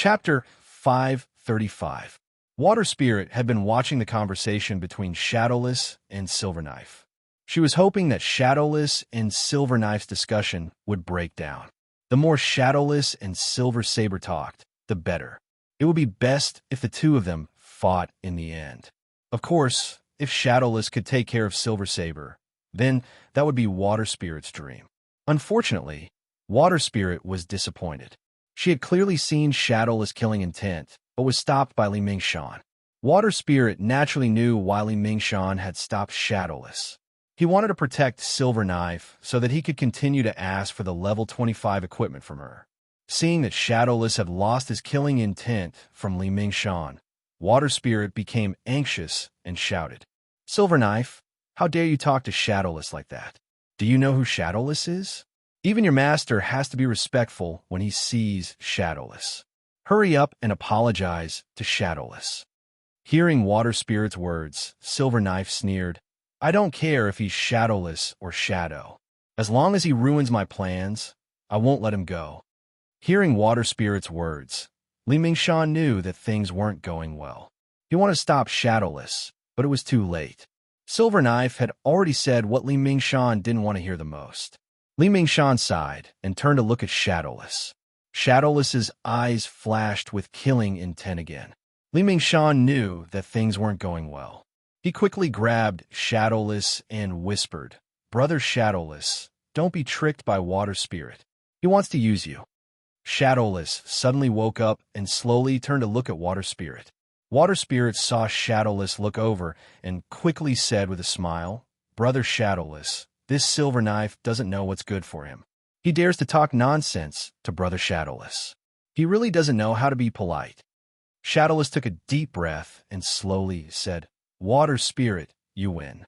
Chapter 535. Water Spirit had been watching the conversation between Shadowless and Silverknife. She was hoping that Shadowless and Silverknife's discussion would break down. The more Shadowless and Silver Saber talked, the better. It would be best if the two of them fought in the end. Of course, if Shadowless could take care of Silver Saber, then that would be Water Spirit's dream. Unfortunately, Water Spirit was disappointed. She had clearly seen Shadowless killing intent, but was stopped by Li Mingshan. Water Spirit naturally knew why Li Mingshan had stopped Shadowless. He wanted to protect Silverknife so that he could continue to ask for the level 25 equipment from her. Seeing that Shadowless had lost his killing intent from Li Mingshan, Water Spirit became anxious and shouted, "Silverknife, how dare you talk to Shadowless like that? Do you know who Shadowless is? Even your master has to be respectful when he sees Shadowless. Hurry up and apologize to Shadowless." Hearing Water Spirit's words, Silverknife sneered, "I don't care if he's Shadowless or Shadow. As long as he ruins my plans, I won't let him go." Hearing Water Spirit's words, Li Mingshan knew that things weren't going well. He wanted to stop Shadowless, but it was too late. Silverknife had already said what Li Mingshan didn't want to hear the most. Li Mingshan sighed and turned to look at Shadowless. Shadowless's eyes flashed with killing intent again. Li Mingshan knew that things weren't going well. He quickly grabbed Shadowless and whispered, "Brother Shadowless, don't be tricked by Water Spirit. He wants to use you." Shadowless suddenly woke up and slowly turned to look at Water Spirit. Water Spirit saw Shadowless look over and quickly said with a smile, "Brother Shadowless, this Silverknife doesn't know what's good for him. He dares to talk nonsense to Brother Shadowless. He really doesn't know how to be polite." Shadowless took a deep breath and slowly said, "Water Spirit, you win."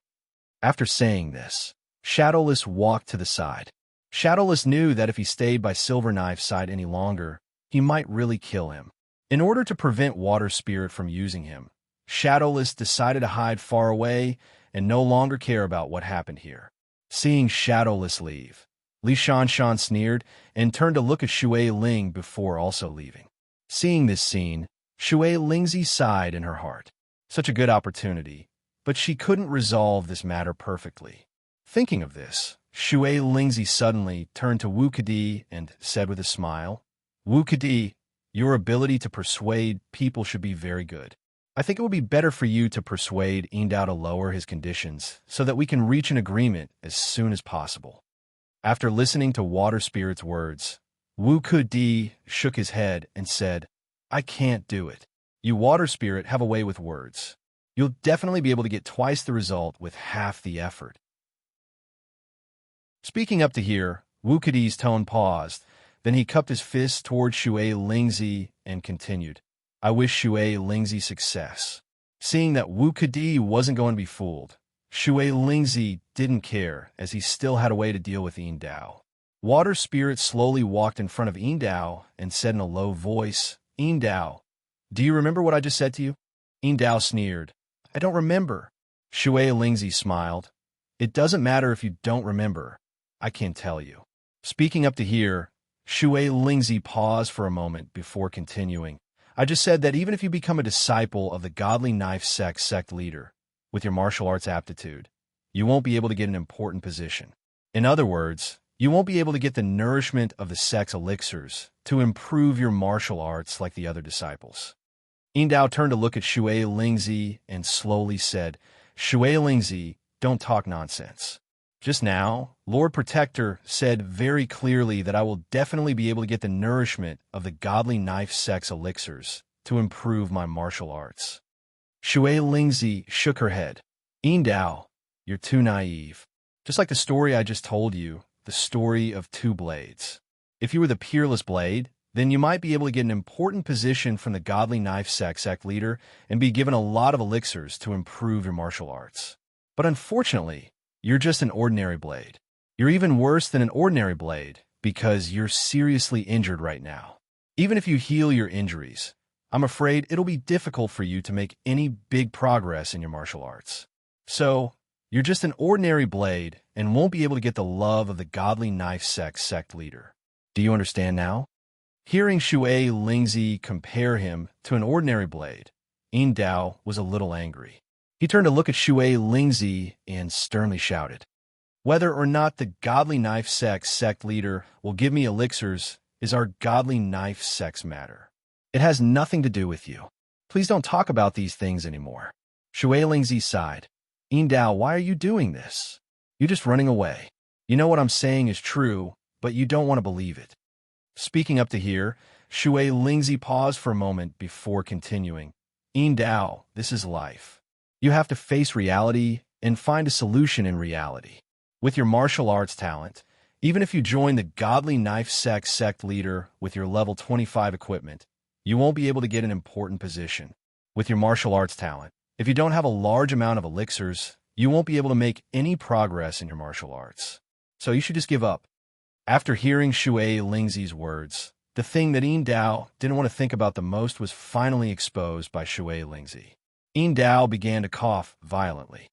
After saying this, Shadowless walked to the side. Shadowless knew that if he stayed by Silverknife's side any longer, he might really kill him. In order to prevent Water Spirit from using him, Shadowless decided to hide far away and no longer care about what happened here. Seeing Shadowless leave, Li Shanshan sneered and turned to look at Shui Ling before also leaving. Seeing this scene, Shui Lingzi sighed in her heart. Such a good opportunity, but she couldn't resolve this matter perfectly. Thinking of this, Shui Lingzi suddenly turned to Wu Kadi and said with a smile, "Wu Kadi, your ability to persuade people should be very good. I think it would be better for you to persuade Yindao to lower his conditions so that we can reach an agreement as soon as possible." After listening to Water Spirit's words, Wu Kadi shook his head and said, "I can't do it. You Water Spirit have a way with words. You'll definitely be able to get twice the result with half the effort." Speaking up to here, Wu Kadi's tone paused. Then he cupped his fist toward Shui Lingzi and continued, "I wish Shui Lingzi success." Seeing that Wu Kadi wasn't going to be fooled, Shui Lingzi didn't care as he still had a way to deal with Yindao. Water Spirit slowly walked in front of Yindao and said in a low voice, "Yindao, do you remember what I just said to you?" Yindao sneered, "I don't remember." Shui Lingzi smiled, "It doesn't matter if you don't remember. I can tell you." Speaking up to here, Shui Lingzi paused for a moment before continuing, "I just said that even if you become a disciple of the Godly Knife sect leader with your martial arts aptitude, you won't be able to get an important position. In other words, you won't be able to get the nourishment of the sect's elixirs to improve your martial arts like the other disciples." Yindao turned to look at Shui Lingzi and slowly said, "Shui Lingzi, don't talk nonsense. Just now, Lord Protector said very clearly that I will definitely be able to get the nourishment of the Godly Knife sect's elixirs to improve my martial arts." Shui Lingzi shook her head. "Yindao, you're too naive. Just like the story I just told you, the story of two blades. If you were the Peerless Blade, then you might be able to get an important position from the Godly Knife sect leader and be given a lot of elixirs to improve your martial arts. But unfortunately, you're just an ordinary blade. You're even worse than an ordinary blade because you're seriously injured right now. Even if you heal your injuries, I'm afraid it'll be difficult for you to make any big progress in your martial arts. So, you're just an ordinary blade and won't be able to get the love of the Godly Knife sect leader. Do you understand now?" Hearing Shui Lingzi compare him to an ordinary blade, Yin Dao was a little angry. He turned to look at Shui Lingzi and sternly shouted, "Whether or not the Godly Knife sect leader will give me elixirs is our Godly Knife sect's matter. It has nothing to do with you. Please don't talk about these things anymore." Shui Lingzi sighed. "Yin Dao, why are you doing this? You're just running away. You know what I'm saying is true, but you don't want to believe it." Speaking up to here, Shui Lingzi paused for a moment before continuing. "Yin Dao, this is life. You have to face reality and find a solution in reality. With your martial arts talent, even if you join the Godly Knife sect leader with your level 25 equipment, you won't be able to get an important position. With your martial arts talent, if you don't have a large amount of elixirs, you won't be able to make any progress in your martial arts. So you should just give up." After hearing Shui Lingzi's words, the thing that Yin Dao didn't want to think about the most was finally exposed by Shui Lingzi. Yin Dao began to cough violently.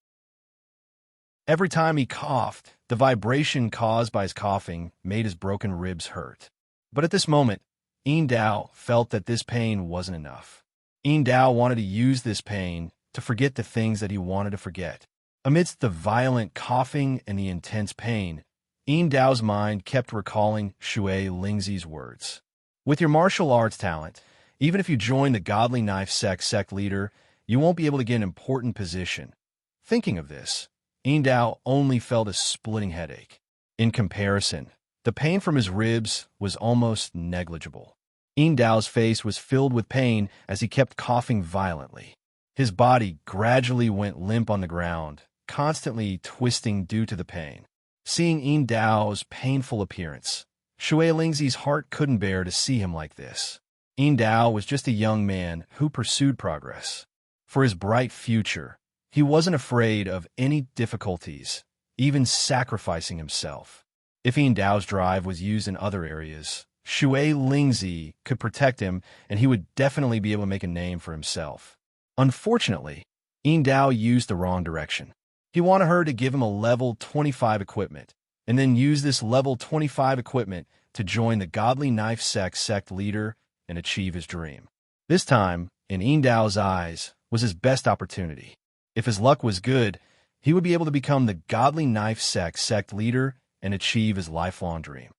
Every time he coughed, the vibration caused by his coughing made his broken ribs hurt. But at this moment, Yin Dao felt that this pain wasn't enough. Yin Dao wanted to use this pain to forget the things that he wanted to forget. Amidst the violent coughing and the intense pain, Yin Dao's mind kept recalling Shui Lingzi's words. With your martial arts talent, even if you join the Godly Knife sect leader, you won't be able to get an important position. Thinking of this, Yin Dao only felt a splitting headache. In comparison, the pain from his ribs was almost negligible. Yin Dao's face was filled with pain as he kept coughing violently. His body gradually went limp on the ground, constantly twisting due to the pain. Seeing Yin Dao's painful appearance, Shui Lingzi's heart couldn't bear to see him like this. Yin Dao was just a young man who pursued progress. For his bright future, he wasn't afraid of any difficulties, even sacrificing himself. If Yin Dao's drive was used in other areas, Shui Lingzi could protect him and he would definitely be able to make a name for himself. Unfortunately, Yin Dao used the wrong direction. He wanted her to give him a level 25 equipment, and then use this level 25 equipment to join the Godly Knife sect leader and achieve his dream. This time, in Yin Dao's eyes, was his best opportunity. If his luck was good, he would be able to become the Godly Knife sect leader and achieve his lifelong dream.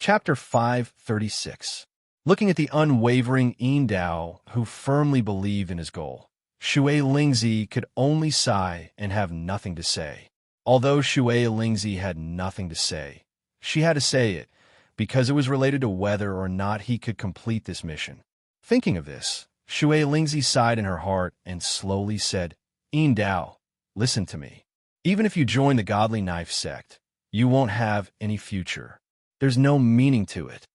Chapter 536. Looking at the unwavering Yin Dao, who firmly believed in his goal, Shui Lingzi could only sigh and have nothing to say. Although Shui Lingzi had nothing to say, she had to say it, because it was related to whether or not he could complete this mission. Thinking of this, Shui Lingzi sighed in her heart and slowly said, "Yin Dao, listen to me. Even if you join the Godly Knife sect, you won't have any future. There's no meaning to it."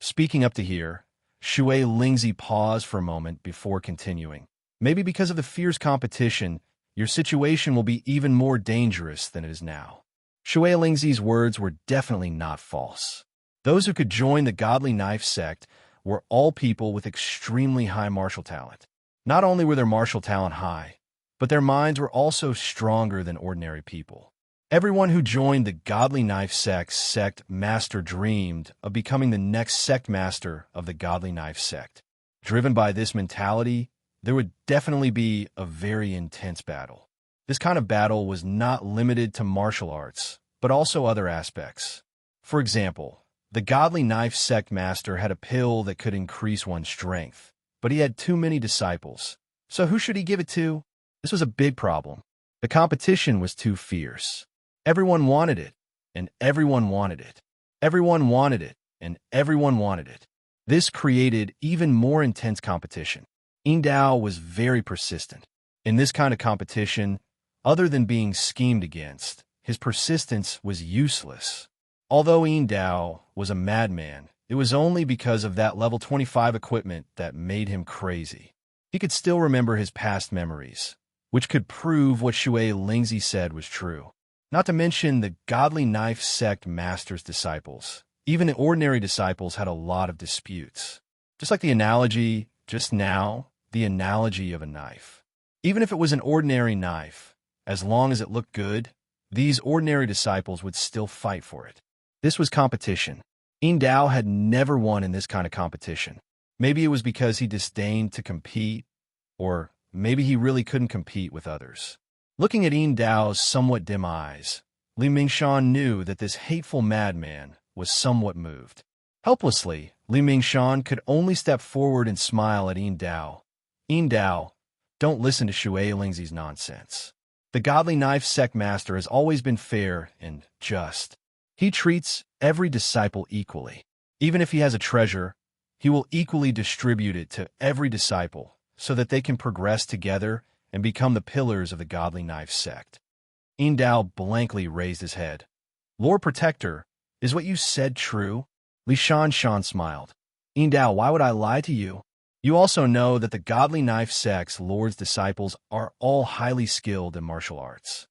Speaking up to here, Shui Lingzi paused for a moment before continuing. "Maybe because of the fierce competition, your situation will be even more dangerous than it is now." Shui Lingzi's words were definitely not false. Those who could join the Godly Knife sect were all people with extremely high martial talent. Not only were their martial talent high, but their minds were also stronger than ordinary people. Everyone who joined the Godly Knife sect master dreamed of becoming the next sect master of the Godly Knife sect. Driven by this mentality, there would definitely be a very intense battle. This kind of battle was not limited to martial arts, but also other aspects. For example, the Godly Knife sect master had a pill that could increase one's strength, but he had too many disciples. So who should he give it to? This was a big problem. The competition was too fierce. Everyone wanted it, and everyone wanted it. Everyone wanted it, and everyone wanted it. This created even more intense competition. Yin Dao was very persistent. In this kind of competition, other than being schemed against, his persistence was useless. Although Yin Dao was a madman, it was only because of that level 25 equipment that made him crazy. He could still remember his past memories, which could prove what Shui Lingzi said was true. Not to mention the Godly Knife sect master's disciples. Even the ordinary disciples had a lot of disputes. Just like the analogy just now, the analogy of a knife. Even if it was an ordinary knife, as long as it looked good, these ordinary disciples would still fight for it. This was competition. Yin Dao had never won in this kind of competition. Maybe it was because he disdained to compete, or maybe he really couldn't compete with others. Looking at Yin Dao's somewhat dim eyes, Li Mingshan knew that this hateful madman was somewhat moved. Helplessly, Li Mingshan could only step forward and smile at Yin Dao. Yin Dao, don't listen to Shui Lingzi's nonsense. The Godly Knife Sect Master has always been fair and just. He treats every disciple equally. Even if he has a treasure, he will equally distribute it to every disciple so that they can progress together and become the pillars of the Godly Knife Sect. Yin Dao blankly raised his head. Lord Protector, is what you said true? Li Shan smiled. Yin Dao, why would I lie to you? You also know that the Godly Knife Sect's Lord's disciples are all highly skilled in martial arts.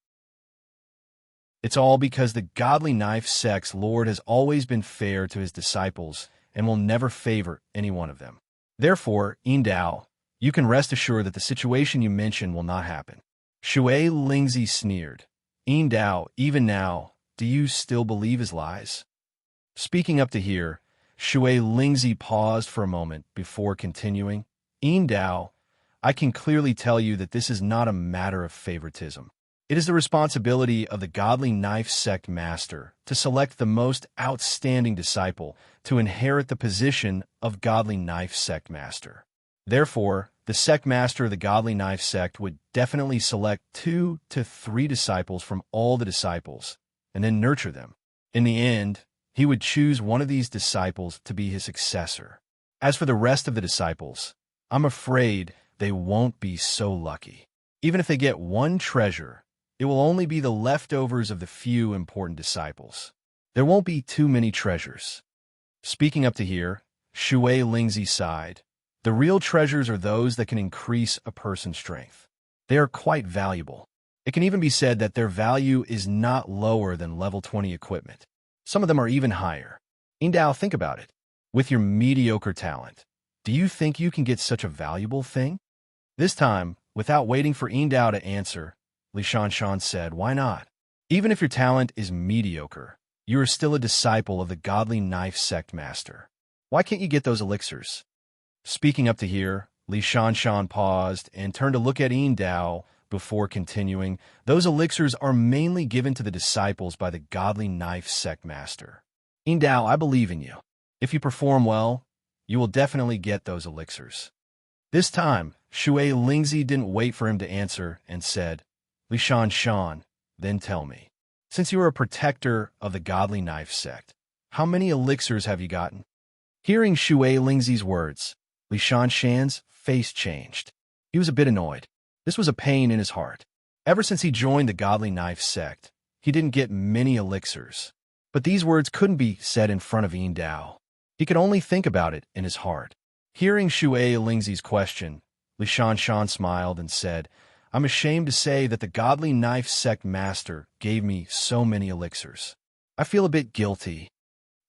It's all because the Godly Knife Sect's Lord has always been fair to his disciples and will never favor any one of them. Therefore, Yin Dao, you can rest assured that the situation you mentioned will not happen. Shui Lingzi sneered. Yin Dao, even now, do you still believe his lies? Speaking up to here, Shui Lingzi paused for a moment before continuing. Yin Dao, I can clearly tell you that this is not a matter of favoritism. It is the responsibility of the Godly Knife Sect Master to select the most outstanding disciple to inherit the position of Godly Knife Sect Master. Therefore, the Sect Master of the Godly Knife Sect would definitely select 2 to 3 disciples from all the disciples, and then nurture them. In the end, he would choose one of these disciples to be his successor. As for the rest of the disciples, I'm afraid they won't be so lucky. Even if they get one treasure, it will only be the leftovers of the few important disciples. There won't be too many treasures. Speaking up to here, Shui Lingzi sighed. The real treasures are those that can increase a person's strength. They are quite valuable. It can even be said that their value is not lower than level 20 equipment. Some of them are even higher. Yin Dao, think about it. With your mediocre talent, do you think you can get such a valuable thing? This time, without waiting for Yin Dao to answer, Li Shan said, why not? Even if your talent is mediocre, you are still a disciple of the Godly Knife Sect Master. Why can't you get those elixirs? Speaking up to here, Li Shan paused and turned to look at Yin Dao before continuing. Those elixirs are mainly given to the disciples by the Godly Knife Sect Master. Yin Dao, I believe in you. If you perform well, you will definitely get those elixirs. This time, Shui Lingzi didn't wait for him to answer and said, Li Shan, then tell me, since you are a protector of the Godly Knife Sect, how many elixirs have you gotten? Hearing Shui Lingzi's words, Li Shan's face changed. He was a bit annoyed. This was a pain in his heart. Ever since he joined the Godly Knife Sect, he didn't get many elixirs. But these words couldn't be said in front of Yin Dao. He could only think about it in his heart. Hearing Shui Lingzi's question, Li Shan smiled and said, I'm ashamed to say that the Godly Knife Sect Master gave me so many elixirs. I feel a bit guilty.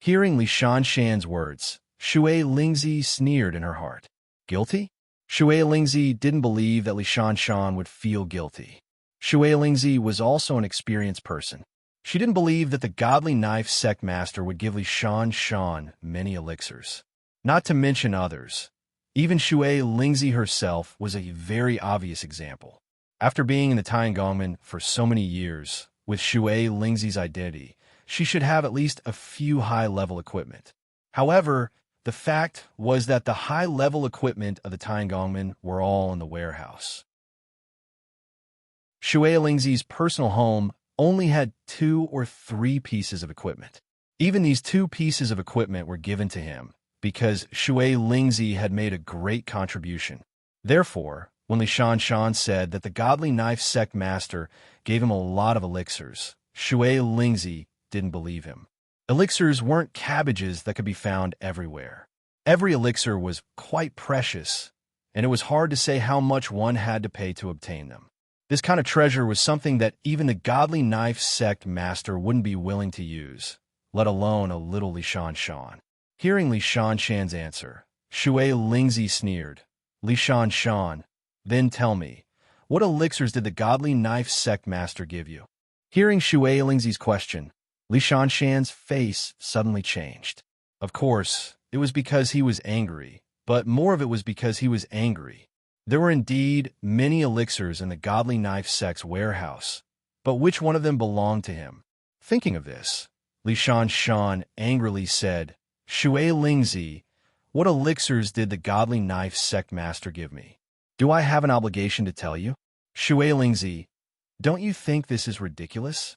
Hearing Li Shan's words, Shui Lingzi sneered in her heart. Guilty? Shui Lingzi didn't believe that Li Shan would feel guilty. Shui Lingzi was also an experienced person. She didn't believe that the Godly Knife Sect Master would give Li Shan many elixirs. Not to mention others. Even Shui Lingzi herself was a very obvious example. After being in the Tiangongmen for so many years, with Shui Lingzi's identity, she should have at least a few high-level equipment. However, the fact was that the high-level equipment of the Tiangongmen were all in the warehouse. Shui Lingzi's personal home only had 2 or 3 pieces of equipment. Even these 2 pieces of equipment were given to him because Shui Lingzi had made a great contribution. Therefore, when Li Shan said that the Godly Knife Sect Master gave him a lot of elixirs, Shui Lingzi didn't believe him. Elixirs weren't cabbages that could be found everywhere. Every elixir was quite precious, and it was hard to say how much one had to pay to obtain them. This kind of treasure was something that even the Godly Knife Sect Master wouldn't be willing to use, let alone a little Li Shan. Hearing Li Shan's answer, Shui Lingzi sneered. Li Shan, then tell me, what elixirs did the Godly Knife Sect Master give you? Hearing Shui Lingzi's question, Li Shanshan's face suddenly changed. Of course, it was because he was angry, but more of it was because he was angry. There were indeed many elixirs in the godly knife sect's warehouse, but which one of them belonged to him? Thinking of this, Li Shanshan angrily said, Shui Lingzi, what elixirs did the godly knife sect master give me? Do I have an obligation to tell you? Shui Lingzi, don't you think this is ridiculous?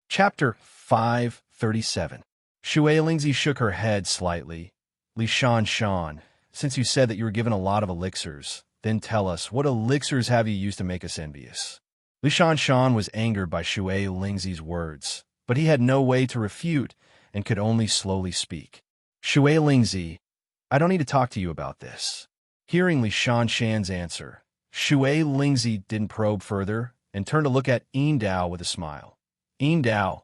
Chapter 537. Shui Lingzi shook her head slightly. Li Shanshan, since you said that you were given a lot of elixirs, then tell us, what elixirs have you used to make us envious? Li Shanshan was angered by Shui Lingzi's words, but he had no way to refute and could only slowly speak. Shui Lingzi, I don't need to talk to you about this. Hearing Li Shanshan's answer, Shui Lingzi didn't probe further and turned to look at Yin Dao with a smile. Yin Dao,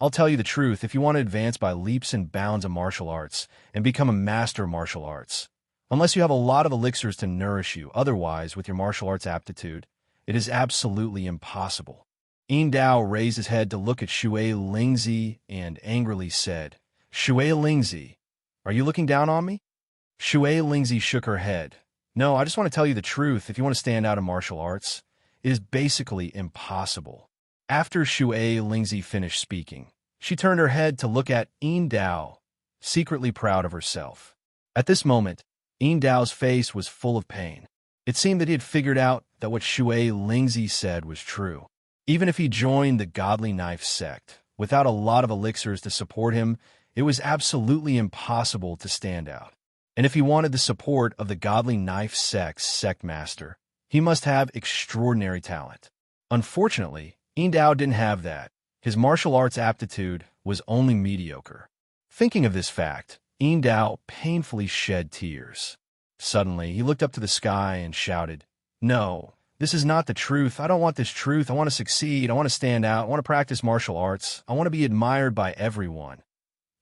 I'll tell you the truth, if you want to advance by leaps and bounds of martial arts and become a master of martial arts, unless you have a lot of elixirs to nourish you, otherwise, with your martial arts aptitude, it is absolutely impossible. Yin Dao raised his head to look at Shui Lingzi and angrily said, Shui Lingzi, are you looking down on me? Shui Lingzi shook her head. No, I just want to tell you the truth, if you want to stand out in martial arts, it is basically impossible. After Shui Lingzi finished speaking, she turned her head to look at Yin Dao, secretly proud of herself. At this moment, Yin Dao's face was full of pain. It seemed that he had figured out that what Shui Lingzi said was true. Even if he joined the godly knife sect, without a lot of elixirs to support him, it was absolutely impossible to stand out. And if he wanted the support of the godly knife sect's sect master, he must have extraordinary talent. Unfortunately, Yin Dao didn't have that. His martial arts aptitude was only mediocre. Thinking of this fact, Yin Dao painfully shed tears. Suddenly, he looked up to the sky and shouted, No, this is not the truth. I don't want this truth. I want to succeed. I want to stand out. I want to practice martial arts. I want to be admired by everyone.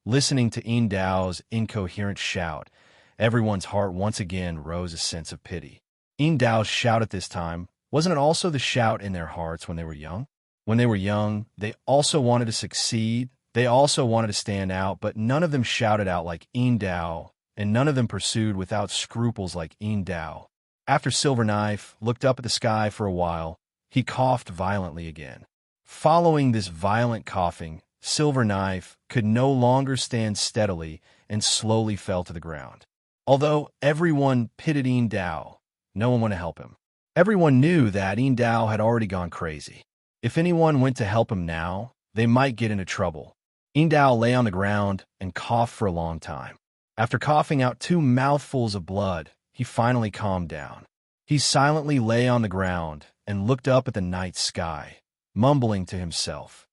Listening to Yin Dao's incoherent shout, everyone's heart once again rose a sense of pity. Yin Dao's shout at this time, wasn't it also the shout in their hearts when they were young? When they were young, they also wanted to succeed. They also wanted to stand out, but none of them shouted out like Yin Dao, and none of them pursued without scruples like Yin Dao. After Silver Knife looked up at the sky for a while, he coughed violently again. Following this violent coughing, Silver Knife could no longer stand steadily and slowly fell to the ground. Although everyone pitied Yin Dao, no one wanted to help him. Everyone knew that Yin Dao had already gone crazy. If anyone went to help him now, they might get into trouble. Yin Dao lay on the ground and coughed for a long time. After coughing out 2 mouthfuls of blood, he finally calmed down. He silently lay on the ground and looked up at the night sky, mumbling to himself.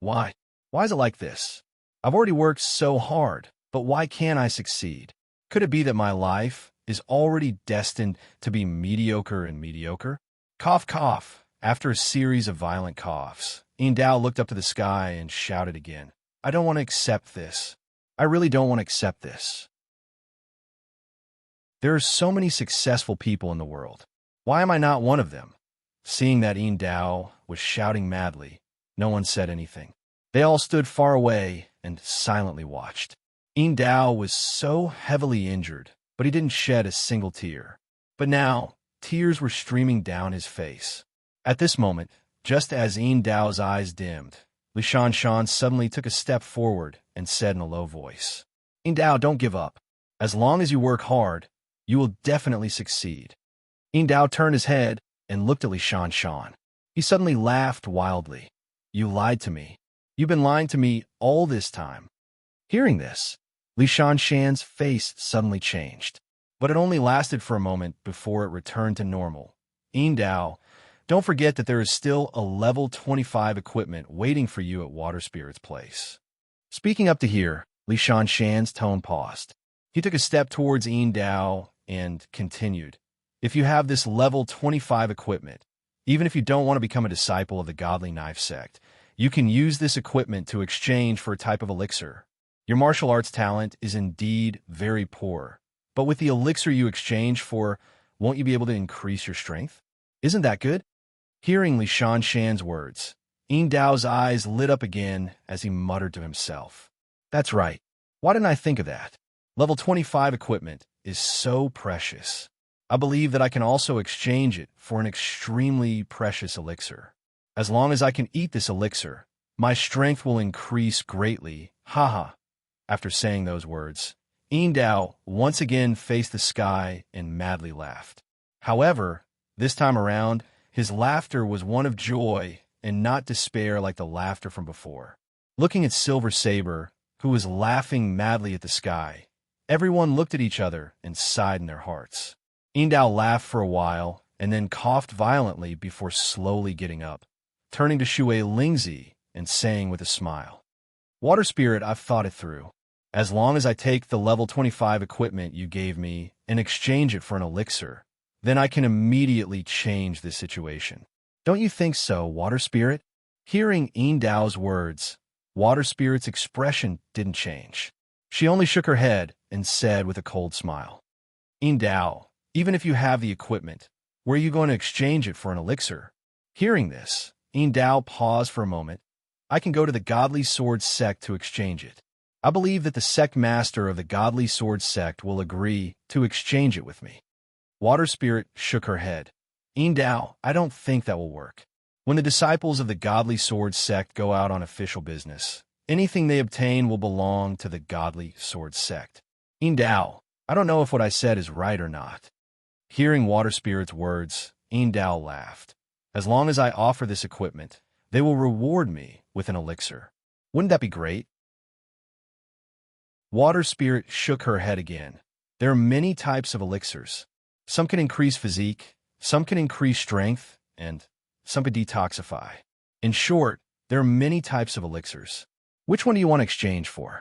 Why? Why is it like this? I've already worked so hard, but why can't I succeed? Could it be that my life is already destined to be mediocre and mediocre? Cough, cough. After a series of violent coughs, Yin Dao looked up to the sky and shouted again, I don't want to accept this. I really don't want to accept this. There are so many successful people in the world. Why am I not one of them? Seeing that Yin Dao was shouting madly, no one said anything. They all stood far away and silently watched. Yin Dao was so heavily injured, but he didn't shed a single tear. But now, tears were streaming down his face. At this moment, just as Yin Dao's eyes dimmed, Li Shanshan suddenly took a step forward and said in a low voice, Yin Dao, don't give up. As long as you work hard, you will definitely succeed. Yin Dao turned his head and looked at Li Shanshan. He suddenly laughed wildly. You lied to me. You've been lying to me all this time. Hearing this, Li Shanshan's face suddenly changed, but it only lasted for a moment before it returned to normal. Yin Dao, don't forget that there is still a level 25 equipment waiting for you at Water Spirit's place. Speaking up to here, Li Shanshan's tone paused. He took a step towards Yin Dao and continued. If you have this level 25 equipment, even if you don't want to become a disciple of the Godly Knife Sect, you can use this equipment to exchange for a type of elixir. Your martial arts talent is indeed very poor, but with the elixir you exchange for, won't you be able to increase your strength? Isn't that good? Hearing Li Shan's words, Yin Dao's eyes lit up again as he muttered to himself. That's right. Why didn't I think of that? Level 25 equipment is so precious. I believe that I can also exchange it for an extremely precious elixir. As long as I can eat this elixir, my strength will increase greatly. Haha. After saying those words, Yin Dao once again faced the sky and madly laughed. However, this time around, his laughter was one of joy and not despair like the laughter from before. Looking at Silver Saber, who was laughing madly at the sky, everyone looked at each other and sighed in their hearts. Yin Dao laughed for a while and then coughed violently before slowly getting up, turning to Shui Lingzi and saying with a smile, Water Spirit, I've thought it through. As long as I take the level 25 equipment you gave me and exchange it for an elixir, then I can immediately change this situation. Don't you think so, Water Spirit? Hearing Yin Dao's words, Water Spirit's expression didn't change. She only shook her head and said with a cold smile, Yin Dao, even if you have the equipment, where are you going to exchange it for an elixir? Hearing this, Yin Dao paused for a moment. I can go to the Godly Sword sect to exchange it. I believe that the sect master of the Godly Sword sect will agree to exchange it with me. Water Spirit shook her head. Yin Dao, I don't think that will work. When the disciples of the Godly Sword sect go out on official business, anything they obtain will belong to the Godly Sword sect. Yin Dao, I don't know if what I said is right or not. Hearing Water Spirit's words, Yin Dao laughed. As long as I offer this equipment, they will reward me with an elixir. Wouldn't that be great? Water Spirit shook her head again. There are many types of elixirs. Some can increase physique, some can increase strength, and some can detoxify. In short, there are many types of elixirs. Which one do you want to exchange for?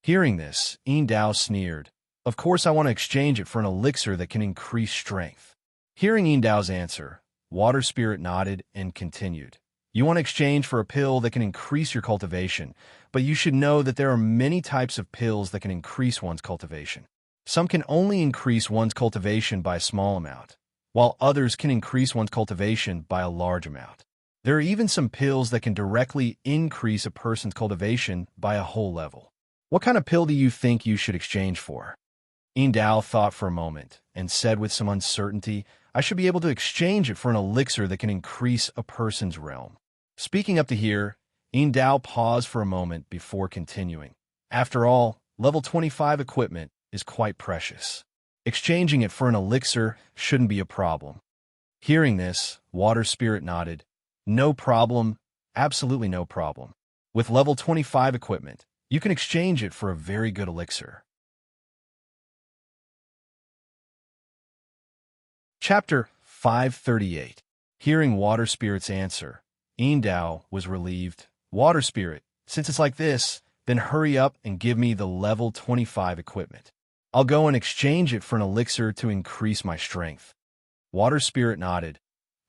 Hearing this, Yin Dao sneered. Of course I want to exchange it for an elixir that can increase strength. Hearing Yin Dao's answer, Water Spirit nodded and continued. You want to exchange for a pill that can increase your cultivation, but you should know that there are many types of pills that can increase one's cultivation. Some can only increase one's cultivation by a small amount, while others can increase one's cultivation by a large amount. There are even some pills that can directly increase a person's cultivation by a whole level. What kind of pill do you think you should exchange for? Yin Dao thought for a moment and said with some uncertainty, I should be able to exchange it for an elixir that can increase a person's realm. Speaking up to here, Yin Dao paused for a moment before continuing. After all, level 25 equipment is quite precious. Exchanging it for an elixir shouldn't be a problem. Hearing this, Water Spirit nodded. No problem, absolutely no problem. With level 25 equipment, you can exchange it for a very good elixir. Chapter 538. Hearing Water Spirit's answer, Yin Dao was relieved. Water Spirit, since it's like this, then hurry up and give me the level 25 equipment. I'll go and exchange it for an elixir to increase my strength. Water Spirit nodded.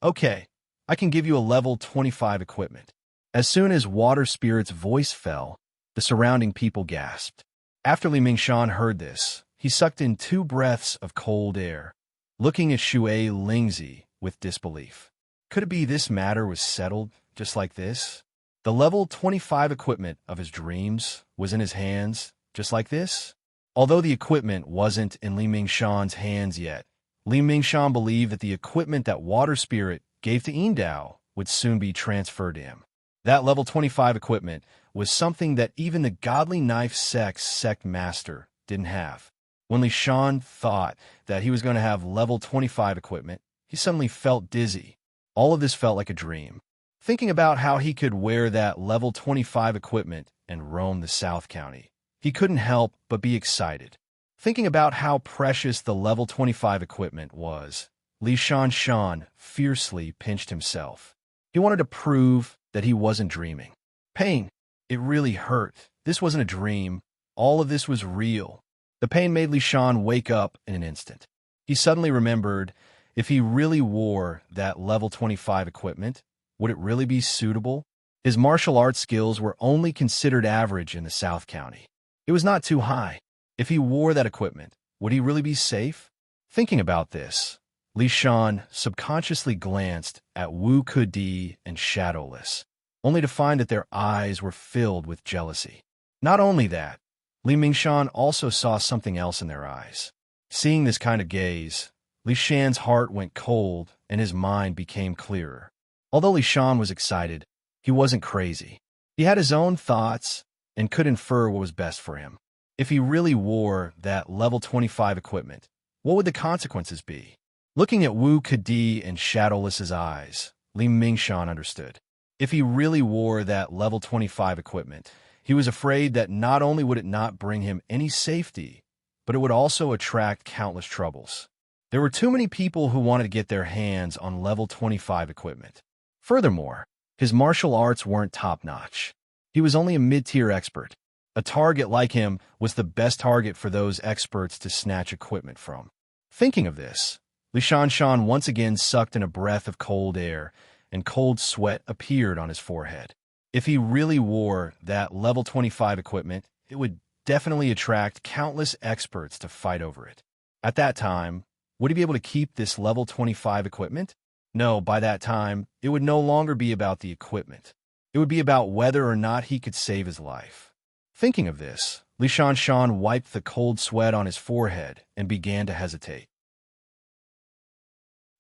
Okay, I can give you a level 25 equipment. As soon as Water Spirit's voice fell, the surrounding people gasped. After Li Mingshan heard this, he sucked in 2 breaths of cold air, looking at Shui Lingzi with disbelief. Could it be this matter was settled just like this? The level 25 equipment of his dreams was in his hands just like this? Although the equipment wasn't in Li Mingshan's hands yet, Li Mingshan believed that the equipment that Water Spirit gave to Yin Dao would soon be transferred to him. That level 25 equipment was something that even the Godly Knife Sect's sect master didn't have. When Li Shan thought that he was going to have level 25 equipment, he suddenly felt dizzy. All of this felt like a dream. Thinking about how he could wear that level 25 equipment and roam the South County, he couldn't help but be excited. Thinking about how precious the level 25 equipment was, Li Shan fiercely pinched himself. He wanted to prove that he wasn't dreaming. Pain. It really hurt. This wasn't a dream. All of this was real. The pain made Li Shan wake up in an instant. He suddenly remembered, if he really wore that level 25 equipment, would it really be suitable? His martial arts skills were only considered average in the South County. It was not too high. If he wore that equipment, would he really be safe? Thinking about this, Li Shan subconsciously glanced at Wu Kedi and Shadowless, only to find that their eyes were filled with jealousy. Not only that, Li Mingshan also saw something else in their eyes. Seeing this kind of gaze, Li Shan's heart went cold and his mind became clearer. Although Li Shan was excited, he wasn't crazy. He had his own thoughts and could infer what was best for him. If he really wore that level 25 equipment, what would the consequences be? Looking at Wu Kedi and Shadowless's eyes, Li Mingshan understood. If he really wore that level 25 equipment, he was afraid that not only would it not bring him any safety, but it would also attract countless troubles. There were too many people who wanted to get their hands on level 25 equipment. Furthermore, his martial arts weren't top-notch. He was only a mid-tier expert. A target like him was the best target for those experts to snatch equipment from. Thinking of this, Li Shan once again sucked in a breath of cold air, and cold sweat appeared on his forehead. If he really wore that level 25 equipment, it would definitely attract countless experts to fight over it. At that time, would he be able to keep this level 25 equipment? No, by that time, it would no longer be about the equipment. It would be about whether or not he could save his life. Thinking of this, Li Shan wiped the cold sweat on his forehead and began to hesitate.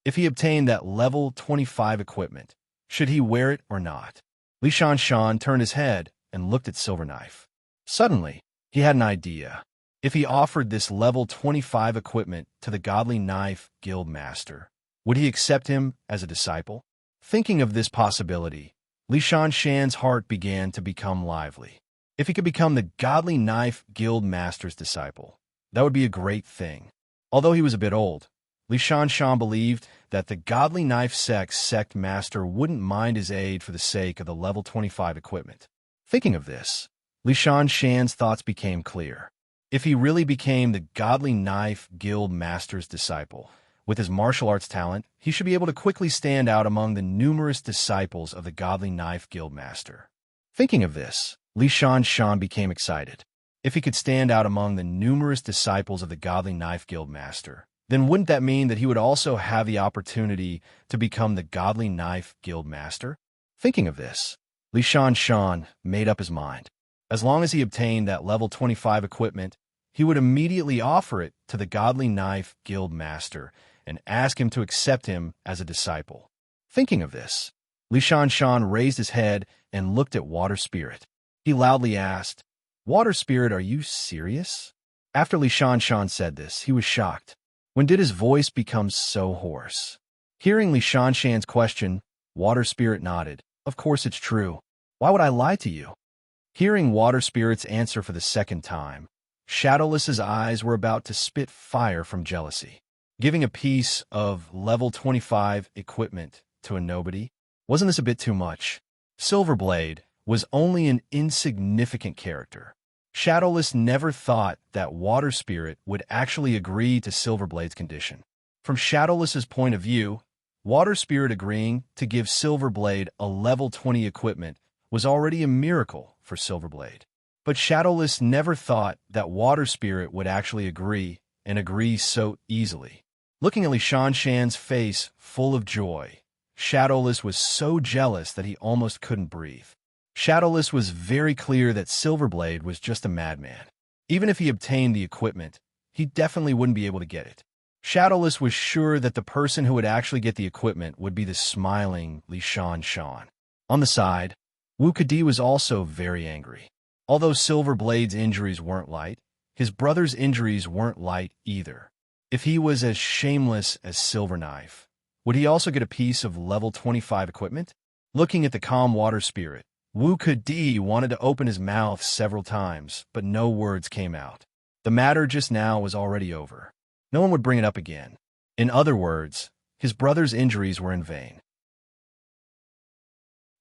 If he obtained that level 25 equipment, should he wear it or not? Li Shan turned his head and looked at Silverknife. Suddenly, he had an idea. If he offered this level 25 equipment to the Godly Knife Guild Master, would he accept him as a disciple? Thinking of this possibility, Li Shan's heart began to become lively. If he could become the Godly Knife Guild Master's disciple, that would be a great thing. Although he was a bit old, Li Shan believed that the Godly Knife sect master wouldn't mind his aid for the sake of the level 25 equipment. Thinking of this, Li Shan's thoughts became clear. If he really became the Godly Knife Guild Master's disciple, with his martial arts talent, he should be able to quickly stand out among the numerous disciples of the Godly Knife Guild Master. Thinking of this, Li Shan became excited. If he could stand out among the numerous disciples of the Godly Knife Guild Master, then wouldn't that mean that he would also have the opportunity to become the Godly Knife Guild Master? Thinking of this, Li Shan made up his mind. As long as he obtained that level 25 equipment, he would immediately offer it to the Godly Knife Guild Master and ask him to accept him as a disciple. Thinking of this, Li Shan raised his head and looked at Water Spirit. He loudly asked, "Water Spirit, are you serious?" After Li Shan said this, he was shocked. When did his voice become so hoarse? Hearing Li Shan's question, Water Spirit nodded. "Of course it's true. Why would I lie to you?" Hearing Water Spirit's answer for the second time, Shadowless's eyes were about to spit fire from jealousy. Giving a piece of level 25 equipment to a nobody? Wasn't this a bit too much? Silverblade was only an insignificant character. Shadowless never thought that Water Spirit would actually agree to Silverblade's condition. From Shadowless's point of view, Water Spirit agreeing to give Silverblade a level 20 equipment was already a miracle for Silverblade. But Shadowless never thought that Water Spirit would actually agree, and agree so easily. Looking at Li Shan's face full of joy, Shadowless was so jealous that he almost couldn't breathe. Shadowless was very clear that Silverblade was just a madman. Even if he obtained the equipment, he definitely wouldn't be able to get it. Shadowless was sure that the person who would actually get the equipment would be the smiling Li Shan. On the side, Wu Kedi was also very angry. Although Silverblade's injuries weren't light, his brother's injuries weren't light either. If he was as shameless as Silverknife, would he also get a piece of level 25 equipment? Looking at the calm Water Spirit, Wu Kedi wanted to open his mouth several times, but no words came out. The matter just now was already over. No one would bring it up again. In other words, his brother's injuries were in vain.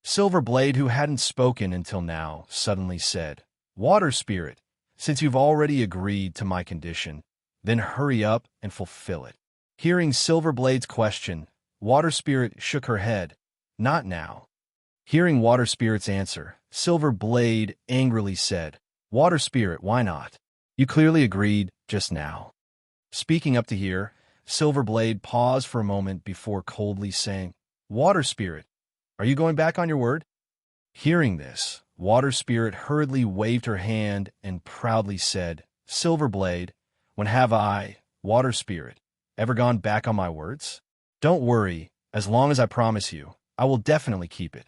Silverblade, who hadn't spoken until now, suddenly said, "Water Spirit, since you've already agreed to my condition, then hurry up and fulfill it." Hearing Silverblade's question, Water Spirit shook her head. "Not now." Hearing Water Spirit's answer, Silverblade angrily said, "Water Spirit, why not? You clearly agreed just now." Speaking up to here, Silverblade paused for a moment before coldly saying, "Water Spirit, are you going back on your word?" Hearing this, Water Spirit hurriedly waved her hand and proudly said, "Silverblade, when have I, Water Spirit, ever gone back on my words? Don't worry, as long as I promise you, I will definitely keep it."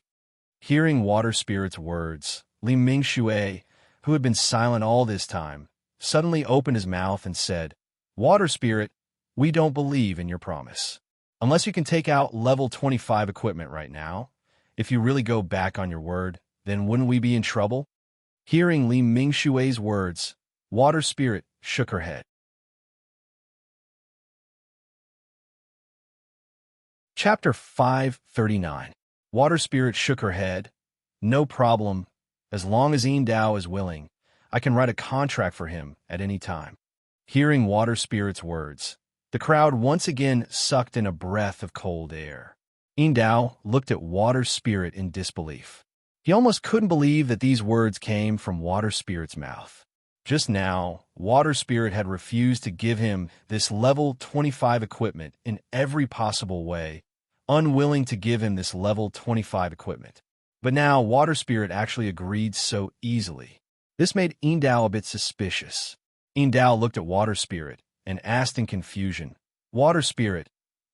Hearing Water Spirit's words, Li Mingxue, who had been silent all this time, suddenly opened his mouth and said, "Water Spirit, we don't believe in your promise. Unless you can take out level 25 equipment right now, if you really go back on your word, then wouldn't we be in trouble?" Hearing Li Mingxue's words, Water Spirit shook her head. Chapter 539. Water Spirit shook her head. "No problem. As long as Dao is willing, I can write a contract for him at any time." Hearing Water Spirit's words, the crowd once again sucked in a breath of cold air. Dao looked at Water Spirit in disbelief. He almost couldn't believe that these words came from Water Spirit's mouth. Just now, Water Spirit had refused to give him this level 25 equipment in every possible way, unwilling to give him this level 25 equipment. But now, Water Spirit actually agreed so easily. This made Dao a bit suspicious. Dao looked at Water Spirit and asked in confusion, "Water Spirit,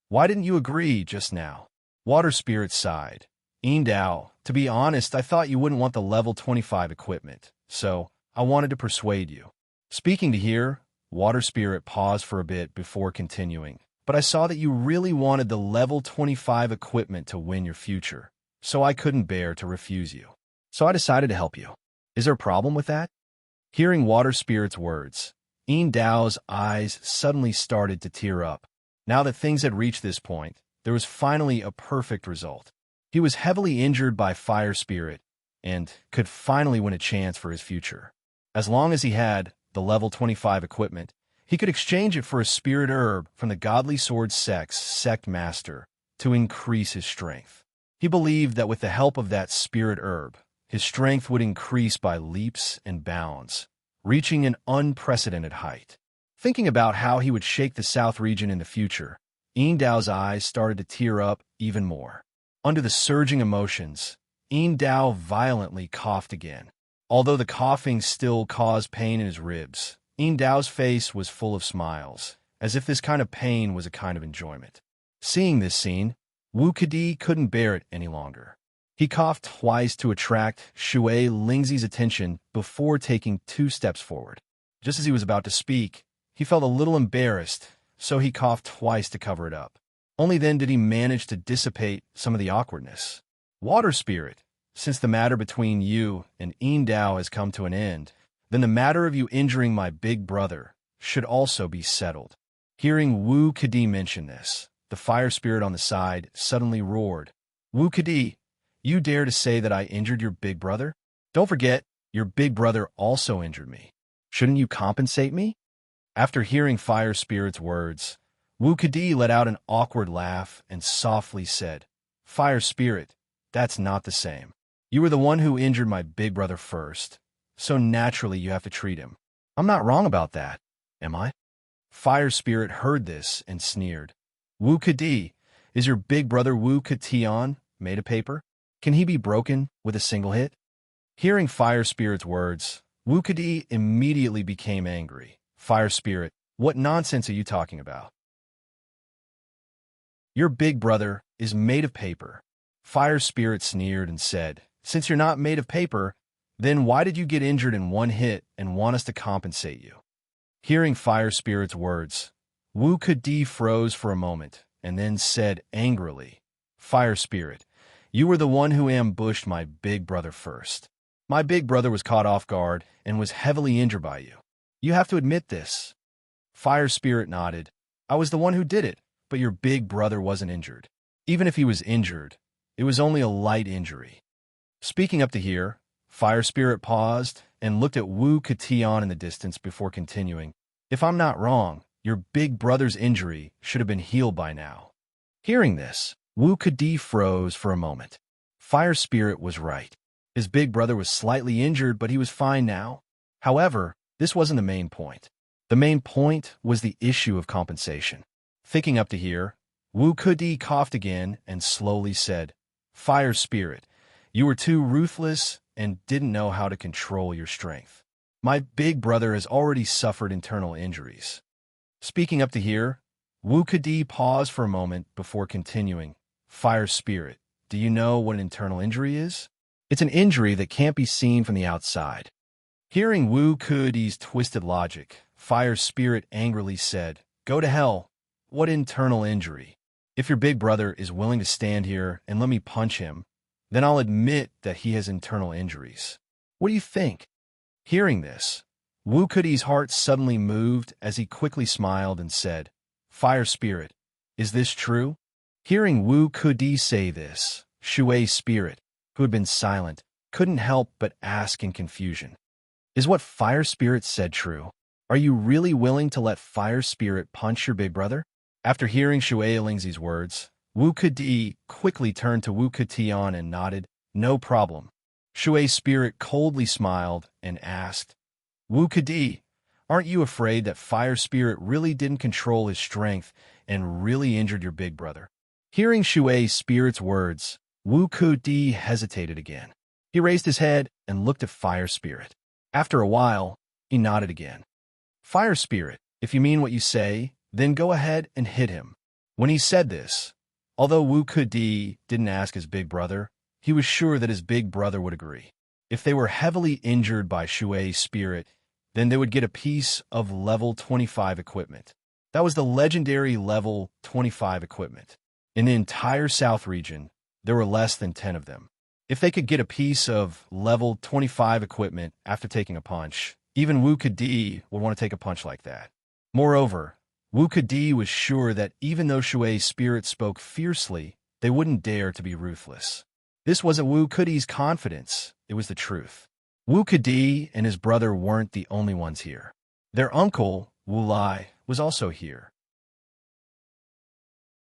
why didn't you agree just now?" Water Spirit sighed. "Dao, to be honest, I thought you wouldn't want the level 25 equipment, so I wanted to persuade you." Speaking to here, Water Spirit paused for a bit before continuing. "But I saw that you really wanted the level 25 equipment to win your future, so I couldn't bear to refuse you. So I decided to help you. Is there a problem with that?" Hearing Water Spirit's words, Dao's eyes suddenly started to tear up. Now that things had reached this point, there was finally a perfect result. He was heavily injured by Fire Spirit and could finally win a chance for his future. As long as he had the level 25 equipment, he could exchange it for a spirit herb from the Godly Sword Sect Master to increase his strength. He believed that with the help of that spirit herb, his strength would increase by leaps and bounds, reaching an unprecedented height. Thinking about how he would shake the South region in the future, Dao's eyes started to tear up even more. Under the surging emotions, Dao violently coughed again. Although the coughing still caused pain in his ribs, Dao's face was full of smiles, as if this kind of pain was a kind of enjoyment. Seeing this scene, Wu Kedi couldn't bear it any longer. He coughed twice to attract Shui Lingzi's attention before taking 2 steps forward. Just as he was about to speak, he felt a little embarrassed, so he coughed twice to cover it up. Only then did he manage to dissipate some of the awkwardness. "Water Spirit, since the matter between you and Dao has come to an end, then the matter of you injuring my big brother should also be settled." Hearing Wu Kedi mention this, the Fire Spirit on the side suddenly roared, "Wu Kedi, you dare to say that I injured your big brother? Don't forget, your big brother also injured me. Shouldn't you compensate me?" After hearing Fire Spirit's words, Wu Kedi let out an awkward laugh and softly said, "Fire Spirit, that's not the same. You were the one who injured my big brother first, so naturally you have to treat him. I'm not wrong about that, am I?" Fire Spirit heard this and sneered. "Wu Kedi, is your big brother Wu Ketian made of paper? Can he be broken with a single hit?" Hearing Fire Spirit's words, Wu Kedi immediately became angry. "Fire Spirit, what nonsense are you talking about? Your big brother is made of paper." Fire Spirit sneered and said, "Since you're not made of paper, then why did you get injured in one hit and want us to compensate you?" Hearing Fire Spirit's words, Wu Kedi froze for a moment and then said angrily, "Fire Spirit, you were the one who ambushed my big brother first. My big brother was caught off guard and was heavily injured by you. You have to admit this." Fire Spirit nodded. "I was the one who did it, but your big brother wasn't injured. Even if he was injured, it was only a light injury." Speaking up to here, Fire Spirit paused and looked at Wu Ketian in the distance before continuing, "If I'm not wrong, your big brother's injury should have been healed by now." Hearing this, Wu Kedi froze for a moment. Fire Spirit was right. His big brother was slightly injured, but he was fine now. However, this wasn't the main point. The main point was the issue of compensation. Thinking up to here, Wu Kedi coughed again and slowly said, Fire Spirit, you were too ruthless and didn't know how to control your strength. My big brother has already suffered internal injuries. Speaking up to here, Wu Kedi paused for a moment before continuing, Fire Spirit, do you know what an internal injury is? It's an injury that can't be seen from the outside. Hearing Wu Kedi's twisted logic, Fire Spirit angrily said, Go to hell. What internal injury? If your big brother is willing to stand here and let me punch him, then I'll admit that he has internal injuries. What do you think? Hearing this, Wu Kedi's heart suddenly moved as he quickly smiled and said, Fire Spirit, is this true? Hearing Wu Kedi say this, Shui Spirit, who had been silent, couldn't help but ask in confusion. Is what Fire Spirit said true? Are you really willing to let Fire Spirit punch your big brother? After hearing Shui Lingzi's words, Wu Kedi quickly turned to Wu Ketian and nodded, No problem. Shui Spirit coldly smiled and asked, Wu Kedi, aren't you afraid that Fire Spirit really didn't control his strength and really injured your big brother? Hearing Shui Spirit's words, Wu Kedi hesitated again. He raised his head and looked at Fire Spirit. After a while, he nodded again. Fire Spirit, if you mean what you say, then go ahead and hit him. When he said this, although Wu Kedi didn't ask his big brother, he was sure that his big brother would agree. If they were heavily injured by Shui Spirit, then they would get a piece of level 25 equipment. That was the legendary level 25 equipment. In the entire South region, there were less than 10 of them. If they could get a piece of level 25 equipment after taking a punch, even Wu Kedi would want to take a punch like that. Moreover, Wu Kedi was sure that even though Shui Spirit spoke fiercely, they wouldn't dare to be ruthless. This wasn't Wu Kedi's confidence, it was the truth. Wu Kedi and his brother weren't the only ones here. Their uncle, Wu Lai, was also here.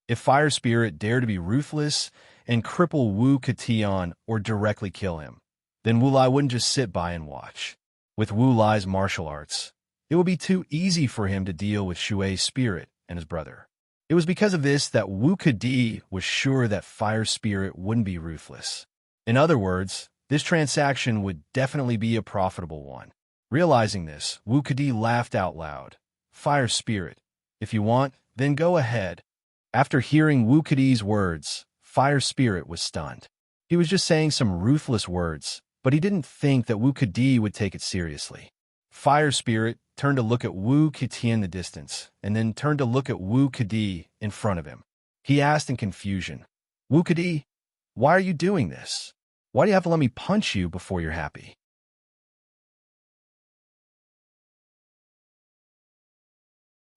If Fire Spirit dared to be ruthless and cripple Wu Ketian or directly kill him, then Wu Lai wouldn't just sit by and watch. With Wu Lai's martial arts, it would be too easy for him to deal with Shui Spirit and his brother. It was because of this that Wu Kedi was sure that Fire Spirit wouldn't be ruthless. In other words, this transaction would definitely be a profitable one. Realizing this, Wu Kedi laughed out loud. Fire Spirit, if you want, then go ahead. After hearing Wu Kedi's words, Fire Spirit was stunned. He was just saying some ruthless words, but he didn't think that Wu Kedi would take it seriously. Fire Spirit turned to look at Wu Kedi in the distance, and then turned to look at Wu Kedi in front of him. He asked in confusion, Wu Kedi, why are you doing this? Why do you have to let me punch you before you're happy?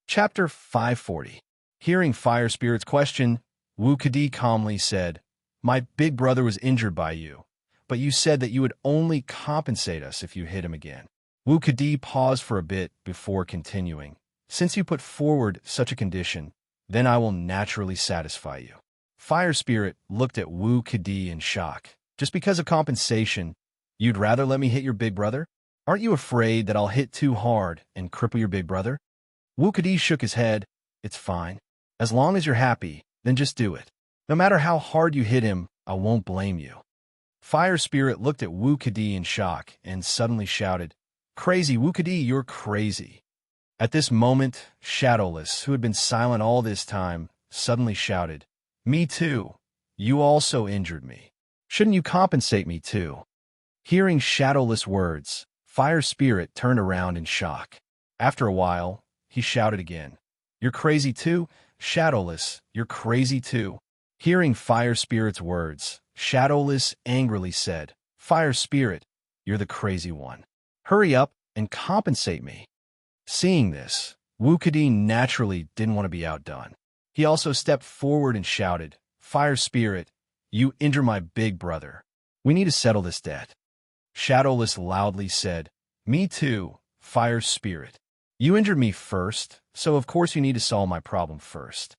Chapter 540. Hearing Fire Spirit's question, Wu Kedi calmly said, My big brother was injured by you, but you said that you would only compensate us if you hit him again. Wu Kedi paused for a bit before continuing. Since you put forward such a condition, then I will naturally satisfy you. Fire Spirit looked at Wu Kedi in shock. Just because of compensation, you'd rather let me hit your big brother? Aren't you afraid that I'll hit too hard and cripple your big brother? Wu Kedi shook his head. It's fine. As long as you're happy, then just do it. No matter how hard you hit him, I won't blame you. Fire Spirit looked at Wu Kedi in shock and suddenly shouted, Crazy, Wu Kedi, you're crazy. At this moment, Shadowless, who had been silent all this time, suddenly shouted, Me too. You also injured me. Shouldn't you compensate me too? Hearing Shadowless words, Fire Spirit turned around in shock. After a while, he shouted again, You're crazy too? Shadowless, you're crazy too. Hearing Fire Spirit's words, Shadowless angrily said, Fire Spirit, you're the crazy one. Hurry up and compensate me. Seeing this, Wu Kedi naturally didn't want to be outdone. He also stepped forward and shouted, Fire Spirit, you injure my big brother. We need to settle this debt. Shadowless loudly said, Me too, Fire Spirit. You injured me first, so of course you need to solve my problem first.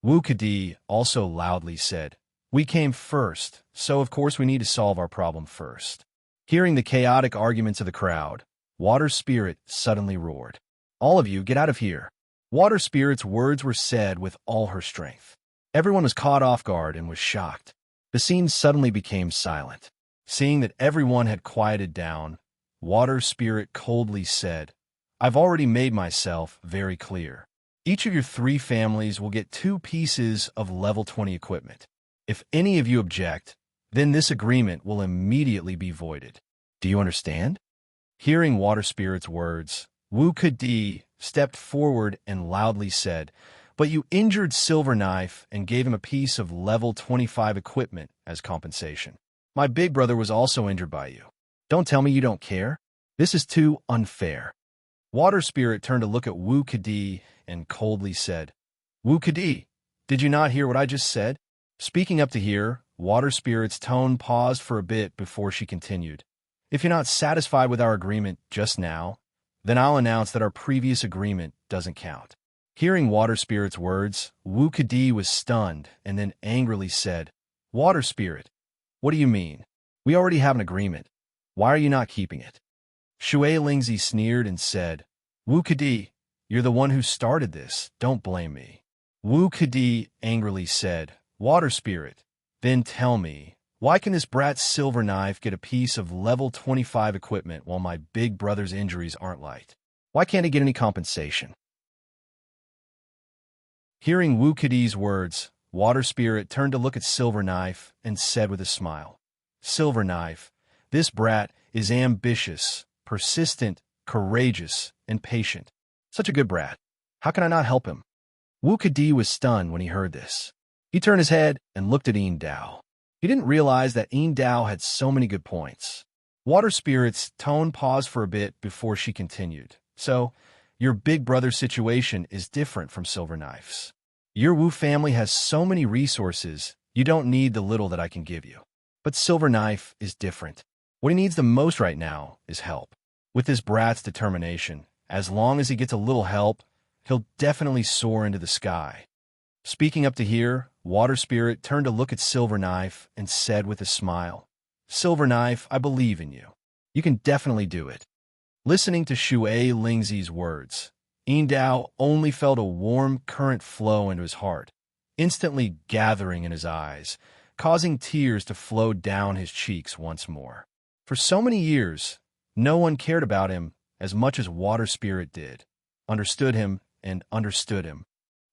Wu Kedi also loudly said, We came first, so of course we need to solve our problem first. Hearing the chaotic arguments of the crowd, Water Spirit suddenly roared, All of you, get out of here. Water Spirit's words were said with all her strength. Everyone was caught off guard and was shocked. The scene suddenly became silent. Seeing that everyone had quieted down, Water Spirit coldly said, "I've already made myself very clear. Each of your 3 families will get 2 pieces of level 20 equipment. If any of you object, then this agreement will immediately be voided. Do you understand?" Hearing Water Spirit's words, Wu Kadi stepped forward and loudly said, "But you injured Silver Knife and gave him a piece of level 25 equipment as compensation. My big brother was also injured by you. Don't tell me you don't care. This is too unfair." Water Spirit turned to look at Wu Kadi and coldly said, "Wu Kadi, did you not hear what I just said?" Speaking up to here, Water Spirit's tone paused for a bit before she continued. "If you're not satisfied with our agreement just now, then I'll announce that our previous agreement doesn't count." Hearing Water Spirit's words, Wu Kadi was stunned and then angrily said, "Water Spirit, what do you mean? We already have an agreement. Why are you not keeping it?" Shui Lingzi sneered and said, "Wu Kadi, you're the one who started this. Don't blame me." Wu Kadi angrily said, "Water Spirit, then tell me, why can this brat Silver Knife get a piece of level 25 equipment while my big brother's injuries aren't light? Why can't he get any compensation?" Hearing Wu Kadi's words, Water Spirit turned to look at Silver Knife and said with a smile, "Silver Knife, this brat is ambitious, persistent, courageous, and patient. Such a good brat. How can I not help him?" Wu Kadi was stunned when he heard this. He turned his head and looked at Yin Dao. He didn't realize that Yin Dao had so many good points. Water Spirit's tone paused for a bit before she continued. "So, your big brother situation is different from Silver Knife's. Your Wu family has so many resources, you don't need the little that I can give you. But Silver Knife is different. What he needs the most right now is help. With this brat's determination, as long as he gets a little help, he'll definitely soar into the sky." Speaking up to here, Water Spirit turned to look at Silver Knife and said with a smile, "Silver Knife, I believe in you. You can definitely do it." Listening to Shui Lingzi's words, Yin Dao only felt a warm current flow into his heart, instantly gathering in his eyes, causing tears to flow down his cheeks once more. For so many years, no one cared about him as much as Water Spirit did, understood him, and understood him.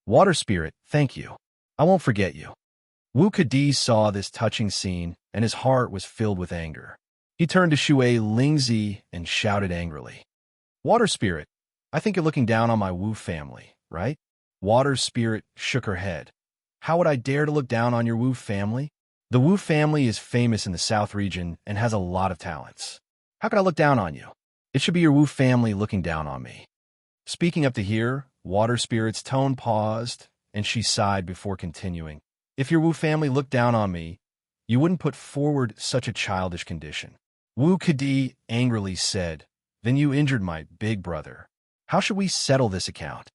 "Water Spirit, thank you. I won't forget you." Wu Kadi saw this touching scene, and his heart was filled with anger. He turned to Shui Lingzi and shouted angrily, "Water Spirit, I think you're looking down on my Wu family, right?" Water Spirit shook her head. "How would I dare to look down on your Wu family? The Wu family is famous in the South region and has a lot of talents. How could I look down on you? It should be your Wu family looking down on me." Speaking up to here, Water Spirit's tone paused, and she sighed before continuing. "If your Wu family looked down on me, you wouldn't put forward such a childish condition." Wu Kadi angrily said, "Then you injured my big brother. How should we settle this account?"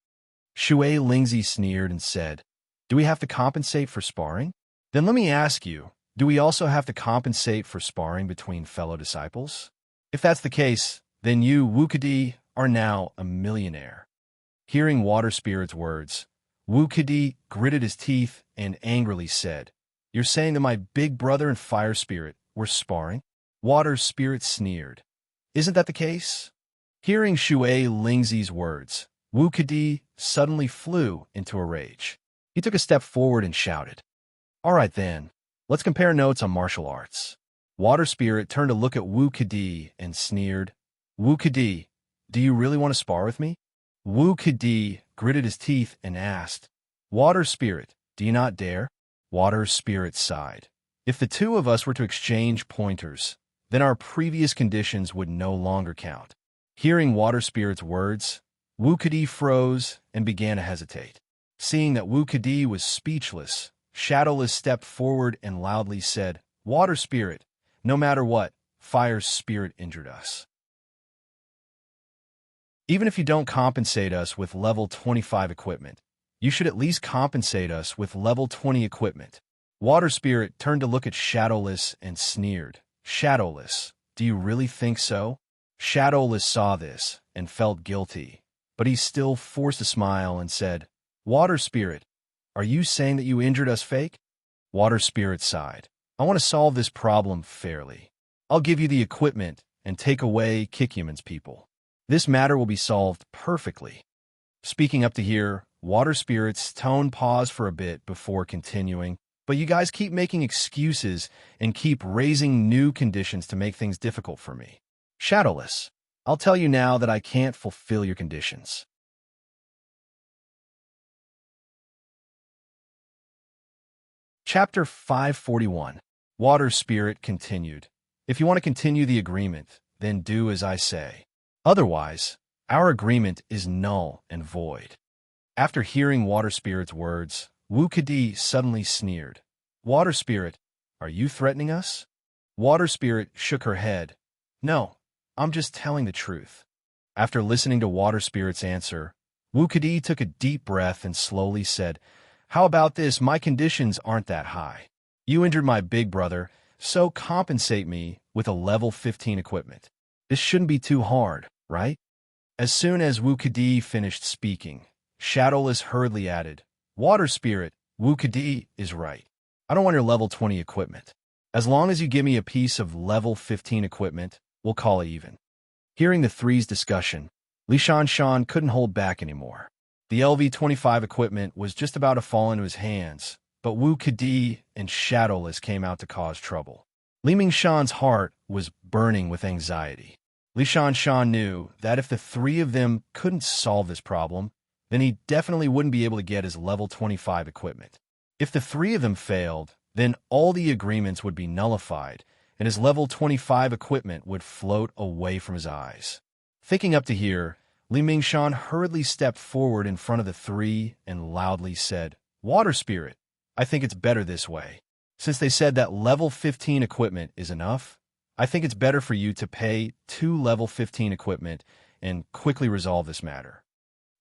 Shui Lingzi sneered and said, "Do we have to compensate for sparring? Then let me ask you, do we also have to compensate for sparring between fellow disciples? If that's the case, then you, Wu Kadi, are now a millionaire." Hearing Water Spirit's words, Wu Kadi gritted his teeth and angrily said, "You're saying that my big brother and Fire Spirit were sparring?" Water Spirit sneered. "Isn't that the case?" Hearing Shui Lingzi's words, Wu Kadi suddenly flew into a rage. He took a step forward and shouted, "All right then, let's compare notes on martial arts." Water Spirit turned to look at Wu Kadi and sneered, "Wu Kadi, do you really want to spar with me?" Wu Kadi gritted his teeth and asked, "Water Spirit, do you not dare?" Water Spirit sighed. "If the two of us were to exchange pointers, then our previous conditions would no longer count." Hearing Water Spirit's words, Wu Kadi froze and began to hesitate. Seeing that Wu Kadi was speechless, Shadowless stepped forward and loudly said, "Water Spirit, no matter what, Fire Spirit injured us. Even if you don't compensate us with level 25 equipment, you should at least compensate us with level 20 equipment." Water Spirit turned to look at Shadowless and sneered, "Shadowless, do you really think so?" Shadowless saw this and felt guilty, but he still forced a smile and said, "Water Spirit, are you saying that you injured us fake?" Water Spirit sighed. "I want to solve this problem fairly. I'll give you the equipment and take away Kikyuman's people. This matter will be solved perfectly." Speaking up to here, Water Spirit's tone paused for a bit before continuing, "But you guys keep making excuses and keep raising new conditions to make things difficult for me. Shadowless, I'll tell you now that I can't fulfill your conditions." Chapter 541. Water Spirit continued. "If you want to continue the agreement, then do as I say. Otherwise, our agreement is null and void." After hearing Water Spirit's words, Wu Kadi suddenly sneered. "Water Spirit, are you threatening us?" Water Spirit shook her head. "No, I'm just telling the truth." After listening to Water Spirit's answer, Wu Kadi took a deep breath and slowly said, "How about this? My conditions aren't that high. You injured my big brother, so compensate me with a level 15 equipment. This shouldn't be too hard, right?" As soon as Wu Kadi finished speaking, Shadowless hurriedly added, "Water Spirit, Wu Kadi is right. I don't want your level 20 equipment. As long as you give me a piece of level 15 equipment, we'll call it even." Hearing the three's discussion, Li Shan couldn't hold back anymore. The LV-25 equipment was just about to fall into his hands, but Wu Kadi and Shadowless came out to cause trouble. Li Mingshan's heart was burning with anxiety. Li Shan knew that if the three of them couldn't solve this problem, then he definitely wouldn't be able to get his level 25 equipment. If the three of them failed, then all the agreements would be nullified, and his level 25 equipment would float away from his eyes. Thinking up to here, Li Mingshan hurriedly stepped forward in front of the three and loudly said, "Water Spirit, I think it's better this way. Since they said that level 15 equipment is enough, I think it's better for you to pay 2 level 15 equipment and quickly resolve this matter."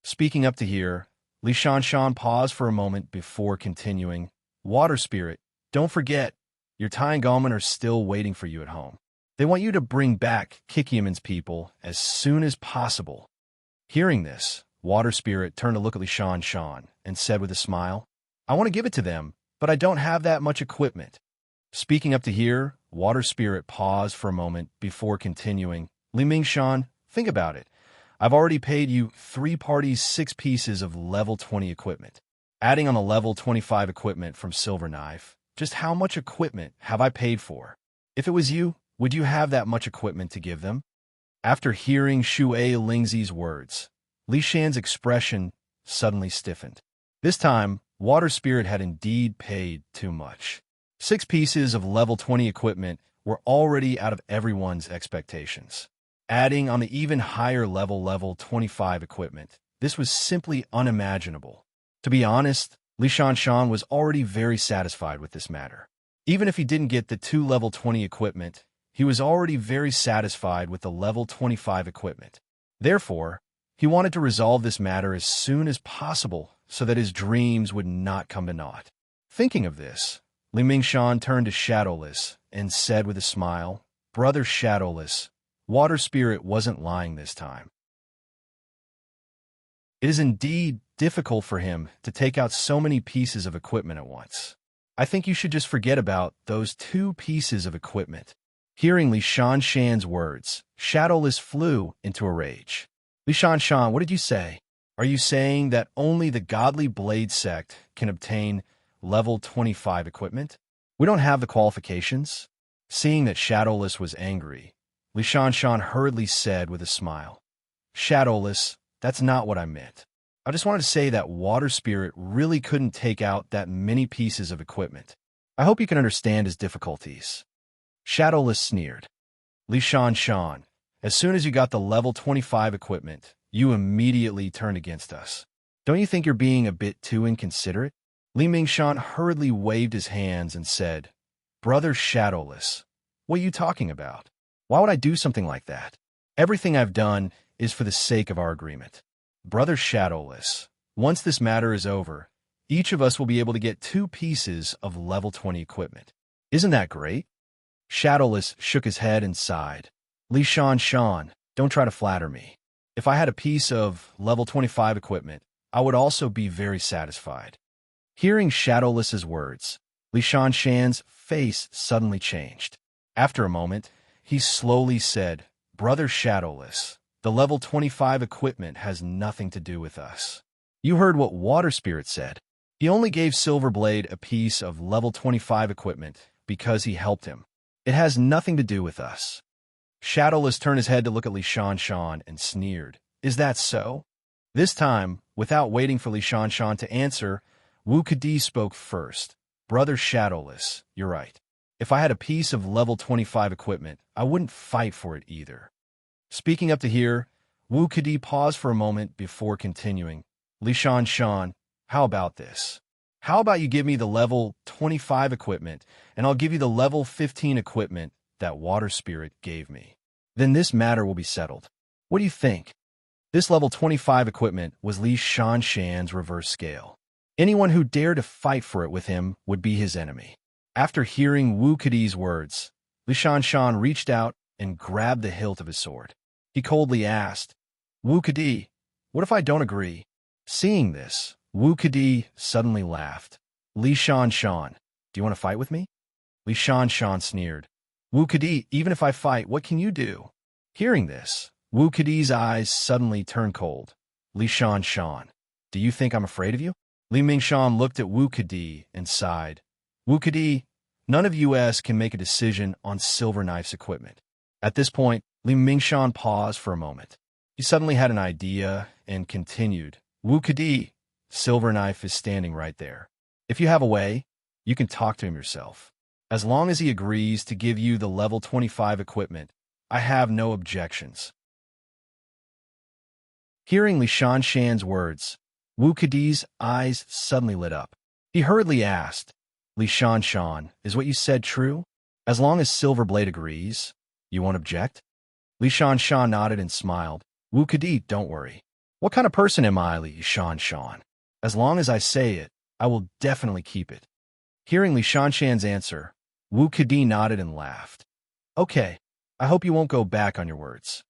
Speaking up to here, Li Shan paused for a moment before continuing, "Water Spirit, don't forget, your Taigamen are still waiting for you at home. They want you to bring back Kikyuman's people as soon as possible." Hearing this, Water Spirit turned to look at Li Shan and said with a smile, "I want to give it to them, but I don't have that much equipment." Speaking up to here, Water Spirit paused for a moment before continuing, "Li Mingshan, think about it. I've already paid you 3 parties 6 pieces of level 20 equipment. Adding on the level 25 equipment from Silver Knife, just how much equipment have I paid for? If it was you, would you have that much equipment to give them?" After hearing Shui Lingzi's words, Li Shan's expression suddenly stiffened. This time, Water Spirit had indeed paid too much. 6 pieces of level 20 equipment were already out of everyone's expectations. Adding on the even higher level 25 equipment, this was simply unimaginable. To be honest, Li Shan was already very satisfied with this matter. Even if he didn't get the 2 level 20 equipment, he was already very satisfied with the level 25 equipment. Therefore, he wanted to resolve this matter as soon as possible so that his dreams would not come to naught. Thinking of this, Li Mingshan turned to Shadowless and said with a smile, "Brother Shadowless, Water Spirit wasn't lying this time. It is indeed difficult for him to take out so many pieces of equipment at once. I think you should just forget about those 2 pieces of equipment." Hearing Li Shan's words, Shadowless flew into a rage. "Li Shan, what did you say? Are you saying that only the Godly Blade sect can obtain level 25 equipment? We don't have the qualifications?" Seeing that Shadowless was angry, Li Shan hurriedly said with a smile, "Shadowless, that's not what I meant. I just wanted to say that Water Spirit really couldn't take out that many pieces of equipment. I hope you can understand his difficulties." Shadowless sneered. "Li Shan, as soon as you got the level 25 equipment, you immediately turned against us. Don't you think you're being a bit too inconsiderate?" Li Mingshan hurriedly waved his hands and said, "Brother Shadowless, what are you talking about? Why would I do something like that? Everything I've done is for the sake of our agreement. Brother Shadowless, once this matter is over, each of us will be able to get 2 pieces of level 20 equipment. Isn't that great?" Shadowless shook his head and sighed. "Li Shan, don't try to flatter me. If I had a piece of level 25 equipment, I would also be very satisfied. Hearing Shadowless's words, Li Shan's face suddenly changed. After a moment, he slowly said, "Brother Shadowless, the level 25 equipment has nothing to do with us. You heard what Water Spirit said. He only gave Silverblade a piece of level 25 equipment because he helped him. It has nothing to do with us." Shadowless turned his head to look at Li Shan and sneered. "Is that so?" This time, without waiting for Li Shan to answer, Wu Kadi spoke first. "Brother Shadowless, you're right. If I had a piece of level 25 equipment, I wouldn't fight for it either." Speaking up to here, Wu Kadi paused for a moment before continuing. "Li Shan, how about this? How about you give me the level 25 equipment, and I'll give you the level 15 equipment that Water Spirit gave me. Then this matter will be settled. What do you think?" This level 25 equipment was Li Shan's reverse scale. Anyone who dared to fight for it with him would be his enemy. After hearing Wu Kadi's words, Li Shan reached out and grabbed the hilt of his sword. He coldly asked, "Wu Kadi, what if I don't agree?" Seeing this, Wu Kadi suddenly laughed. "Li Shan, do you want to fight with me?" Li Shan sneered. "Wu Kadi, even if I fight, what can you do?" Hearing this, Wu Kadi's eyes suddenly turned cold. "Li Shan, do you think I'm afraid of you?" Li Mingshan looked at Wu Kadi and sighed. "Wu Kadi, none of us can make a decision on Silver Knife's equipment." At this point, Li Mingshan paused for a moment. He suddenly had an idea and continued. "Wu Kadi, Silver Knife is standing right there. If you have a way, you can talk to him yourself. As long as he agrees to give you the level 25 equipment, I have no objections." Hearing Li Shan's words, Wu Kadi's eyes suddenly lit up. He hurriedly asked, "Li Shan, is what you said true? As long as Silverblade agrees, you won't object?" Li Shan nodded and smiled. "Wu Kadi, don't worry. What kind of person am I, Li Shan? As long as I say it, I will definitely keep it." Hearing Li Shan's answer, Wu Kadi nodded and laughed. "Okay, I hope you won't go back on your words."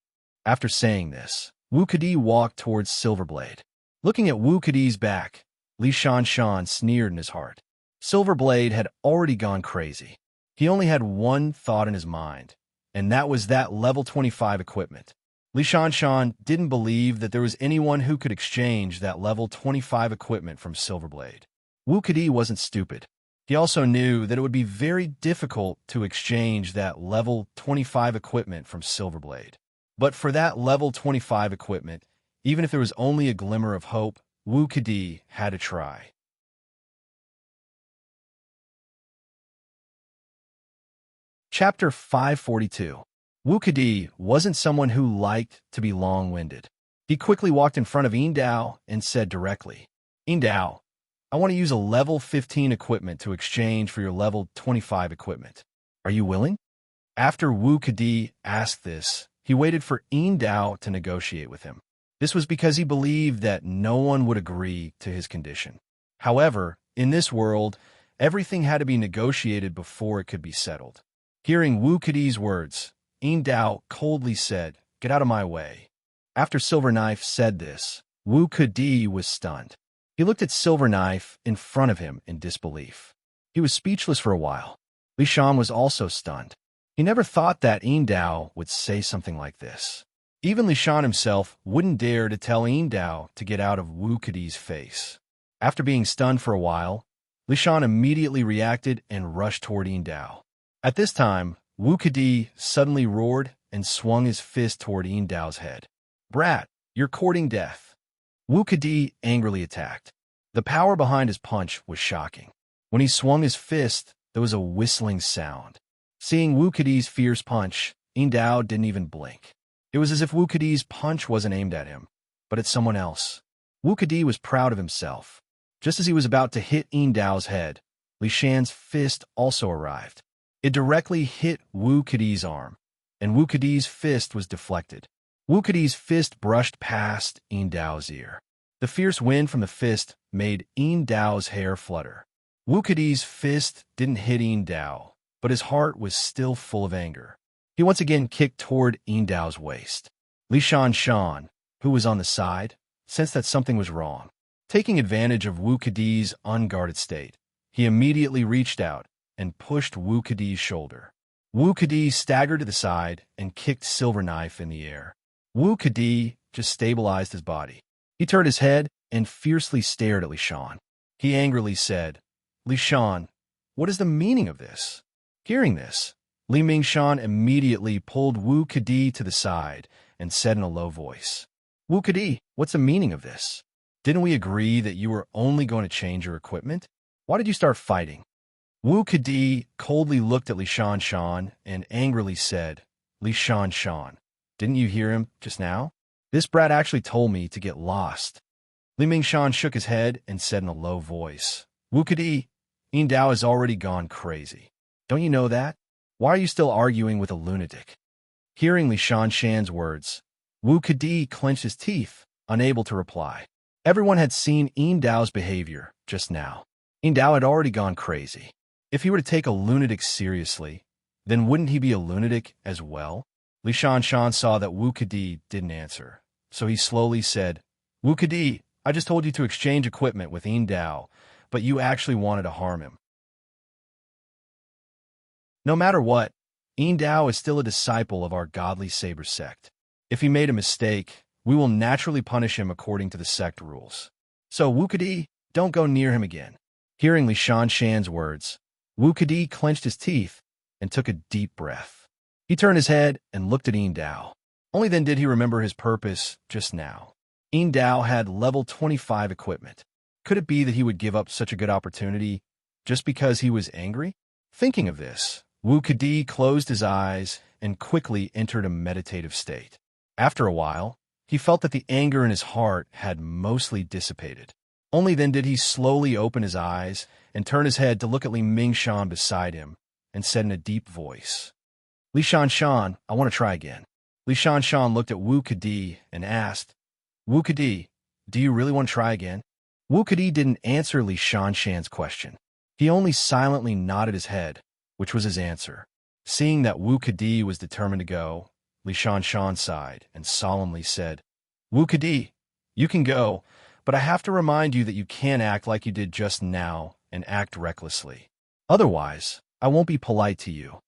After saying this, Wu Kadi walked towards Silverblade. Looking at Wu Kadi's back, Li Shan sneered in his heart. Silverblade had already gone crazy. He only had one thought in his mind, and that was that level 25 equipment. Li Shan didn't believe that there was anyone who could exchange that level 25 equipment from Silverblade. Wu Kadi wasn't stupid. He also knew that it would be very difficult to exchange that level 25 equipment from Silverblade. But for that level 25 equipment, even if there was only a glimmer of hope, Wu Kadi had to try. Chapter 542. Wu Kadi wasn't someone who liked to be long-winded. He quickly walked in front of Dao and said directly, "Dao, I want to use a level 15 equipment to exchange for your level 25 equipment. Are you willing?" After Wu Kadi asked this, he waited for Dao to negotiate with him. This was because he believed that no one would agree to his condition. However, in this world, everything had to be negotiated before it could be settled. Hearing Wu Kadi's words, Dao coldly said, "Get out of my way." After Silver Knife said this, Wu Kadi was stunned. He looked at Silver Knife in front of him in disbelief. He was speechless for a while. Li Shan was also stunned. He never thought that Dao would say something like this. Even Li Shan himself wouldn't dare to tell Dao to get out of Wu Kadi's face. After being stunned for a while, Li Shan immediately reacted and rushed toward Dao. At this time, Wu Kadi suddenly roared and swung his fist toward Dao's head. "Brat, you're courting death." Wu Kadi angrily attacked. The power behind his punch was shocking. When he swung his fist, there was a whistling sound. Seeing Wu Kadi's fierce punch, Dao didn't even blink. It was as if Wu Kadi's punch wasn't aimed at him, but at someone else. Wu Kadi was proud of himself. Just as he was about to hit Dao's head, Li Shan's fist also arrived. It directly hit Wu Kadi's arm, and Wu Kadi's fist was deflected. Wu Kadi's fist brushed past Dao's ear. The fierce wind from the fist made Dao's hair flutter. Wu Kadi's fist didn't hit Dao, but his heart was still full of anger. He once again kicked toward Dao's waist. Li Shan, who was on the side, sensed that something was wrong. Taking advantage of Wu Kadi's unguarded state, he immediately reached out and pushed Wu Kadi's shoulder. Wu Kadi staggered to the side and kicked Silver Knife in the air. Wu Kadi just stabilized his body. He turned his head and fiercely stared at Li Shan. He angrily said, "Li Shan, what is the meaning of this?" Hearing this, Li Mingshan immediately pulled Wu Kadi to the side and said in a low voice, "Wu Kadi, what's the meaning of this? Didn't we agree that you were only going to change your equipment? Why did you start fighting?" Wu Kadi coldly looked at Li Shan and angrily said, "Li Shan, didn't you hear him just now? This brat actually told me to get lost." Li Mingshan shook his head and said in a low voice, "Wu Kadi, Yin Dao has already gone crazy. Don't you know that? Why are you still arguing with a lunatic?" Hearing Li Shan's words, Wu Kadi clenched his teeth, unable to reply. Everyone had seen Yin Dao's behavior just now. Yin Dao had already gone crazy. If he were to take a lunatic seriously, then wouldn't he be a lunatic as well? Li Shan saw that Wu Kadi didn't answer, so he slowly said, "Wu Kadi, I just told you to exchange equipment with Yin Dao, but you actually wanted to harm him. No matter what, Yin Dao is still a disciple of our godly saber sect. If he made a mistake, we will naturally punish him according to the sect rules. So Wu Kadi, don't go near him again." Hearing Li Shan's words, Wu Kadi clenched his teeth and took a deep breath. He turned his head and looked at Yin Dao. Only then did he remember his purpose just now. Yin Dao had level 25 equipment. Could it be that he would give up such a good opportunity just because he was angry? Thinking of this, Wu Kadi closed his eyes and quickly entered a meditative state. After a while, he felt that the anger in his heart had mostly dissipated. Only then did he slowly open his eyes and turn his head to look at Li Mingshan beside him and said in a deep voice, "Li Shan, I want to try again." Li Shan looked at Wu Kadi and asked, "Wu Kadi, do you really want to try again?" Wu Kadi didn't answer Li Shan's question. He only silently nodded his head, which was his answer. Seeing that Wu Kadi was determined to go, Li Shan sighed and solemnly said, "Wu Kadi, you can go, but I have to remind you that you can't act like you did just now and act recklessly. Otherwise, I won't be polite to you."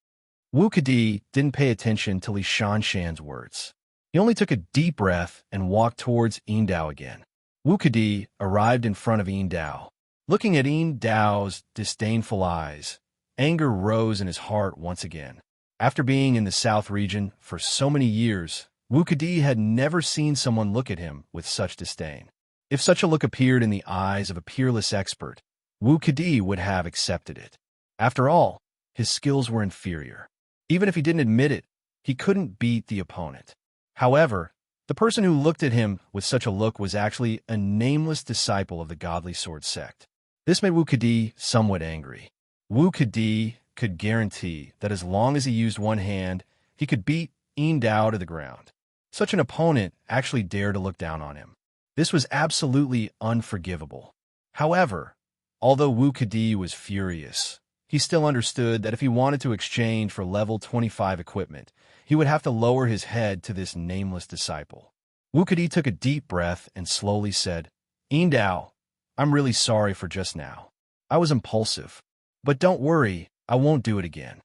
Wu Kadi didn't pay attention to Li Shan's words. He only took a deep breath and walked towards Yin Dao again. Wu Kadi arrived in front of Yin Dao. Looking at Yin Dao's disdainful eyes, anger rose in his heart once again. After being in the South region for so many years, Wu Kadi had never seen someone look at him with such disdain. If such a look appeared in the eyes of a peerless expert, Wu Kadi would have accepted it. After all, his skills were inferior. Even if he didn't admit it, he couldn't beat the opponent. However, the person who looked at him with such a look was actually a nameless disciple of the Godly Sword sect. This made Wu Kadi somewhat angry. Wu Kadi could guarantee that as long as he used one hand, he could beat Yin Dao to the ground. Such an opponent actually dared to look down on him. This was absolutely unforgivable. However, although Wu Kadi was furious, he still understood that if he wanted to exchange for level 25 equipment, he would have to lower his head to this nameless disciple. Wu Kadi took a deep breath and slowly said, "Yin Dao, I'm really sorry for just now. I was impulsive. But don't worry, I won't do it again."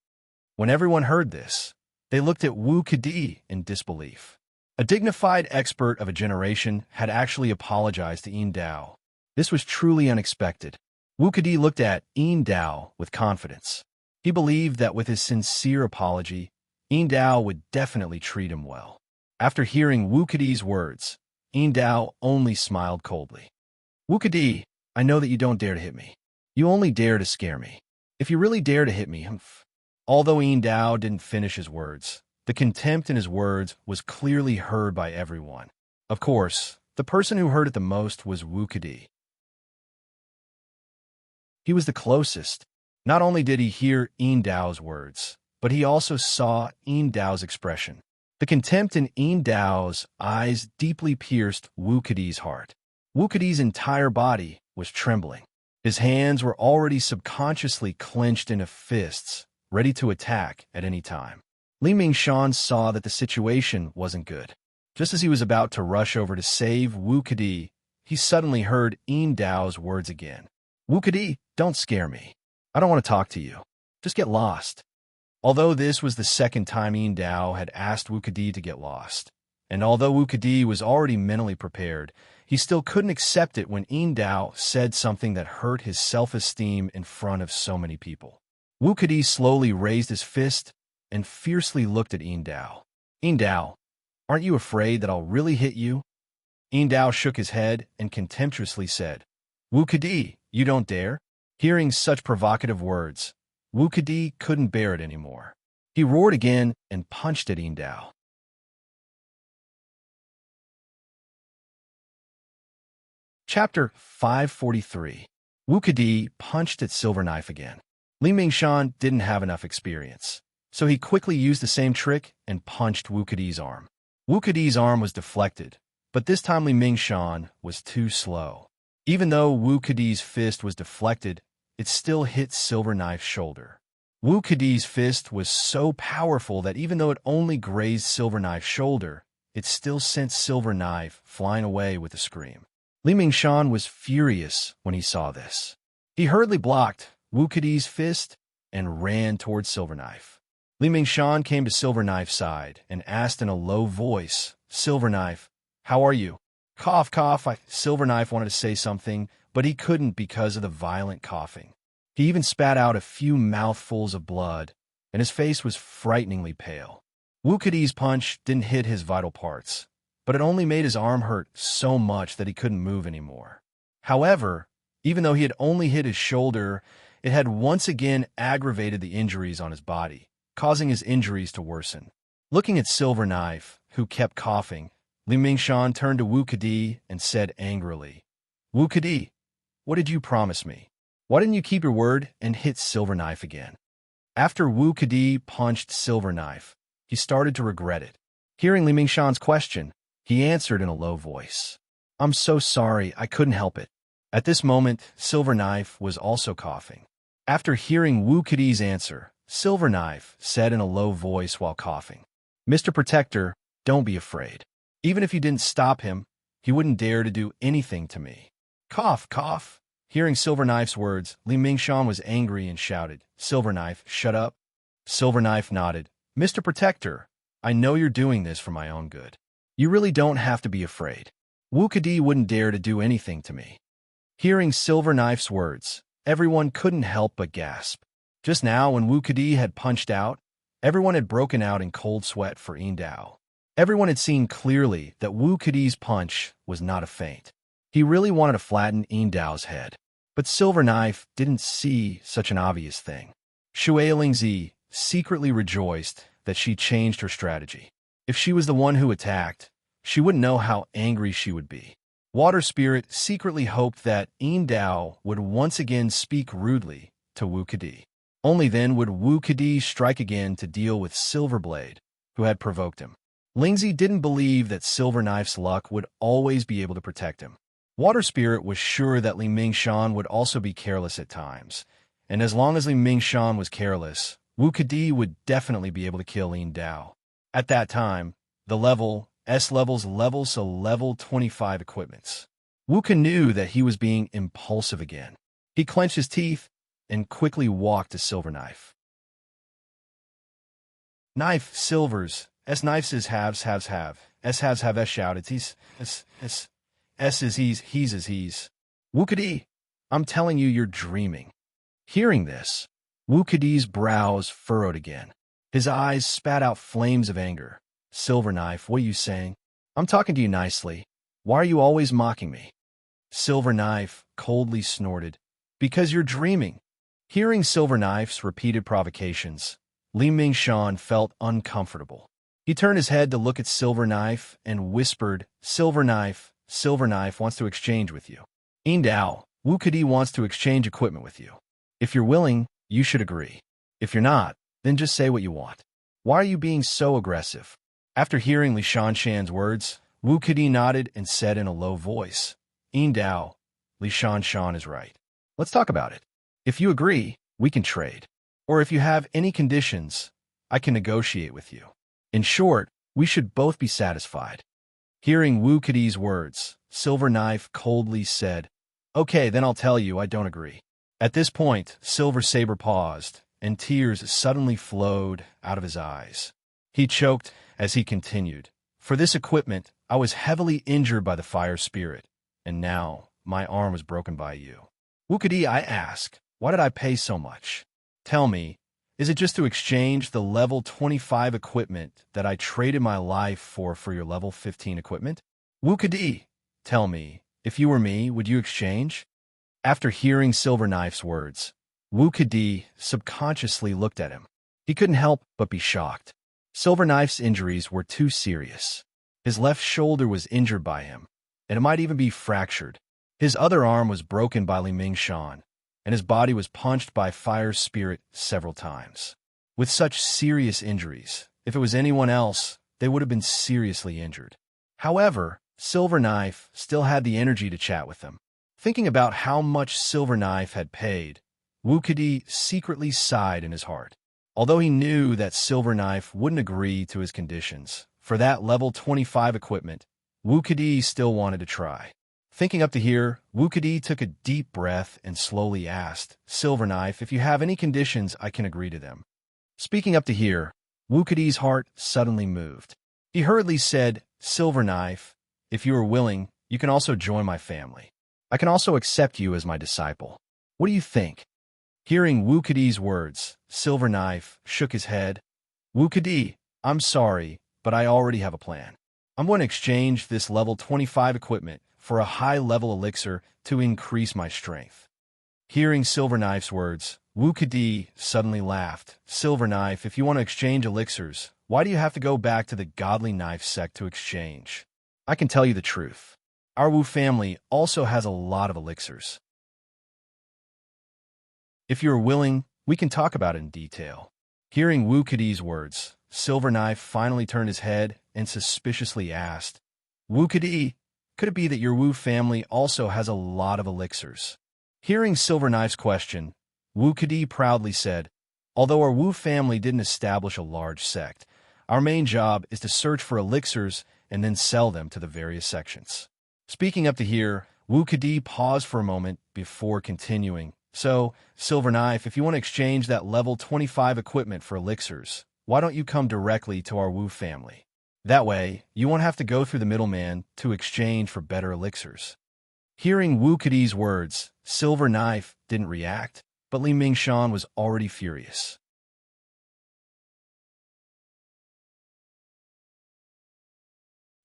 When everyone heard this, they looked at Wu Kadi in disbelief. A dignified expert of a generation had actually apologized to Yin Dao. This was truly unexpected. Wu Kadi looked at Yin Dao with confidence. He believed that with his sincere apology, Yin Dao would definitely treat him well. After hearing Wu Kadi's words, Yin Dao only smiled coldly. "Wu Kadi, I know that you don't dare to hit me. You only dare to scare me. If you really dare to hit me, Although Yin Dao didn't finish his words, the contempt in his words was clearly heard by everyone. Of course, the person who heard it the most was Wu Kadi. He was the closest. Not only did he hear Yin Dao's words, but he also saw Yin Dao's expression. The contempt in Yin Dao's eyes deeply pierced Wu Kadi's heart. Wu Kadi's entire body was trembling. His hands were already subconsciously clenched into fists, ready to attack at any time. Li Mingshan saw that the situation wasn't good. Just as he was about to rush over to save Wu Kadi, he suddenly heard Yin Dao's words again. Wu Kadi, don't scare me. I don't want to talk to you. Just get lost. Although this was the second time Yin Dao had asked Wu Kadi to get lost, and although Wu Kadi was already mentally prepared, he still couldn't accept it when Yin Dao said something that hurt his self-esteem in front of so many people. Wu Kadi slowly raised his fist and fiercely looked at Yin Dao. Yin Dao, aren't you afraid that I'll really hit you? Yin Dao shook his head and contemptuously said, Wu Kadi, you don't dare? Hearing such provocative words, Wu Kadi couldn't bear it anymore. He roared again and punched at Yin Dao. Chapter 543. Wu Kadi punched at Silver Knife again. Li Mingshan didn't have enough experience, so he quickly used the same trick and punched Wu Kadi's arm. Wu Kadi's arm was deflected, but this time Li Mingshan was too slow. Even though Wu Kadi's fist was deflected, it still hit Silver Knife's shoulder. Wu Kadi's fist was so powerful that even though it only grazed Silver Knife's shoulder, it still sent Silver Knife flying away with a scream. Li Mingshan was furious when he saw this. He hurriedly blocked Wu Kadi's fist and ran towards Silver Knife. Li Mingshan came to Silver Knife's side and asked in a low voice, Silver Knife, how are you? Cough, cough. Silver Knife wanted to say something, but he couldn't because of the violent coughing. He even spat out a few mouthfuls of blood, and his face was frighteningly pale. Wu Kadi's punch didn't hit his vital parts, but it only made his arm hurt so much that he couldn't move anymore. However, even though he had only hit his shoulder, it had once again aggravated the injuries on his body, causing his injuries to worsen. Looking at Silver Knife, who kept coughing, Li Mingshan turned to Wu Kadi and said angrily, Wu Kadi, what did you promise me? Why didn't you keep your word and hit Silver Knife again? After Wu Kadi punched Silver Knife, he started to regret it. Hearing Li Mingshan's question, he answered in a low voice, I'm so sorry, I couldn't help it. At this moment, Silver Knife was also coughing. After hearing Wu Kadi's answer, Silver Knife said in a low voice while coughing, Mr. Protector, don't be afraid. Even if you didn't stop him, he wouldn't dare to do anything to me. Cough, cough. Hearing Silver Knife's words, Li Mingshan was angry and shouted, Silver Knife, shut up. Silver Knife nodded, Mr. Protector, I know you're doing this for my own good. You really don't have to be afraid. Wu Kadi wouldn't dare to do anything to me. Hearing Silver Knife's words, everyone couldn't help but gasp. Just now, when Wu Kadi had punched out, everyone had broken out in cold sweat for Yin Dao. Everyone had seen clearly that Wu Kadi's punch was not a feint. He really wanted to flatten Yin Dao's head. But Silver Knife didn't see such an obvious thing. Shui Lingzi secretly rejoiced that she changed her strategy. If she was the one who attacked, she wouldn't know how angry she would be. Water Spirit secretly hoped that Yin Dao would once again speak rudely to Wu Kadi. Only then would Wu Kadi strike again to deal with Silver Blade, who had provoked him. Lingzi didn't believe that Silver Knife's luck would always be able to protect him. Water Spirit was sure that Li Mingshan would also be careless at times, and as long as Li Mingshan was careless, Wu Kadi would definitely be able to kill Yin Dao. At that time, the level 25 equipments. Wu Kadi knew that he was being impulsive again. He clenched his teeth and quickly walked to Silver Knife. Knife, silvers, S knives is halves, have, S halves have, S shouted, S is he's is he's. Wu Kadi, I'm telling you, you're dreaming. Hearing this, Wu Kadi's brows furrowed again. His eyes spat out flames of anger. Silver Knife, what are you saying? I'm talking to you nicely. Why are you always mocking me? Silver Knife coldly snorted, because you're dreaming. Hearing Silver Knife's repeated provocations, Li Mingshan felt uncomfortable. He turned his head to look at Silver Knife and whispered, Silver Knife wants to exchange with you. Yin Dao, Wu Kadi wants to exchange equipment with you. If you're willing, you should agree. If you're not, then just say what you want. Why are you being so aggressive? After hearing Li Shanshan's words, Wu Kadi nodded and said in a low voice, Yin Dao, Li Shanshan is right. Let's talk about it. If you agree, we can trade. Or if you have any conditions, I can negotiate with you. In short, we should both be satisfied. Hearing Wu Kadi's words, Silver Knife coldly said, "Okay, then I'll tell you I don't agree." At this point, Silver Saber paused, and tears suddenly flowed out of his eyes. He choked as he continued, "For this equipment, I was heavily injured by the fire spirit, and now my arm was broken by you. Wu Kadi, I ask, why did I pay so much? Tell me, is it just to exchange the level 25 equipment that I traded my life for your level 15 equipment? Wu Kadi, tell me, if you were me, would you exchange?" After hearing Silver Knife's words, Wu Kadi subconsciously looked at him. He couldn't help but be shocked. Silver Knife's injuries were too serious. His left shoulder was injured by him, and it might even be fractured. His other arm was broken by Li Mingshan, and his body was punched by Fire Spirit several times. With such serious injuries, if it was anyone else, they would have been seriously injured. However, Silver Knife still had the energy to chat with them. Thinking about how much Silver Knife had paid, Wu Kadi secretly sighed in his heart. Although he knew that Silver Knife wouldn't agree to his conditions for that level 25 equipment, Wu Kadi still wanted to try. Thinking up to here, Wu Kadi took a deep breath and slowly asked, "Silver Knife, if you have any conditions, I can agree to them." Speaking up to here, Wu Kadi's heart suddenly moved. He hurriedly said, "Silver Knife, if you are willing, you can also join my family. I can also accept you as my disciple. What do you think?" Hearing Wu Kadi's words, Silver Knife shook his head. "Wu Kadi, I'm sorry, but I already have a plan. I'm going to exchange this level 25 equipment for a high-level elixir to increase my strength." Hearing Silver Knife's words, Wu Kadi suddenly laughed. "Silver Knife, if you want to exchange elixirs, why do you have to go back to the Godly Knife sect to exchange? I can tell you the truth. Our Wu family also has a lot of elixirs. If you are willing, we can talk about it in detail." Hearing Wu Kadi's words, Silver Knife finally turned his head and suspiciously asked, "Wu Kadi, could it be that your Wu family also has a lot of elixirs?" Hearing Silver Knife's question, Wu Kadi proudly said, "Although our Wu family didn't establish a large sect, our main job is to search for elixirs and then sell them to the various sections." Speaking up to here, Wu Kadi paused for a moment before continuing. "So, Silver Knife, if you want to exchange that level 25 equipment for elixirs, why don't you come directly to our Wu family? That way, you won't have to go through the middleman to exchange for better elixirs." Hearing Wu Kadi's words, Silver Knife didn't react, but Li Mingshan was already furious.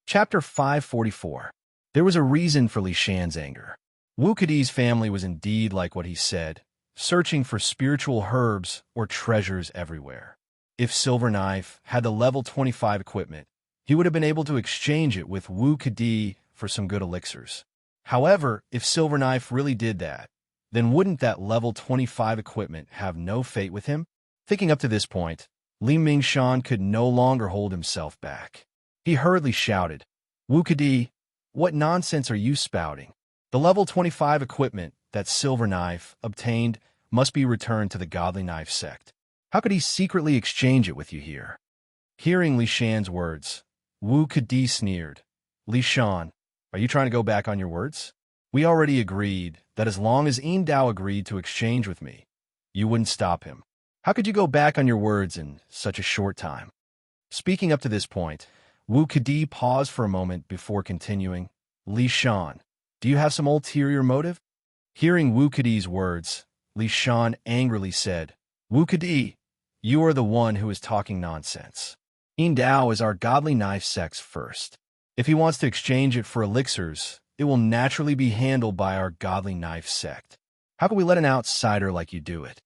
Chapter 544. There was a reason for Li Shan's anger. Wu Kadi's family was indeed like what he said, searching for spiritual herbs or treasures everywhere. If Silver Knife had the level 25 equipment, he would have been able to exchange it with Wu Kadi for some good elixirs. However, if Silver Knife really did that, then wouldn't that level 25 equipment have no fate with him? Thinking up to this point, Li Mingshan could no longer hold himself back. He hurriedly shouted, "Wu Kadi, what nonsense are you spouting? The level 25 equipment that Silver Knife obtained must be returned to the Godly Knife sect. How could he secretly exchange it with you here?" Hearing Li Shan's words, Wu Kadi sneered. "Li Shan, are you trying to go back on your words? We already agreed that as long as Yin Dao agreed to exchange with me, you wouldn't stop him. How could you go back on your words in such a short time?" Speaking up to this point, Wu Kadi paused for a moment before continuing. "Li Shan, do you have some ulterior motive?" Hearing Wu Kadi's words, Li Shan angrily said, "Wu Kadi, you are the one who is talking nonsense. Yin Dao is our Godly Knife sect's first. If he wants to exchange it for elixirs, it will naturally be handled by our Godly Knife sect. How can we let an outsider like you do it?"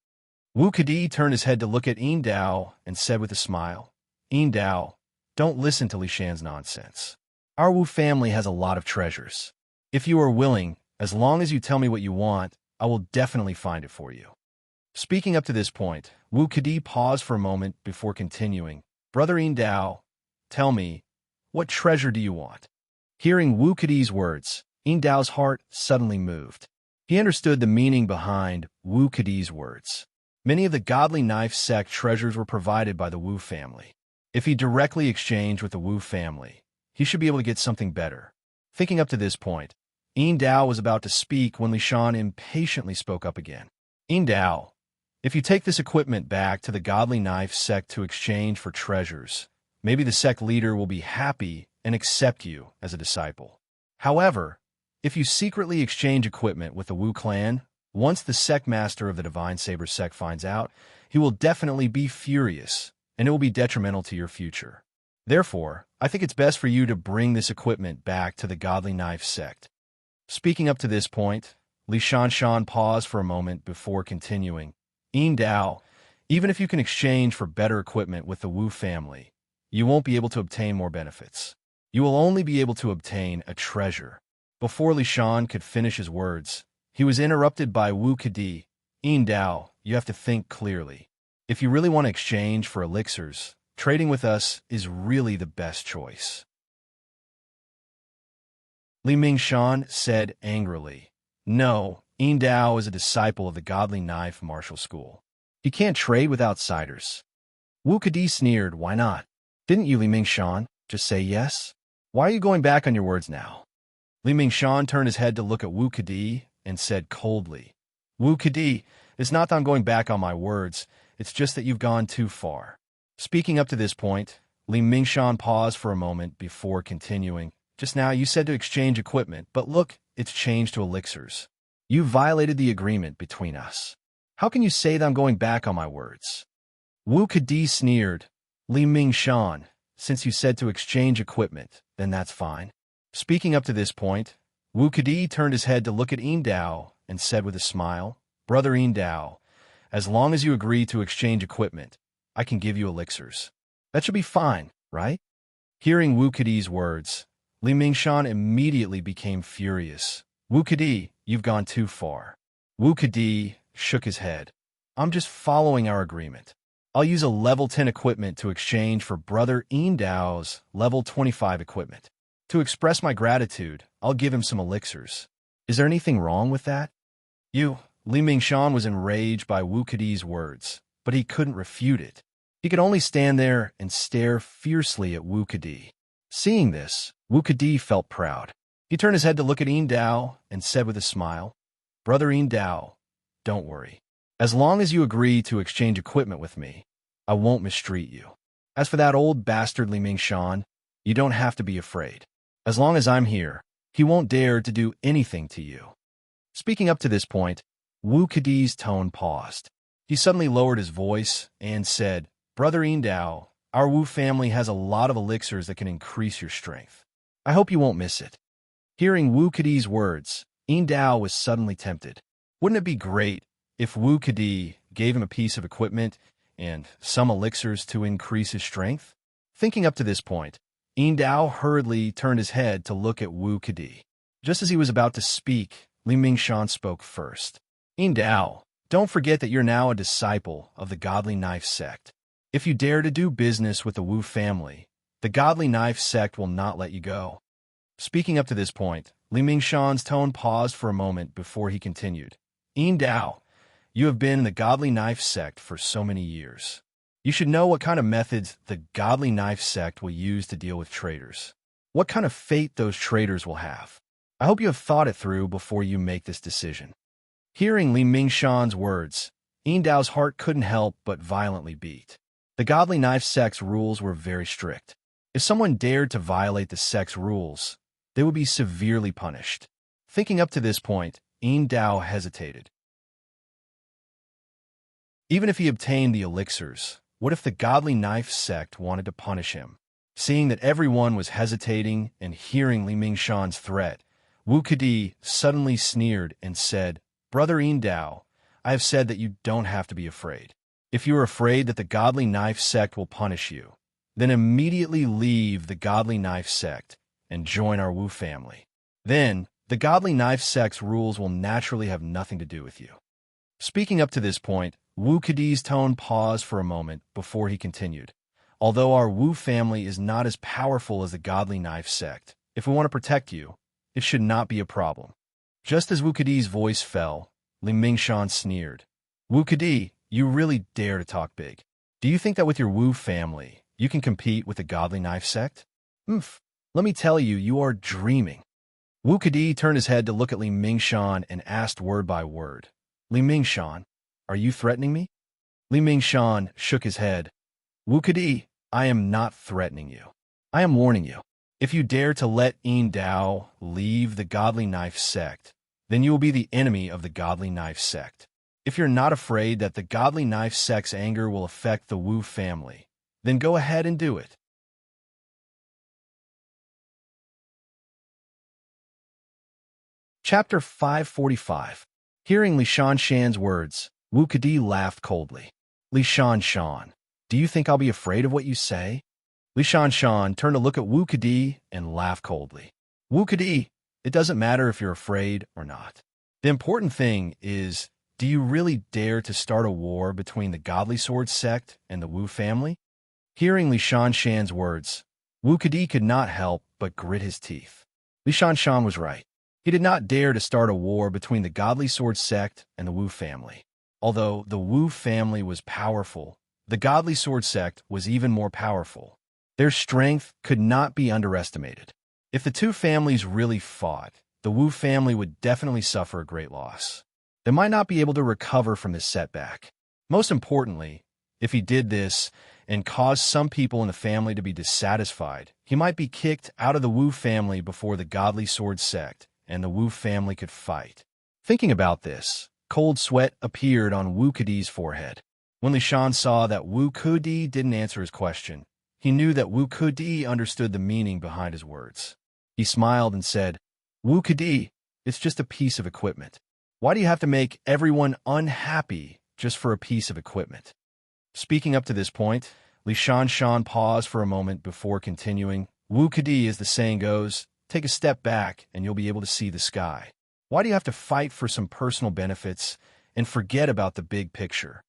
Wu Kadi turned his head to look at Yin Dao and said with a smile, "Yin Dao, don't listen to Li Shan's nonsense. Our Wu family has a lot of treasures. If you are willing, as long as you tell me what you want, I will definitely find it for you." Speaking up to this point, Wu Kadi paused for a moment before continuing. "Brother Yin Dao, tell me, what treasure do you want?" Hearing Wu Kadi's words, Yin Dao's heart suddenly moved. He understood the meaning behind Wu Kadi's words. Many of the Godly Knife sect treasures were provided by the Wu family. If he directly exchanged with the Wu family, he should be able to get something better. Thinking up to this point, Yin Dao was about to speak when Li Shan impatiently spoke up again. Yin Dao, if you take this equipment back to the Godly Knife sect to exchange for treasures, maybe the sect leader will be happy and accept you as a disciple. However, if you secretly exchange equipment with the Wu clan, once the sect master of the Divine Saber sect finds out, he will definitely be furious, and it will be detrimental to your future. Therefore, I think it's best for you to bring this equipment back to the Godly Knife sect. Speaking up to this point, Li Shan paused for a moment before continuing. Yin Dao, even if you can exchange for better equipment with the Wu family, you won't be able to obtain more benefits. You will only be able to obtain a treasure. Before Li Shan could finish his words, he was interrupted by Wu Kadi. Yin Dao, you have to think clearly. If you really want to exchange for elixirs, trading with us is really the best choice. Li Mingshan said angrily. No, Yin Dao is a disciple of the Godly Knife martial school. He can't trade with outsiders. Wu Kadi sneered, why not? Didn't you, Li Mingshan, just say yes? Why are you going back on your words now? Li Mingshan turned his head to look at Wu Kadi and said coldly, Wu Kadi, it's not that I'm going back on my words, it's just that you've gone too far. Speaking up to this point, Li Mingshan paused for a moment before continuing. Just now you said to exchange equipment, but look, it's changed to elixirs. You violated the agreement between us. How can you say that I'm going back on my words? Wu Kadi sneered. Li Mingshan, since you said to exchange equipment, then that's fine. Speaking up to this point, Wu Kadi turned his head to look at Yin Dao and said with a smile, Brother Yin Dao, as long as you agree to exchange equipment, I can give you elixirs. That should be fine, right? Hearing Wu Kadi's words, Li Mingshan immediately became furious. Wu Kadi, you've gone too far. Wu Kadi shook his head. I'm just following our agreement. I'll use a level 10 equipment to exchange for Brother Yin Dao's level 25 equipment. To express my gratitude, I'll give him some elixirs. Is there anything wrong with that? Li Mingshan was enraged by Wu Kadi's words, but he couldn't refute it. He could only stand there and stare fiercely at Wu Kadi. Seeing this, Wu Kadi felt proud. He turned his head to look at Yin Dao and said with a smile, Brother Yin Dao, don't worry. As long as you agree to exchange equipment with me, I won't mistreat you. As for that old bastard Li Mingshan, you don't have to be afraid. As long as I'm here, he won't dare to do anything to you. Speaking up to this point, Wu Kadi's tone paused. He suddenly lowered his voice and said, Brother Yin Dao, our Wu family has a lot of elixirs that can increase your strength. I hope you won't miss it. Hearing Wu Kadi's words, Yin Dao was suddenly tempted. Wouldn't it be great if Wu Kadi gave him a piece of equipment and some elixirs to increase his strength? Thinking up to this point, Yin Dao hurriedly turned his head to look at Wu Kadi. Just as he was about to speak, Li Mingshan spoke first. Yin Dao, don't forget that you're now a disciple of the Godly Knife sect. If you dare to do business with the Wu family, the Godly Knife sect will not let you go. Speaking up to this point, Li Mingshan's tone paused for a moment before he continued. Yin Dao, you have been in the Godly Knife sect for so many years. You should know what kind of methods the Godly Knife sect will use to deal with traitors. What kind of fate those traitors will have. I hope you have thought it through before you make this decision. Hearing Li Mingshan's words, Yin Dao's heart couldn't help but violently beat. The Godly Knife sect's rules were very strict. If someone dared to violate the sect's rules, they would be severely punished. Thinking up to this point, Yin Dao hesitated. Even if he obtained the elixirs, what if the Godly Knife sect wanted to punish him? Seeing that everyone was hesitating and hearing Li Mingshan's threat, Wu Kadi suddenly sneered and said, Brother Yin Dao, I have said that you don't have to be afraid. If you are afraid that the Godly Knife sect will punish you, then immediately leave the Godly Knife sect and join our Wu family. Then, the Godly Knife sect's rules will naturally have nothing to do with you. Speaking up to this point, Wu Kadi's tone paused for a moment before he continued. Although our Wu family is not as powerful as the Godly Knife sect, if we want to protect you, it should not be a problem. Just as Wu Kadi's voice fell, Li Mingshan sneered. Wu Kadi, you really dare to talk big. Do you think that with your Wu family, you can compete with the Godly Knife sect? Let Let me tell you, you are dreaming. Wu Kedi turned his head to look at Li Mingshan and asked word by word, Li Mingshan, are you threatening me? Li Mingshan shook his head. Wu Kedi, I am not threatening you. I am warning you. If you dare to let Yin Dao leave the Godly Knife sect, then you will be the enemy of the Godly Knife sect. If you're not afraid that the Godly Knife sect's anger will affect the Wu family, then go ahead and do it. Chapter 545. Hearing Li Shanshan's words, Wu Kedi laughed coldly. Li Shanshan, do you think I'll be afraid of what you say? Li Shanshan turned to look at Wu Kedi and laughed coldly. Wu Kedi, it doesn't matter if you're afraid or not. The important thing is, do you really dare to start a war between the Godly Sword sect and the Wu family? Hearing Li Shanshan's words, Wu Kedi could not help but grit his teeth. Li Shanshan was right. He did not dare to start a war between the Godly Sword sect and the Wu family. Although the Wu family was powerful, the Godly Sword sect was even more powerful. Their strength could not be underestimated. If the two families really fought, the Wu family would definitely suffer a great loss. They might not be able to recover from this setback. Most importantly, if he did this and caused some people in the family to be dissatisfied, he might be kicked out of the Wu family before the Godly Sword sect and the Wu family could fight. Thinking about this, cold sweat appeared on Wu Kedi's forehead. When Li Shan saw that Wu Kedi didn't answer his question, he knew that Wu Kedi understood the meaning behind his words. He smiled and said, Wu Kedi, it's just a piece of equipment. Why do you have to make everyone unhappy just for a piece of equipment? Speaking up to this point, Li Shanshan paused for a moment before continuing, Wu Kedi, as the saying goes, take a step back and you'll be able to see the sky. Why do you have to fight for some personal benefits and forget about the big picture?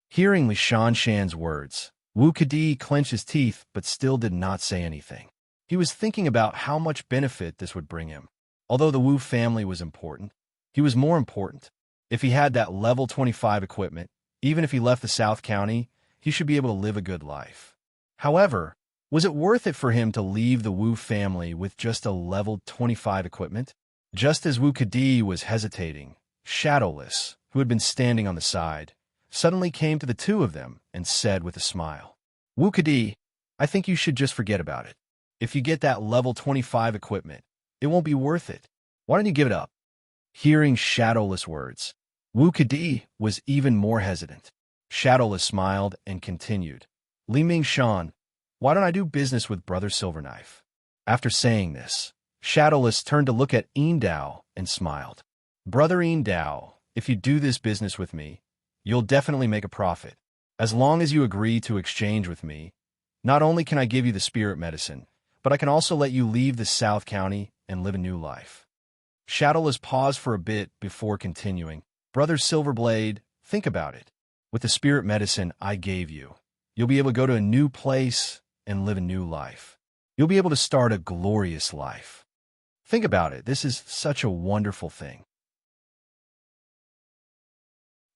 Hearing Li Shanshan's words, Wu Kedi clenched his teeth but still did not say anything. He was thinking about how much benefit this would bring him. Although the Wu family was important, he was more important. If he had that level 25 equipment, even if he left the South County, he should be able to live a good life. However, was it worth it for him to leave the Wu family with just a level 25 equipment? Just as Wu Kedi was hesitating, Shadowless, who had been standing on the side, suddenly came to the two of them and said with a smile, Wu Kedi, I think you should just forget about it. If you get that level 25 equipment, it won't be worth it. Why don't you give it up? Hearing Shadowless words, Wu Kedi was even more hesitant. Shadowless smiled and continued, Li Mingshan, why don't I do business with Brother Silverknife? After saying this, Shadowless turned to look at Yin Dao and smiled. Brother Yin Dao, if you do this business with me, you'll definitely make a profit. As long as you agree to exchange with me, not only can I give you the spirit medicine, but I can also let you leave the South County and live a new life. Shadowless paused for a bit before continuing. Brother Silverblade, think about it. With the spirit medicine I gave you, you'll be able to go to a new place and live a new life. You'll be able to start a glorious life. Think about it. This is such a wonderful thing.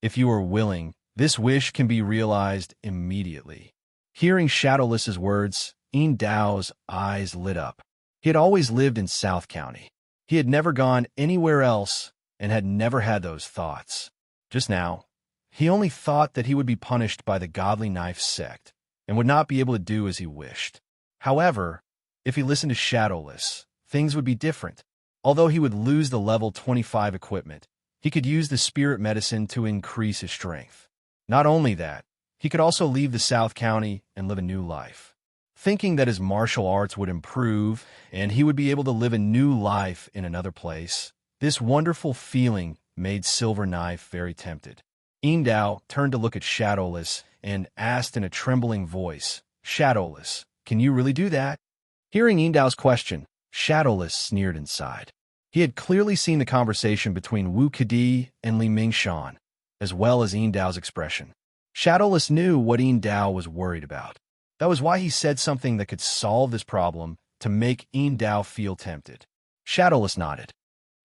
If you are willing, this wish can be realized immediately. Hearing Shadowless's words, Yin Dao's eyes lit up. He had always lived in South County. He had never gone anywhere else and had never had those thoughts. Just now, he only thought that he would be punished by the Godly Knife sect and would not be able to do as he wished. However, if he listened to Shadowless, things would be different. Although he would lose the level 25 equipment, he could use the spirit medicine to increase his strength. Not only that, he could also leave the South County and live a new life. Thinking that his martial arts would improve and he would be able to live a new life in another place, this wonderful feeling made Silverknife very tempted. Yin Dao turned to look at Shadowless and asked in a trembling voice, Shadowless, can you really do that? Hearing Yin Dao's question, Shadowless sneered inside. He had clearly seen the conversation between Wu Kedi and Li Mingshan, as well as Yin Dao's expression. Shadowless knew what Yin Dao was worried about. That was why he said something that could solve this problem to make Yin Dao feel tempted. Shadowless nodded.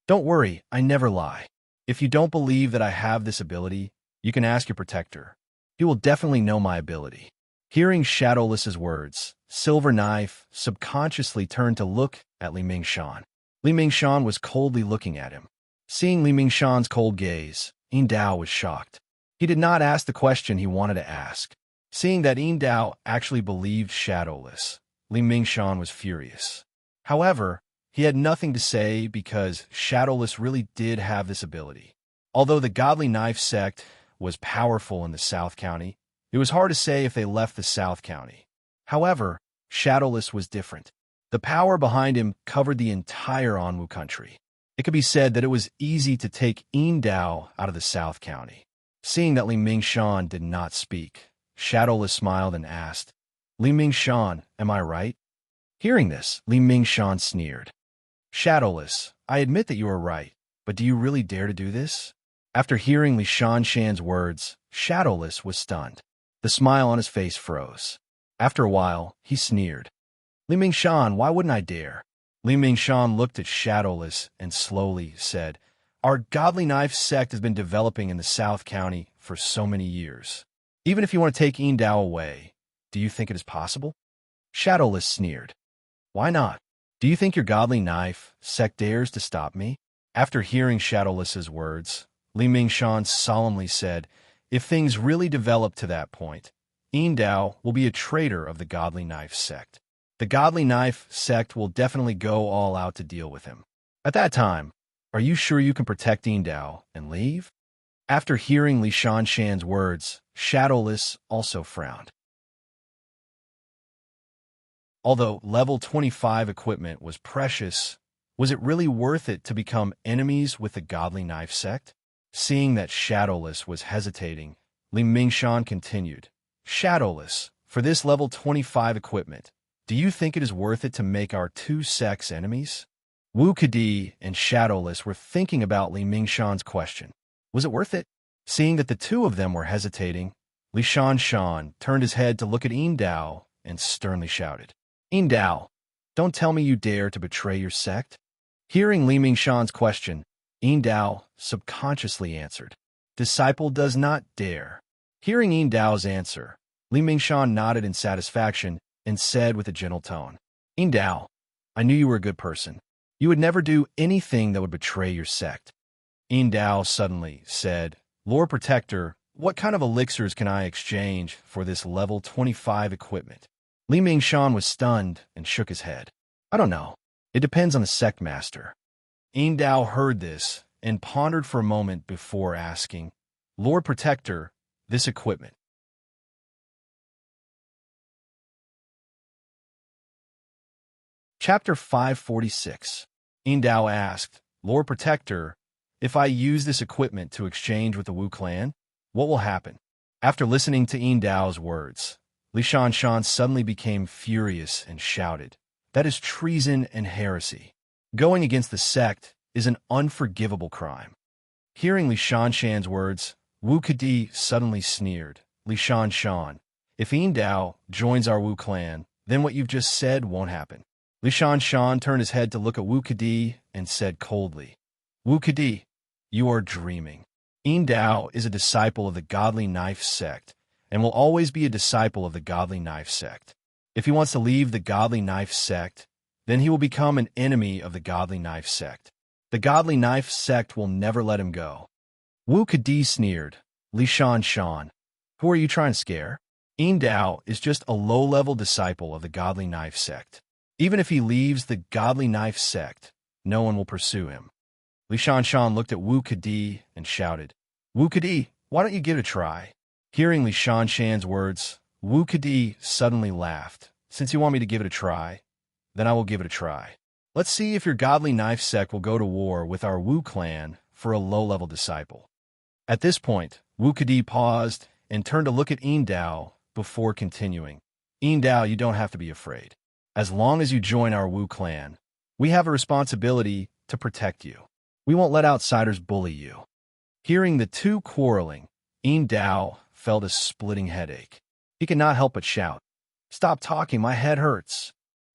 Don't worry, I never lie. If you don't believe that I have this ability, you can ask your protector. He will definitely know my ability. Hearing Shadowless's words, Silver Knife subconsciously turned to look at Li Mingshan. Li Mingshan was coldly looking at him. Seeing Li Mingshan's cold gaze, Yin Dao was shocked. He did not ask the question he wanted to ask. Seeing that Yin Dao actually believed Shadowless, Li Mingshan was furious. However, he had nothing to say because Shadowless really did have this ability. Although the Godly Knife sect was powerful in the South County, it was hard to say if they left the South County. However, Shadowless was different. The power behind him covered the entire Anwu country. It could be said that it was easy to take Yin Dao out of the South County. Seeing that Li Mingshan did not speak, Shadowless smiled and asked, Li Mingshan, am I right? Hearing this, Li Mingshan sneered. Shadowless, I admit that you are right, but do you really dare to do this? After hearing Li Shanshan's words, Shadowless was stunned. The smile on his face froze. After a while, he sneered. Li Mingshan, why wouldn't I dare? Li Mingshan looked at Shadowless and slowly said, Our Godly Knife sect has been developing in the South County for so many years. Even if you want to take Yin Dao away, do you think it is possible? Shadowless sneered. Why not? Do you think your Godly Knife sect dares to stop me? After hearing Shadowless's words, Li Mingshan solemnly said, If things really develop to that point, Yin Dao will be a traitor of the Godly Knife sect. The Godly Knife sect will definitely go all out to deal with him. At that time, are you sure you can protect Yin Dao and leave? After hearing Li Shanshan's words, Shadowless also frowned. Although level 25 equipment was precious, was it really worth it to become enemies with the Godly Knife sect? Seeing that Shadowless was hesitating, Li Mingshan continued, Shadowless, for this level 25 equipment, do you think it is worth it to make our two sects enemies? Wu Kadi and Shadowless were thinking about Li Mingshan's question. Was it worth it? Seeing that the two of them were hesitating, Li Shanshan turned his head to look at Yin Dao and sternly shouted, Yin Dao, don't tell me you dare to betray your sect? Hearing Li Mingshan's question, Yin Dao subconsciously answered, Disciple does not dare. Hearing Yin Dao's answer, Li Mingshan nodded in satisfaction and said with a gentle tone, Yin Dao, I knew you were a good person. You would never do anything that would betray your sect. Yin Dao suddenly said, Lord Protector, what kind of elixirs can I exchange for this level 25 equipment? Li Mingshan was stunned and shook his head. I don't know. It depends on the sect master. Yin Dao heard this and pondered for a moment before asking, Lord Protector, this equipment. Chapter 546. Yin Dao asked, Lord Protector, if I use this equipment to exchange with the Wu clan, what will happen? After listening to Yin Dao's words, Li Shanshan suddenly became furious and shouted, That is treason and heresy. Going against the sect is an unforgivable crime. Hearing Li Shanshan's words, Wu Kadi suddenly sneered, Li Shanshan, if Yin Dao joins our Wu clan, then what you've just said won't happen. Li Shanshan turned his head to look at Wu Kadi and said coldly, Wu Kadi, you are dreaming. Yin Dao is a disciple of the Godly Knife sect and will always be a disciple of the Godly Knife sect. If he wants to leave the Godly Knife sect, then he will become an enemy of the Godly Knife sect. The Godly Knife sect will never let him go. Wu Kadi sneered, Li Shanshan, who are you trying to scare? Yin Dao is just a low-level disciple of the Godly Knife sect. Even if he leaves the Godly Knife sect, no one will pursue him. Li Shanshan looked at Wu Kadi and shouted, Wu Kadi, why don't you give it a try? Hearing Li Shanshan's words, Wu Kadi suddenly laughed. Since you want me to give it a try, then I will give it a try. Let's see if your Godly Knife sect will go to war with our Wu clan for a low-level disciple. At this point, Wu Kadi paused and turned to look at Yin Dao before continuing. Yin Dao, you don't have to be afraid. As long as you join our Wu clan, we have a responsibility to protect you. We won't let outsiders bully you. Hearing the two quarreling, Yin Dao felt a splitting headache. He could not help but shout, Stop talking, my head hurts.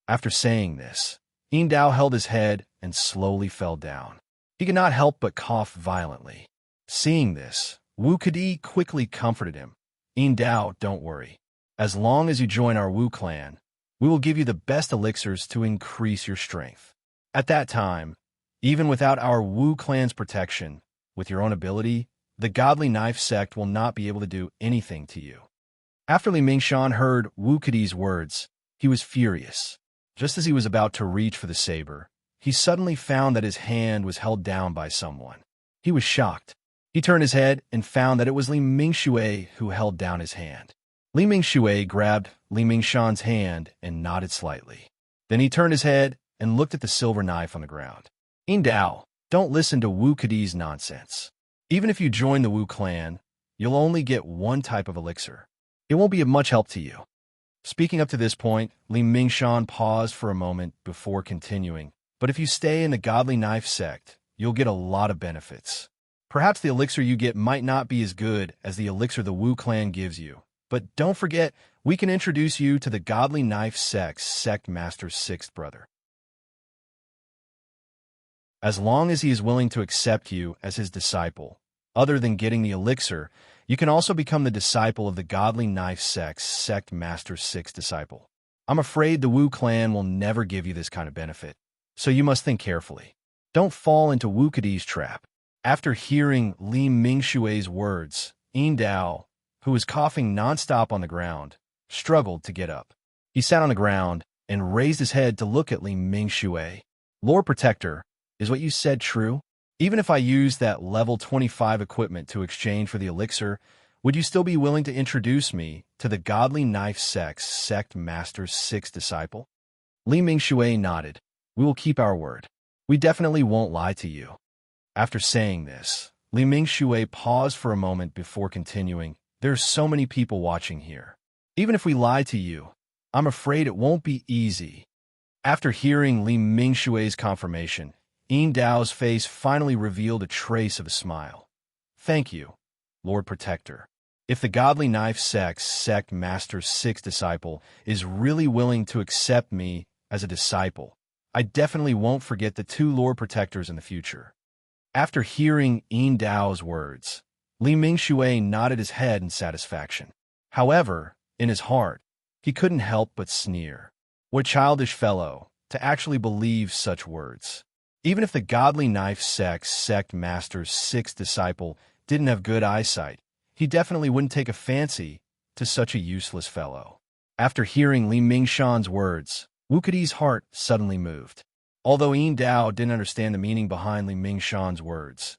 After saying this, Yin Dao held his head and slowly fell down. He could not help but cough violently. Seeing this, Wu Kadi quickly comforted him. Yin Dao, don't worry. As long as you join our Wu clan, we will give you the best elixirs to increase your strength. At that time, even without our Wu clan's protection, with your own ability, the Godly Knife sect will not be able to do anything to you." After Li Mingshan heard Wu Kadi's words, he was furious. Just as he was about to reach for the saber, he suddenly found that his hand was held down by someone. He was shocked. He turned his head and found that it was Li Mingshui who held down his hand. Li Mingshui grabbed Li Mingshan's hand and nodded slightly. Then he turned his head and looked at the silver knife on the ground. "Yin Dao, don't listen to Wu Kadi's nonsense. Even if you join the Wu clan, you'll only get one type of elixir. It won't be of much help to you." Speaking up to this point, Li Mingshan paused for a moment before continuing. "But if you stay in the Godly Knife sect, you'll get a lot of benefits. Perhaps the elixir you get might not be as good as the elixir the Wu clan gives you. But don't forget, we can introduce you to the Godly Knife sect's sect master's sixth brother. As long as he is willing to accept you as his disciple, other than getting the elixir, you can also become the disciple of the Godly Knife sect's sect master's sixth disciple. I'm afraid the Wu clan will never give you this kind of benefit, so you must think carefully. Don't fall into Wu Kadi's trap." After hearing Li Mingshui's words, Yin Dao, who was coughing nonstop on the ground, struggled to get up. He sat on the ground and raised his head to look at Li Mingshui. "Lord Protector, is what you said true? Even if I used that level 25 equipment to exchange for the elixir, would you still be willing to introduce me to the Godly Knife sect's sect master's sixth disciple?" Li Mingshui nodded. "We will keep our word. We definitely won't lie to you." After saying this, Li Mingshui paused for a moment before continuing. "There are so many people watching here. Even if we lie to you, I'm afraid it won't be easy." After hearing Li Mingshui's confirmation, Yin Dao's face finally revealed a trace of a smile. "Thank you, Lord Protector. If the Godly Knife sect's sect master's sixth disciple is really willing to accept me as a disciple, I definitely won't forget the two Lord Protectors in the future." After hearing Yin Dao's words, Li Mingshui nodded his head in satisfaction. However, in his heart, he couldn't help but sneer. What childish fellow to actually believe such words. Even if the Godly Knife sect's sect master's sixth disciple didn't have good eyesight, he definitely wouldn't take a fancy to such a useless fellow. After hearing Li Mingshan's words, Wu Kadi's heart suddenly moved. Although Yin Dao didn't understand the meaning behind Li Mingshan's words,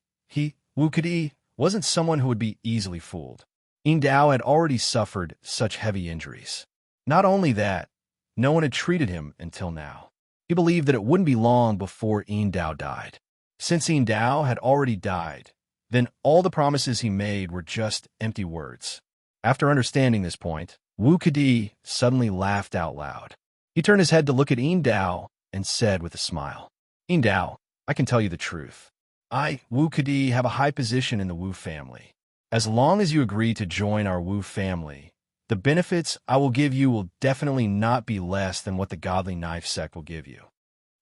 Wu Kadi, wasn't someone who would be easily fooled. Yin Dao had already suffered such heavy injuries. Not only that, no one had treated him until now. He believed that it wouldn't be long before Yin Dao died. Since Yin Dao had already died, then all the promises he made were just empty words. After understanding this point, Wu Kadi suddenly laughed out loud. He turned his head to look at Yin Dao and said with a smile, "Yin Dao, I can tell you the truth. I, Wu Kadi, have a high position in the Wu family. As long as you agree to join our Wu family, the benefits I will give you will definitely not be less than what the Godly Knife sect will give you."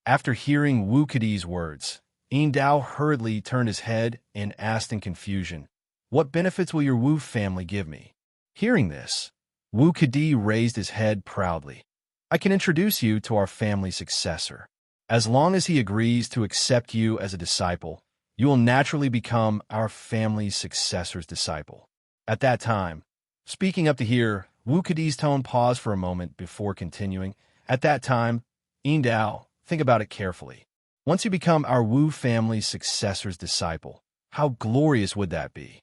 After hearing Wu Kadi's words, Yin Dao hurriedly turned his head and asked in confusion, "What benefits will your Wu family give me?" Hearing this, Wu Kadi raised his head proudly. "I can introduce you to our family successor. As long as he agrees to accept you as a disciple, you will naturally become our family's successor's disciple." At that time, speaking up to here, Wu Kadi's tone paused for a moment before continuing. "At that time, Yin Dao, think about it carefully. Once you become our Wu family's successor's disciple, how glorious would that be?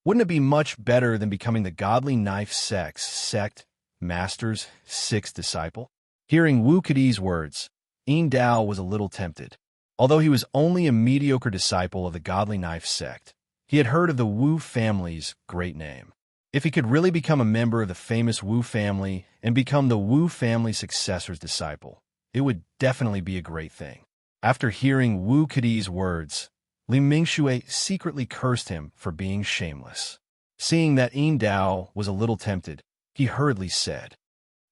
Wouldn't it be much better than becoming the Godly Knife sect's sect master's sixth disciple?" Hearing Wu Kadi's words, Yin Dao was a little tempted. Although he was only a mediocre disciple of the Godly Knife sect, he had heard of the Wu family's great name. If he could really become a member of the famous Wu family and become the Wu family's successor's disciple, it would definitely be a great thing. After hearing Wu Kadi's words, Li Mingshui secretly cursed him for being shameless. Seeing that Yin Dao was a little tempted, he hurriedly said,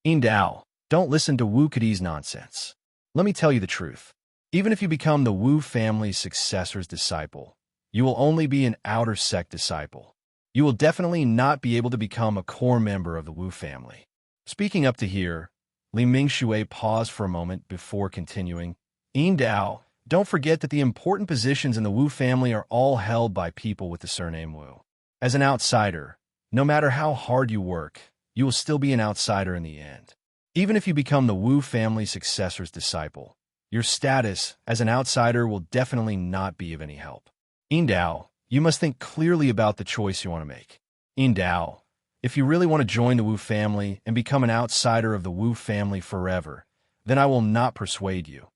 "Yin Dao, don't listen to Wu Kadi's nonsense. Let me tell you the truth. Even if you become the Wu family's successor's disciple, you will only be an outer sect disciple. you will definitely not be able to become a core member of the Wu family. Speaking up to here, Li Mingshui paused for a moment before continuing. Yin Dao, don't forget that the important positions in the Wu family are all held by people with the surname Wu. As an outsider, no matter how hard you work, you will still be an outsider in the end. Even if you become the Wu family successor's disciple, your status as an outsider will definitely not be of any help. Yin Dao, you must think clearly about the choice you want to make. Yin Dao, if you really want to join the Wu family and become an outsider of the Wu family forever, then I will not persuade you,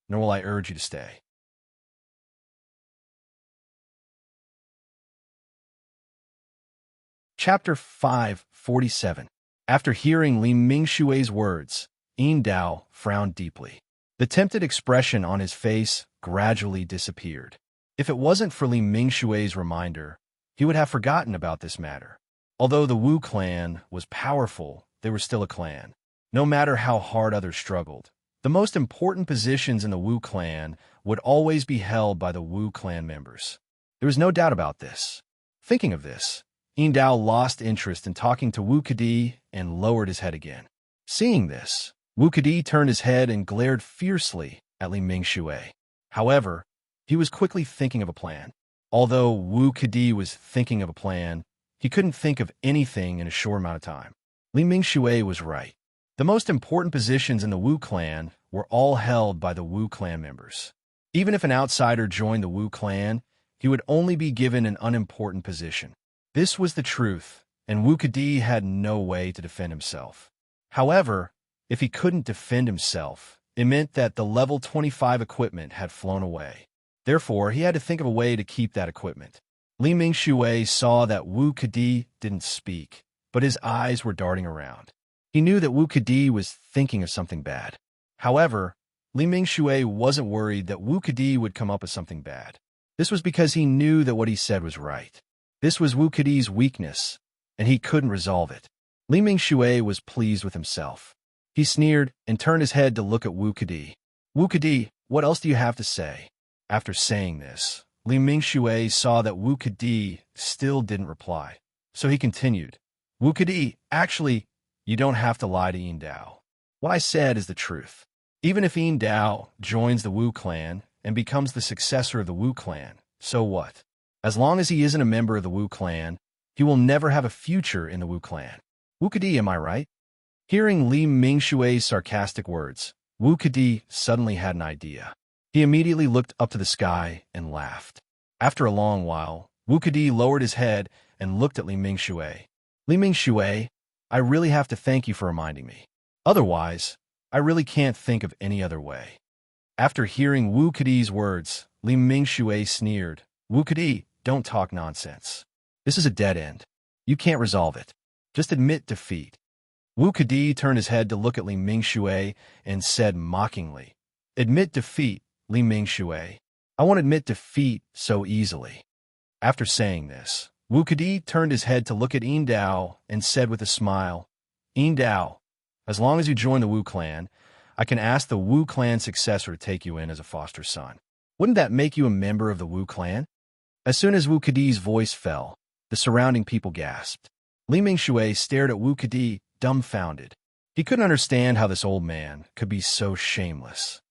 nor will I urge you to stay. Chapter 547. After hearing Li Mingshui's words, Yin Dao frowned deeply. The tempted expression on his face gradually disappeared. If it wasn't for Li Mingshui's reminder, he would have forgotten about this matter. Although the Wu clan was powerful, they were still a clan. No matter how hard others struggled, the most important positions in the Wu clan would always be held by the Wu clan members. There was no doubt about this. Thinking of this, Yin Dao lost interest in talking to Wu Kedi and lowered his head again. Seeing this, Wu Kedi turned his head and glared fiercely at Li Mingshui. However, he was quickly thinking of a plan. Although Wu Kedi was thinking of a plan, he couldn't think of anything in a short amount of time. Li Mingshui was right. The most important positions in the Wu clan were all held by the Wu clan members. Even if an outsider joined the Wu clan, he would only be given an unimportant position. This was the truth, and Wu Kedi had no way to defend himself. However, if he couldn't defend himself, it meant that the level 25 equipment had flown away. Therefore, he had to think of a way to keep that equipment. Li Mingshui saw that Wu Kedi didn't speak, but his eyes were darting around. He knew that Wu Kedi was thinking of something bad. However, Li Mingshui wasn't worried that Wu Kedi would come up with something bad. This was because he knew that what he said was right. This was Wu Kedi's weakness, and he couldn't resolve it. Li Mingshui was pleased with himself. He sneered and turned his head to look at Wu Kedi. Wu Kedi, what else do you have to say? After saying this, Li Mingshui saw that Wu Kedi still didn't reply, so he continued. Wu Kedi, actually, you don't have to lie to Yin Dao. What I said is the truth. Even if Yin Dao joins the Wu clan and becomes the successor of the Wu clan, so what? As long as he isn't a member of the Wu clan, he will never have a future in the Wu clan. Wu Kedi, am I right? Hearing Li Mingshui's sarcastic words, Wu Kedi suddenly had an idea. He immediately looked up to the sky and laughed. After a long while, Wu Kedi lowered his head and looked at Li Mingshui. Li Mingshui, I really have to thank you for reminding me. Otherwise, I really can't think of any other way. After hearing Wu Kedi's words, Li Mingshui sneered. Wu Kedi, don't talk nonsense. This is a dead end. You can't resolve it. Just admit defeat. Wu Kedi turned his head to look at Li Mingshui and said mockingly, Admit defeat, Li Mingshui. I won't admit defeat so easily. After saying this, Wu Kedi turned his head to look at Yin Dao and said with a smile, Yin Dao, as long as you join the Wu clan, I can ask the Wu clan successor to take you in as a foster son. Wouldn't that make you a member of the Wu clan? As soon as Wu Kedi's voice fell, the surrounding people gasped. Li Mingshui stared at Wu Kedi, dumbfounded. He couldn't understand how this old man could be so shameless.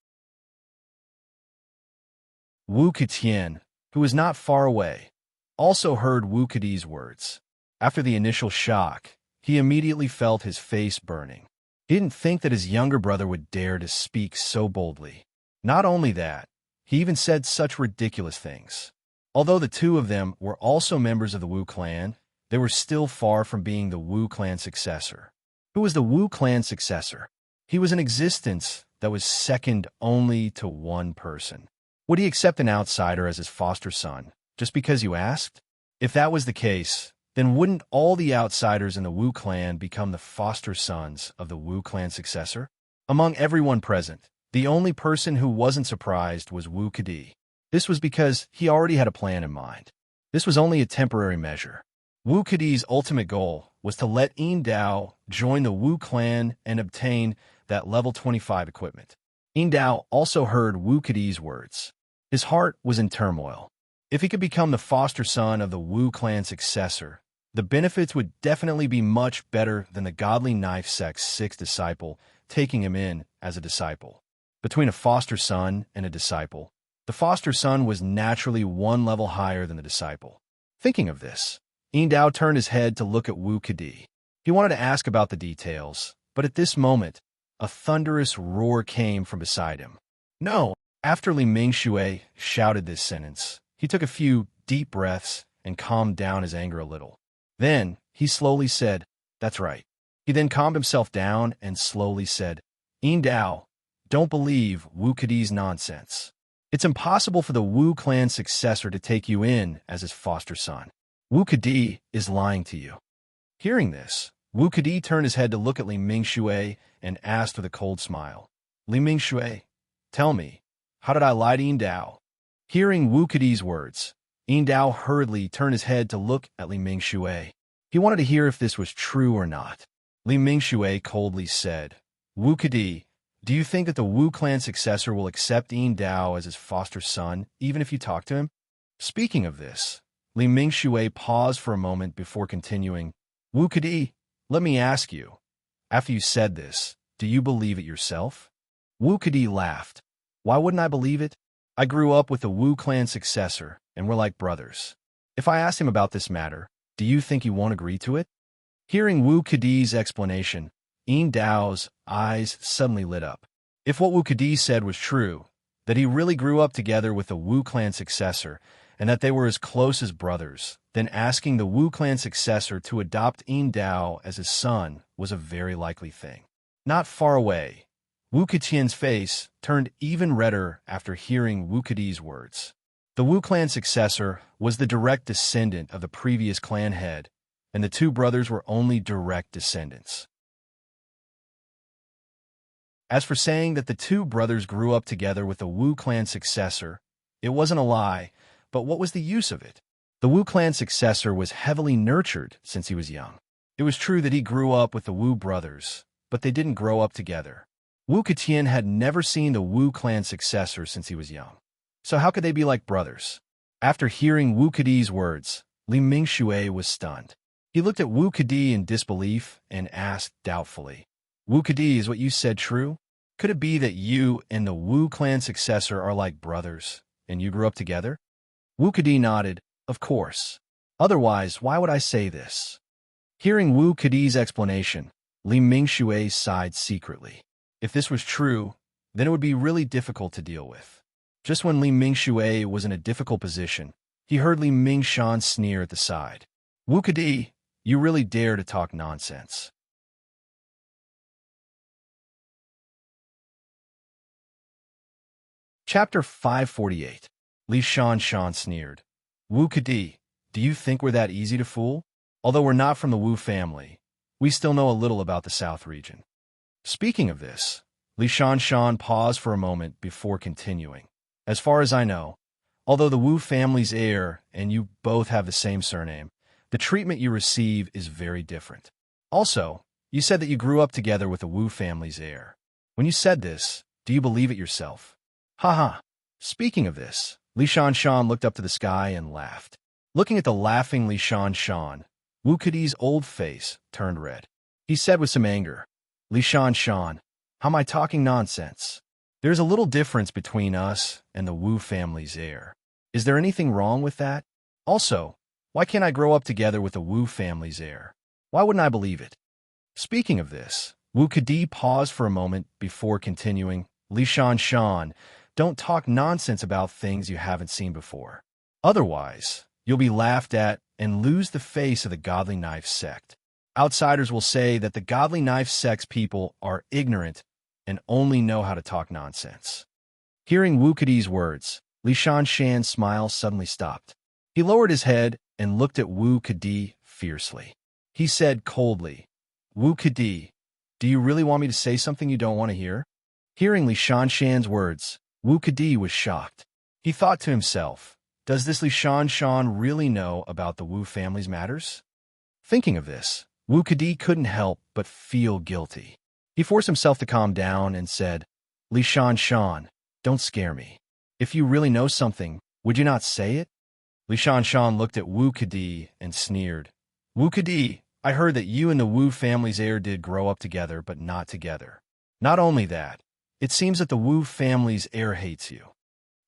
Wu Ketian, who was not far away, also heard Wu Kedi's words. After the initial shock, he immediately felt his face burning. He didn't think that his younger brother would dare to speak so boldly. Not only that, he even said such ridiculous things. Although the two of them were also members of the Wu clan, they were still far from being the Wu clan successor. Who was the Wu clan successor? He was an existence that was second only to one person. Would he accept an outsider as his foster son, just because you asked? If that was the case, then wouldn't all the outsiders in the Wu clan become the foster sons of the Wu clan successor? Among everyone present, the only person who wasn't surprised was Wu Kedi. This was because he already had a plan in mind. This was only a temporary measure. Wu Kedi's ultimate goal was to let Yin Dao join the Wu clan and obtain that level 25 equipment. Yin Dao also heard Wu Kedi's words. His heart was in turmoil. If he could become the foster son of the Wu clan successor, The benefits would definitely be much better than the godly knife sect's sixth disciple taking him in as a disciple. Between a foster son and a disciple, the foster son was naturally one level higher than the disciple. Thinking of this, Dao turned his head to look at Wu Kedi. He wanted to ask about the details, but at this moment, a thunderous roar came from beside him. No! After Li Mingxue shouted this sentence, he took a few deep breaths and calmed down his anger a little. Then, he slowly said, "That's right." He then calmed himself down and slowly said, "Dao, don't believe Wu Kedi's nonsense. It's impossible for the Wu clan successor to take you in as his foster son. Wu Kedi is lying to you." Hearing this, Wu Kedi turned his head to look at Li Mingxue and asked with a cold smile, "Li Mingxue, tell me, how did I lie to Dao?" Hearing Wu Kedi's words, Dao hurriedly turned his head to look at Li Mingxue. He wanted to hear if this was true or not. Li Mingxue coldly said, "Wu Kedi, do you think that the Wu clan successor will accept Dao as his foster son, even if you talk to him?" Speaking of this, Li Mingxue paused for a moment before continuing, "Wu Kedi, let me ask you, after you said this, do you believe it yourself?" Wu Kedi laughed. "Why wouldn't I believe it? I grew up with the Wu clan successor, and we're like brothers. If I asked him about this matter, do you think he won't agree to it?" Hearing Wu Kedi's explanation, Dao's eyes suddenly lit up. If what Wu Kedi said was true, that he really grew up together with the Wu clan successor, and that they were as close as brothers, then asking the Wu clan successor to adopt Dao as his son was a very likely thing. Not far away, Wu Ketian's face turned even redder after hearing Wu Kedi's words. The Wu clan successor was the direct descendant of the previous clan head, and the two brothers were only direct descendants. As for saying that the two brothers grew up together with the Wu clan successor, it wasn't a lie, but what was the use of it? The Wu clan successor was heavily nurtured since he was young. It was true that he grew up with the Wu brothers, but they didn't grow up together. Wu Ketian had never seen the Wu clan successor since he was young. So how could they be like brothers? After hearing Wu Kedi's words, Li Mingxue was stunned. He looked at Wu Kedi in disbelief and asked doubtfully, "Wu Kedi, is what you said true? Could it be that you and the Wu clan successor are like brothers, and you grew up together?" Wu Kedi nodded, "Of course. Otherwise, why would I say this?" Hearing Wu Kedi's explanation, Li Mingxue sighed secretly. If this was true, then it would be really difficult to deal with. Just when Li Mingxue was in a difficult position, he heard Li Mingshan sneer at the side. "Wu Kedi, you really dare to talk nonsense." Chapter 548. Li Shan sneered. "Wu Kedi, do you think we're that easy to fool? Although we're not from the Wu family, we still know a little about the South region." Speaking of this, Li Shan paused for a moment before continuing. "As far as I know, although the Wu family's heir and you both have the same surname, the treatment you receive is very different. Also, you said that you grew up together with the Wu family's heir. When you said this, do you believe it yourself?" "Haha." Speaking of this, Li Shan looked up to the sky and laughed. Looking at the laughing Li Shan, Wu Kedi's old face turned red. He said with some anger, "Li Shan, how am I talking nonsense? There's a little difference between us and the Wu family's heir. Is there anything wrong with that? Also, why can't I grow up together with the Wu family's heir? Why wouldn't I believe it?" Speaking of this, Wu Kedi paused for a moment before continuing, "Li Shan, don't talk nonsense about things you haven't seen before. Otherwise, you'll be laughed at and lose the face of the Godly Knife sect. Outsiders will say that the Godly Knife sect's people are ignorant and only know how to talk nonsense." Hearing Wu Kedi's words, Li Shan's smile suddenly stopped. He lowered his head and looked at Wu Kedi fiercely. He said coldly, "Wu Kedi, do you really want me to say something you don't want to hear?" Hearing Li Shan's words, Wu Kedi was shocked. He thought to himself, does this Li Shan really know about the Wu family's matters? Thinking of this, Wu Kedi couldn't help but feel guilty. He forced himself to calm down and said, "Li Shan, don't scare me. If you really know something, would you not say it?" Li Shan looked at Wu Kedi and sneered, Wu Kadi, I heard that you and the Wu family's heir did grow up together, but not together. Not only that, it seems that the Wu family's heir hates you.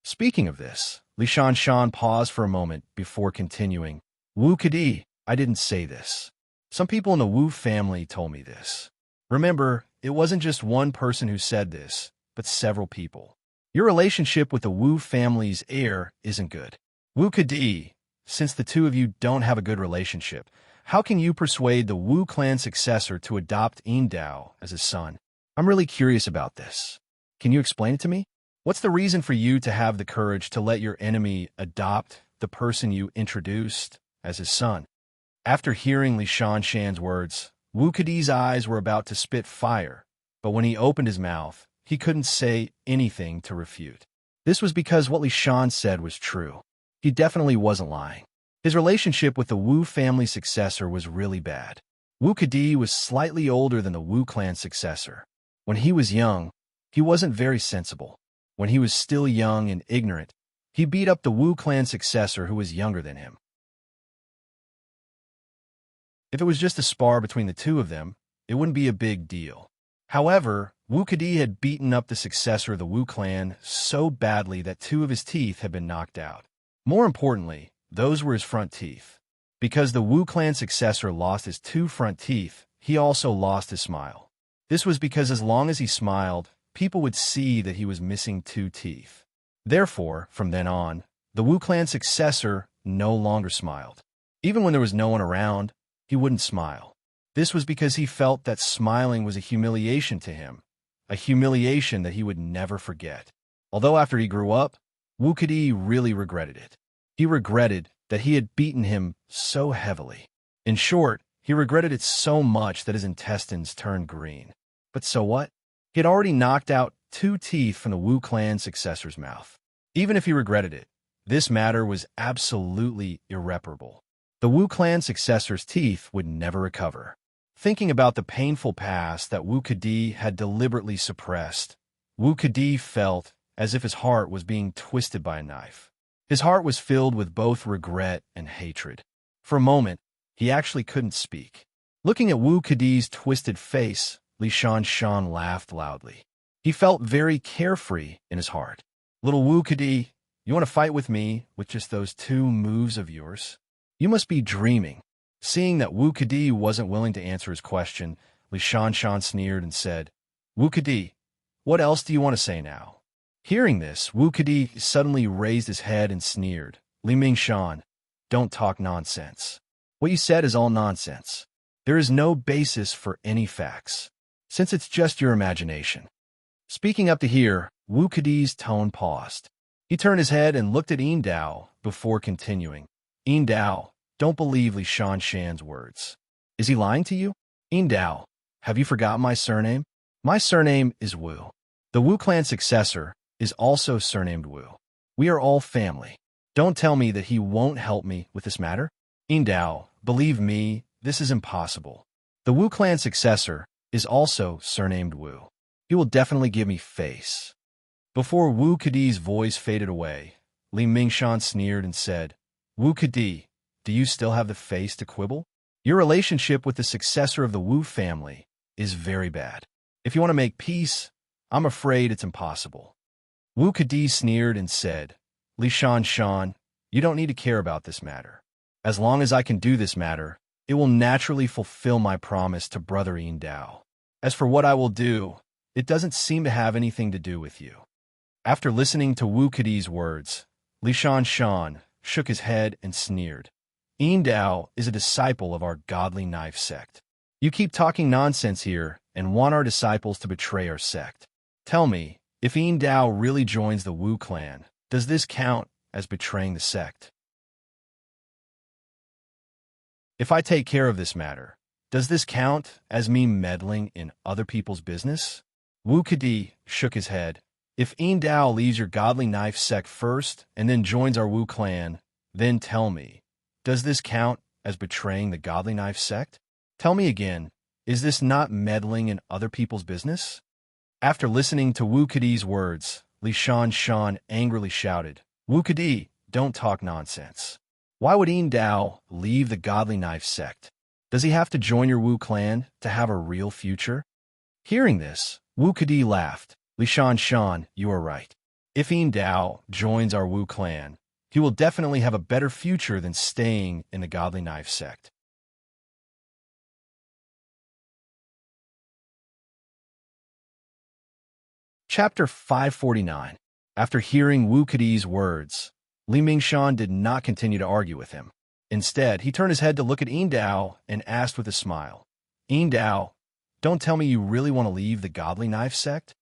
Speaking of this, Li Shan paused for a moment before continuing. Wu Kadi, I didn't say this. Some people in the Wu family told me this. Remember, it wasn't just one person who said this, but several people. Your relationship with the Wu family's heir isn't good. Wu Kadi, since the two of you don't have a good relationship, how can you persuade the Wu clan successor to adopt Yin Dao as his son? I'm really curious about this. Can you explain it to me? What's the reason for you to have the courage to let your enemy adopt the person you introduced as his son? After hearing Li Shan's words, Wu Kadi's eyes were about to spit fire, but when he opened his mouth, he couldn't say anything to refute. This was because what Li Shan said was true. He definitely wasn't lying. His relationship with the Wu family successor was really bad. Wu Kadi was slightly older than the Wu clan successor. When he was young, he wasn't very sensible. When he was still young and ignorant, he beat up the Wu clan successor who was younger than him. If it was just a spar between the two of them, it wouldn't be a big deal. However, Wu Kadi had beaten up the successor of the Wu clan so badly that two of his teeth had been knocked out. More importantly, those were his front teeth. Because the Wu clan successor lost his two front teeth, he also lost his smile. This was because as long as he smiled, people would see that he was missing two teeth. Therefore, from then on, the Wu clan successor no longer smiled. Even when there was no one around, he wouldn't smile. This was because he felt that smiling was a humiliation to him, a humiliation that he would never forget. Although after he grew up, Wu Kadi really regretted it. He regretted that he had beaten him so heavily. In short, he regretted it so much that his intestines turned green. But so what? He had already knocked out two teeth from the Wu clan successor's mouth. Even if he regretted it, this matter was absolutely irreparable. The Wu clan successor's teeth would never recover. Thinking about the painful past that Wu Kadi had deliberately suppressed, Wu Kadi felt as if his heart was being twisted by a knife. His heart was filled with both regret and hatred. For a moment, he actually couldn't speak. Looking at Wu Kadi's twisted face, Li Shan laughed loudly. He felt very carefree in his heart. Little Wu Kadi, you want to fight with me with just those two moves of yours? You must be dreaming. Seeing that Wu Kadi wasn't willing to answer his question, Li Shan sneered and said, Wu Kadi, what else do you want to say now? Hearing this, Wu Kadi suddenly raised his head and sneered. Li Mingshan, don't talk nonsense. What you said is all nonsense. There is no basis for any facts, since it's just your imagination. Speaking up to here, Wu Kadi's tone paused. He turned his head and looked at Yin Dao before continuing. Yin Dao, don't believe Li Shan's words. Is he lying to you? Yin Dao, have you forgotten my surname? My surname is Wu. The Wu clan successor is also surnamed Wu. We are all family. Don't tell me that he won't help me with this matter. Yin Dao, believe me, this is impossible. The Wu clan successor is also surnamed Wu. He will definitely give me face. Before Wu Kadi's voice faded away, Li Mingshan sneered and said, Wu Kadi, do you still have the face to quibble? Your relationship with the successor of the Wu family is very bad. If you want to make peace, I'm afraid it's impossible. Wu Kadi sneered and said, Li Shan, you don't need to care about this matter. As long as I can do this matter, it will naturally fulfill my promise to Brother Yin Dao. As for what I will do, it doesn't seem to have anything to do with you. After listening to Wu Kadi's words, Li Shan shook his head and sneered. Yin Dao is a disciple of our godly knife sect. You keep talking nonsense here and want our disciples to betray our sect. Tell me, if Yin Dao really joins the Wu clan, does this count as betraying the sect? If I take care of this matter, does this count as me meddling in other people's business? Wu Kadi shook his head. If Yin Dao leaves your godly knife sect first and then joins our Wu clan, then tell me, does this count as betraying the godly knife sect? Tell me again, is this not meddling in other people's business? After listening to Wu Kadi's words, Li Shan angrily shouted, Wu Kadi, don't talk nonsense. Why would Yin Dao leave the godly knife sect? Does he have to join your Wu clan to have a real future? Hearing this, Wu Kadi laughed. Li Shan, you are right. If Yin Dao joins our Wu clan, he will definitely have a better future than staying in the Godly Knife sect. Chapter 549. After hearing Wu Kadi's words, Li Mingshan did not continue to argue with him. Instead, he turned his head to look at Yin Dao and asked with a smile, Yin Dao, don't tell me you really want to leave the Godly Knife sect?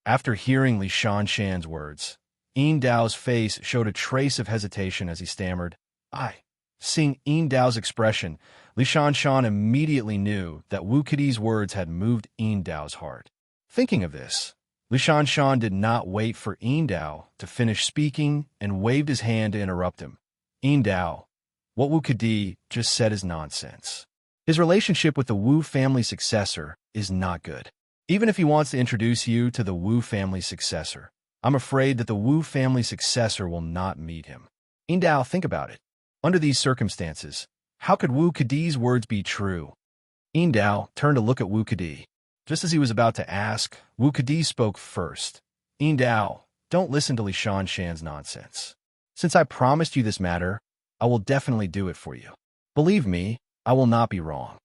After hearing Li Shan's words, Yin Dao's face showed a trace of hesitation as he stammered, I. Seeing Yin Dao's expression, Li Shan immediately knew that Wu Kadi's words had moved Yin Dao's heart. Thinking of this, Li Shan did not wait for Yin Dao to finish speaking and waved his hand to interrupt him. Yin Dao, what Wu Kadi just said is nonsense. His relationship with the Wu family successor is not good. Even if he wants to introduce you to the Wu family successor, I'm afraid that the Wu family successor will not meet him. Yin Dao, think about it. Under these circumstances, how could Wu Kadi's words be true? Yin Dao turned to look at Wu Kadi. Just as he was about to ask, Wu Kadi spoke first. Yin Dao, don't listen to Li Shan's nonsense. Since I promised you this matter, I will definitely do it for you. Believe me, I will not be wrong.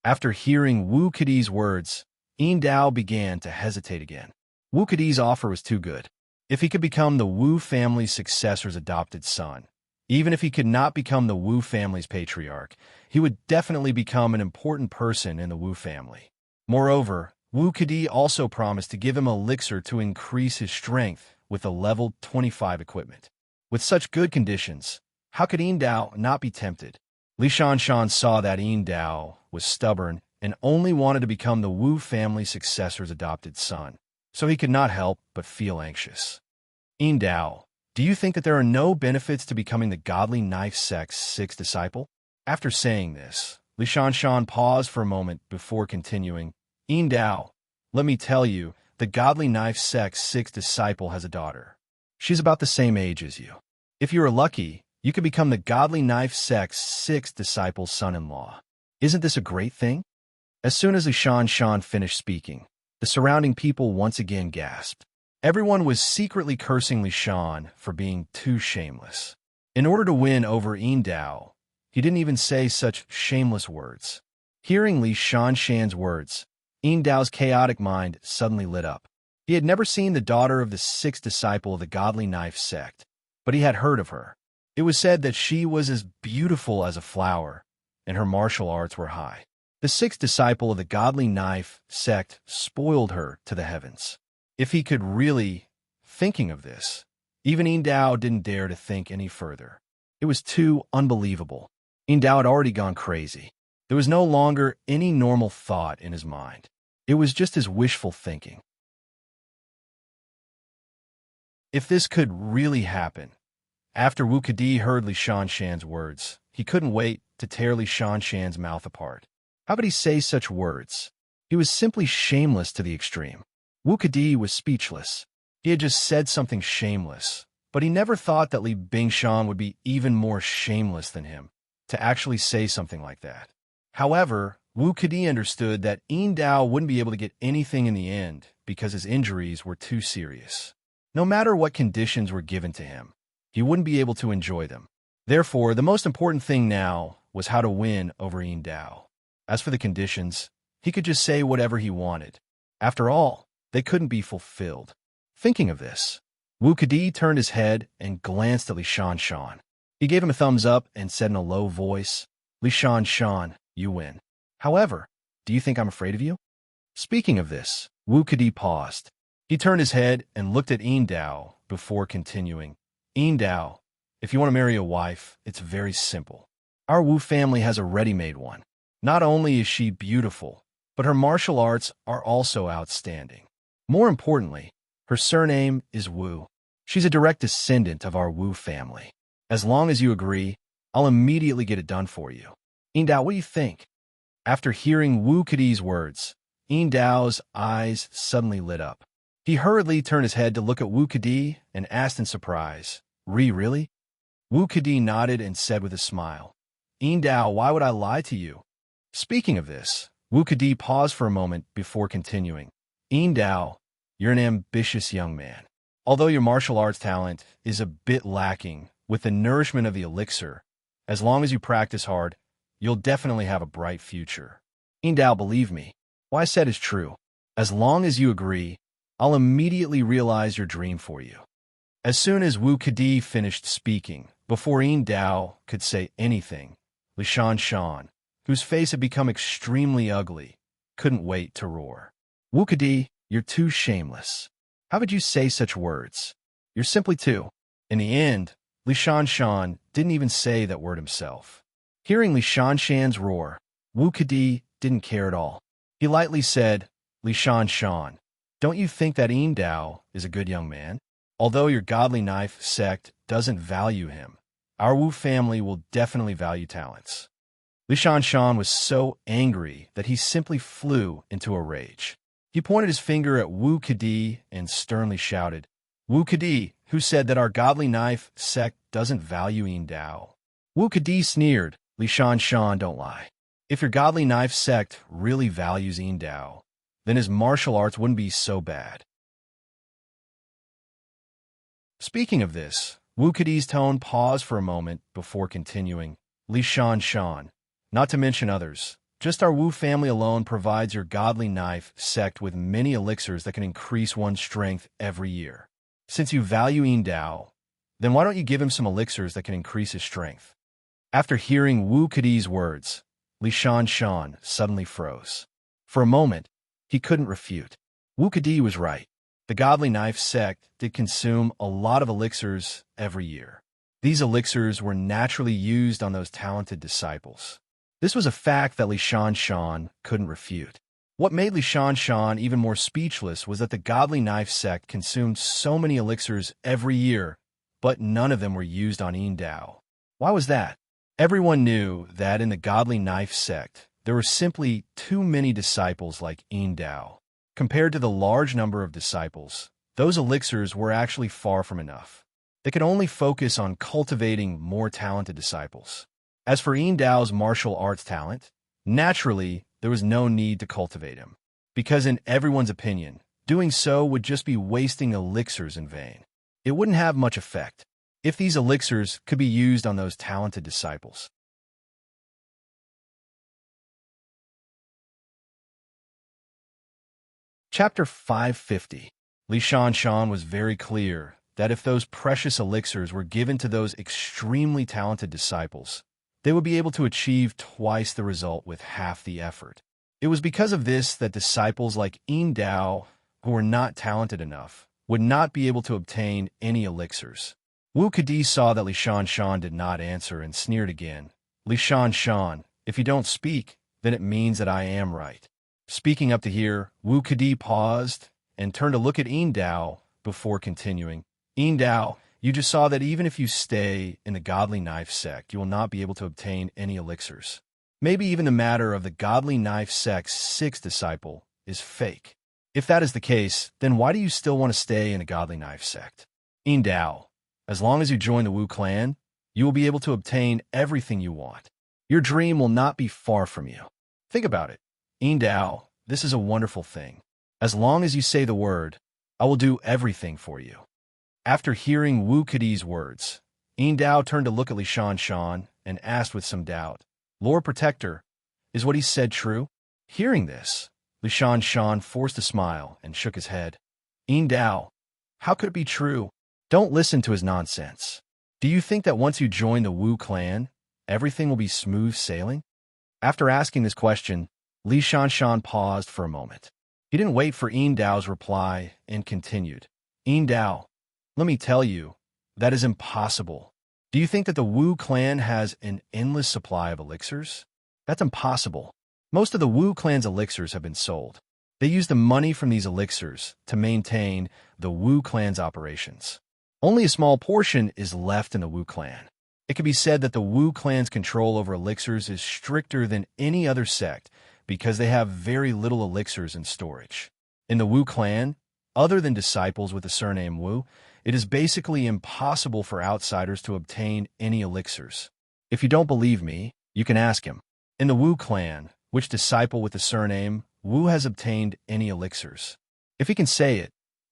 After hearing Wu Kadi's words, Yin Dao began to hesitate again. Wu Kadi's offer was too good. If he could become the Wu family's successor's adopted son, even if he could not become the Wu family's patriarch, he would definitely become an important person in the Wu family. Moreover, Wu Kadi also promised to give him elixir to increase his strength with a level 25 equipment. With such good conditions, how could Yin Dao not be tempted? Li Shan saw that Yin Dao was stubborn and only wanted to become the Wu family successor's adopted son, so he could not help but feel anxious. Yin Dao, do you think that there are no benefits to becoming the Godly Knife sect's sixth disciple? After saying this, Li Shan paused for a moment before continuing, Yin Dao, let me tell you, the Godly Knife sect's sixth disciple has a daughter. She's about the same age as you. If you are lucky, you could become the Godly Knife sect's sixth disciple's son-in-law. Isn't this a great thing? As soon as Li Shan finished speaking, the surrounding people once again gasped. Everyone was secretly cursing Li Shan for being too shameless. In order to win over Yin Dao, he didn't even say such shameless words. Hearing Li Shan's words, Yin Dao's chaotic mind suddenly lit up. He had never seen the daughter of the sixth disciple of the Godly Knife sect, but he had heard of her. It was said that she was as beautiful as a flower, and her martial arts were high. The sixth disciple of the Godly Knife sect spoiled her to the heavens. If he could really, thinking of this, even Yin Dao didn't dare to think any further. It was too unbelievable. Yin Dao had already gone crazy. There was no longer any normal thought in his mind. It was just his wishful thinking. If this could really happen. After Wu Kadi heard Li Shan's words, he couldn't wait to tear Li Shan's mouth apart. How could he say such words? He was simply shameless to the extreme. Wu Kadi was speechless. He had just said something shameless, but he never thought that Li Bingshan would be even more shameless than him, to actually say something like that. However, Wu Kadi understood that Yin Dao wouldn't be able to get anything in the end because his injuries were too serious. No matter what conditions were given to him, he wouldn't be able to enjoy them. Therefore, the most important thing now was how to win over Yin Dao. As for the conditions, he could just say whatever he wanted. After all, they couldn't be fulfilled. Thinking of this, Wu Kadi turned his head and glanced at Li Shan. He gave him a thumbs up and said in a low voice, Li Shan, you win. However, do you think I'm afraid of you? Speaking of this, Wu Kadi paused. He turned his head and looked at Yin Dao before continuing. Yin Dao, if you want to marry a wife, it's very simple. Our Wu family has a ready-made one. Not only is she beautiful, but her martial arts are also outstanding. More importantly, her surname is Wu. She's a direct descendant of our Wu family. As long as you agree, I'll immediately get it done for you. Yin Dao, what do you think? After hearing Wu Kadi's words, Yin Dao's eyes suddenly lit up. He hurriedly turned his head to look at Wu Kadi and asked in surprise, Really? Wu Kadi nodded and said with a smile, Yin Dao, why would I lie to you? Speaking of this, Wu Kedi paused for a moment before continuing. Yin Dao, you're an ambitious young man. Although your martial arts talent is a bit lacking with the nourishment of the elixir, as long as you practice hard, you'll definitely have a bright future. Yin Dao, believe me, what I said is true. As long as you agree, I'll immediately realize your dream for you. As soon as Wu Kedi finished speaking, before Yin Dao could say anything, Li Shan, whose face had become extremely ugly, couldn't wait to roar. Wu Kedi, you're too shameless. How could you say such words? You're simply too. In the end, Li Shan didn't even say that word himself. Hearing Li Shan's roar, Wu Kedi didn't care at all. He lightly said, Li Shan, don't you think that Yin Dao is a good young man? Although your godly knife sect doesn't value him, our Wu family will definitely value talents. Li Shan was so angry that he simply flew into a rage. He pointed his finger at Wu Kedi and sternly shouted, Wu Kedi, who said that our godly knife sect doesn't value Yin Dao? Wu Kedi sneered, Li Shan, don't lie. If your godly knife sect really values Yin Dao, then his martial arts wouldn't be so bad. Speaking of this, Wu Kedi's tone paused for a moment before continuing. Li Shan, not to mention others, just our Wu family alone provides your godly knife sect with many elixirs that can increase one's strength every year. Since you value Yin Dao, then why don't you give him some elixirs that can increase his strength? After hearing Wu Kedi's words, Li Shan suddenly froze. For a moment, he couldn't refute. Wu Kedi was right. The godly knife sect did consume a lot of elixirs every year. These elixirs were naturally used on those talented disciples. This was a fact that Li Shan couldn't refute. What made Li Shan even more speechless was that the godly knife sect consumed so many elixirs every year, but none of them were used on Yin Dao. Why was that? Everyone knew that in the godly knife sect, there were simply too many disciples like Yin Dao. Compared to the large number of disciples, those elixirs were actually far from enough. They could only focus on cultivating more talented disciples. As for Yin Dao's martial arts talent, naturally, there was no need to cultivate him, because in everyone's opinion, doing so would just be wasting elixirs in vain. It wouldn't have much effect if these elixirs could be used on those talented disciples. Chapter 550. Li Shan was very clear that if those precious elixirs were given to those extremely talented disciples, they would be able to achieve twice the result with half the effort. It was because of this that disciples like Yin Dao, who were not talented enough, would not be able to obtain any elixirs. Wu Kedi saw that Li Shan did not answer and sneered again. Li Shan, if you don't speak, then it means that I am right. Speaking up to here, Wu Kedi paused and turned to look at Yin Dao before continuing. Yin Dao, you just saw that even if you stay in the godly knife sect, you will not be able to obtain any elixirs. Maybe even the matter of the godly knife sect's sixth disciple is fake. If that is the case, then why do you still want to stay in the godly knife sect? Yin Dao, as long as you join the Wu clan, you will be able to obtain everything you want. Your dream will not be far from you. Think about it. Yin Dao, this is a wonderful thing. As long as you say the word, I will do everything for you. After hearing Wu Kedi's words, Yin Dao turned to look at Li Shan and asked with some doubt, Lord Protector, is what he said true? Hearing this, Li Shan forced a smile and shook his head. Yin Dao, how could it be true? Don't listen to his nonsense. Do you think that once you join the Wu clan, everything will be smooth sailing? After asking this question, Li Shan paused for a moment. He didn't wait for Yin Dao's reply and continued. Yin Dao, let me tell you, that is impossible. Do you think that the Wu clan has an endless supply of elixirs? That's impossible. Most of the Wu clan's elixirs have been sold. They use the money from these elixirs to maintain the Wu clan's operations. Only a small portion is left in the Wu clan. It can be said that the Wu clan's control over elixirs is stricter than any other sect because they have very little elixirs in storage. In the Wu clan, other than disciples with the surname Wu, it is basically impossible for outsiders to obtain any elixirs. If you don't believe me, you can ask him. In the Wu clan, which disciple with the surname Wu has obtained any elixirs? If he can say it,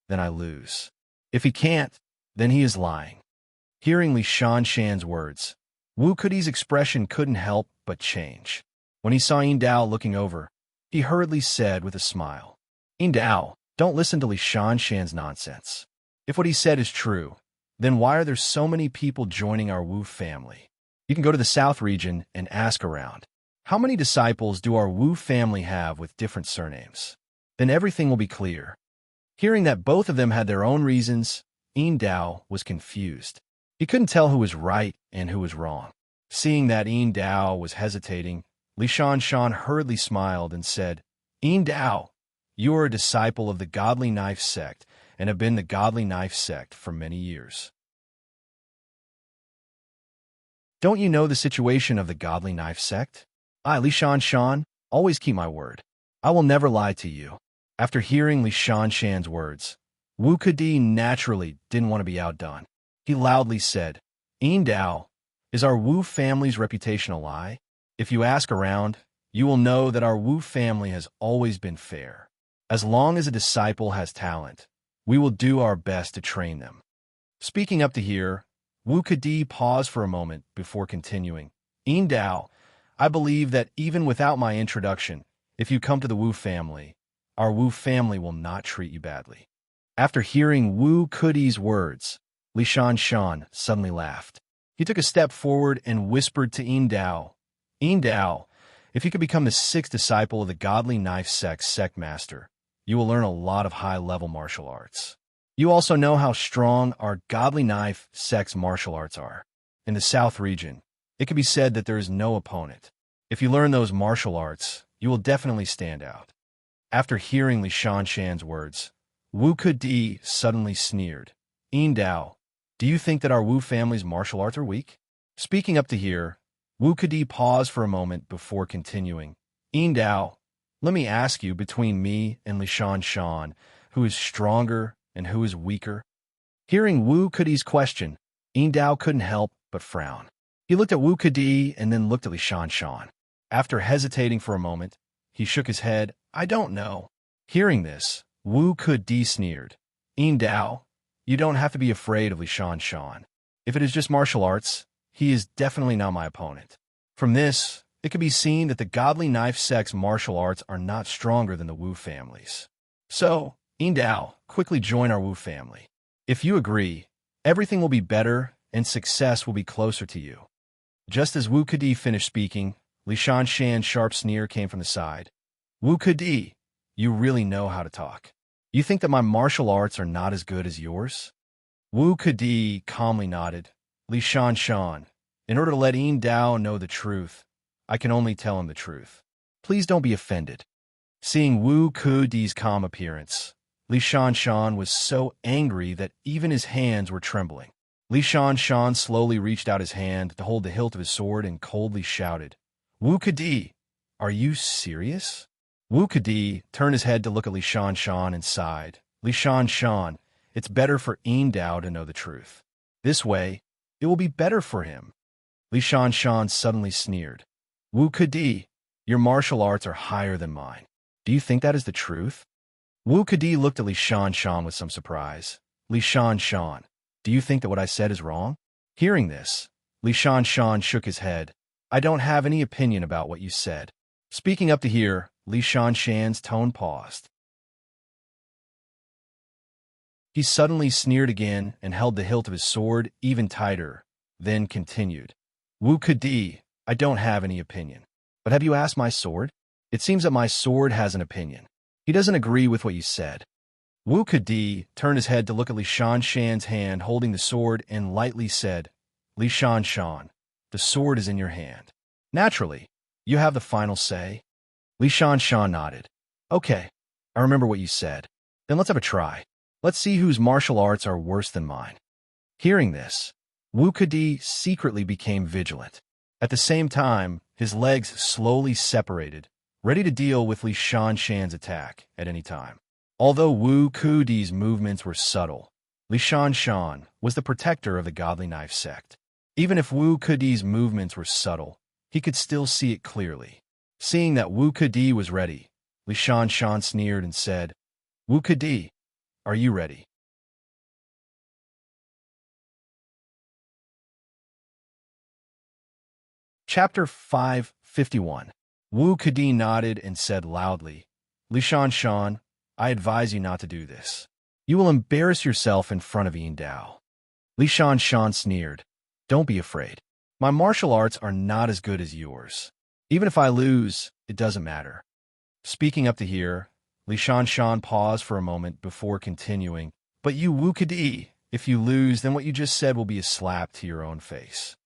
then I lose. If he can't, then he is lying. Hearing Li Shanshan's words, Wu Kudi's expression couldn't help but change. When he saw Yin Dao looking over, he hurriedly said with a smile, Yin Dao, don't listen to Li Shanshan's nonsense. If what he said is true, then why are there so many people joining our Wu family? You can go to the South region and ask around. How many disciples do our Wu family have with different surnames? Then everything will be clear. Hearing that both of them had their own reasons, Yin Dao was confused. He couldn't tell who was right and who was wrong. Seeing that Yin Dao was hesitating, Li Shanshan hurriedly smiled and said, Yin Dao, you are a disciple of the Godly Knife sect and have been the Godly Knife sect for many years. Don't you know the situation of the Godly Knife sect? I, Li Shanshan, always keep my word. I will never lie to you. After hearing Li Shanshan's words, Wu Kedi naturally didn't want to be outdone. He loudly said, Yin Dao, is our Wu family's reputation a lie? If you ask around, you will know that our Wu family has always been fair. As long as a disciple has talent, we will do our best to train them. Speaking up to here, Wu Kedi paused for a moment before continuing. Yin Dao, I believe that even without my introduction, if you come to the Wu family, our Wu family will not treat you badly. After hearing Wu Kedi's words, Li Shanshan suddenly laughed. He took a step forward and whispered to Yin Dao, if you could become the sixth disciple of the Godly Knife sect master, you will learn a lot of high-level martial arts. You also know how strong our Godly Knife sect's martial arts are. In the South region, it can be said that there is no opponent. If you learn those martial arts, you will definitely stand out. After hearing Li Shanshan's words, Wu Kedi suddenly sneered. Yin Dao, do you think that our Wu family's martial arts are weak? Speaking up to here, Wu Kedi paused for a moment before continuing. Yin Dao, let me ask you, between me and Li Shanshan, who is stronger and who is weaker? Hearing Wu Kedi's question, Yin Dao couldn't help but frown. He looked at Wu Kedi and then looked at Li Shanshan. After hesitating for a moment, he shook his head. I don't know. Hearing this, Wu Kedi sneered. Yin Dao, you don't have to be afraid of Li Shanshan. If it is just martial arts, he is definitely not my opponent. From this, it can be seen that the Godly Knife sect's martial arts are not stronger than the Wu family's. So, Yin Dao, quickly join our Wu family. If you agree, everything will be better and success will be closer to you. Just as Wu Kedi finished speaking, Li Shanshan's sharp sneer came from the side. Wu Kedi, you really know how to talk. You think that my martial arts are not as good as yours? Wu Kedi calmly nodded. Li Shanshan, in order to let Yin Dao know the truth, I can only tell him the truth. Please don't be offended. Seeing Wu Kedi's calm appearance, Li Shanshan was so angry that even his hands were trembling. Li Shanshan slowly reached out his hand to hold the hilt of his sword and coldly shouted, Wu Kedi, are you serious? Wu Kedi turned his head to look at Li Shanshan and sighed. Li Shanshan, it's better for Yin Dao to know the truth. This way, it will be better for him. Li Shanshan suddenly sneered. Wu Kedi, your martial arts are higher than mine. Do you think that is the truth? Wu Kedi looked at Li Shanshan with some surprise. Li Shanshan, do you think that what I said is wrong? Hearing this, Li Shanshan shook his head. I don't have any opinion about what you said. Speaking up to here, Li Shanshan's tone paused. He suddenly sneered again and held the hilt of his sword even tighter, then continued. Wu Kedi, I don't have any opinion. But have you asked my sword? It seems that my sword has an opinion. He doesn't agree with what you said. Wu Kedi turned his head to look at Li Shanshan's hand holding the sword and lightly said, Li Shanshan, the sword is in your hand. Naturally, you have the final say. Li Shanshan nodded. Okay, I remember what you said. Then let's have a try. Let's see whose martial arts are worse than mine. Hearing this, Wu Kedi secretly became vigilant. At the same time, his legs slowly separated, ready to deal with Li Shanshan's attack at any time. Although Wu Kedi's movements were subtle, Li Shanshan was the protector of the Godly Knife sect. Even if Wu Kedi's movements were subtle, he could still see it clearly. Seeing that Wu Kadi was ready, Li Shan sneered and said, Wu Kadi, are you ready? Chapter 551. Wu Kadi nodded and said loudly, Li Shan, I advise you not to do this. You will embarrass yourself in front of Yin Dao. Li Shan sneered, Don't be afraid. My martial arts are not as good as yours. Even if I lose, it doesn't matter. Speaking up to here, Li Shan paused for a moment before continuing, But you Wu Kadi, if you lose, then what you just said will be a slap to your own face.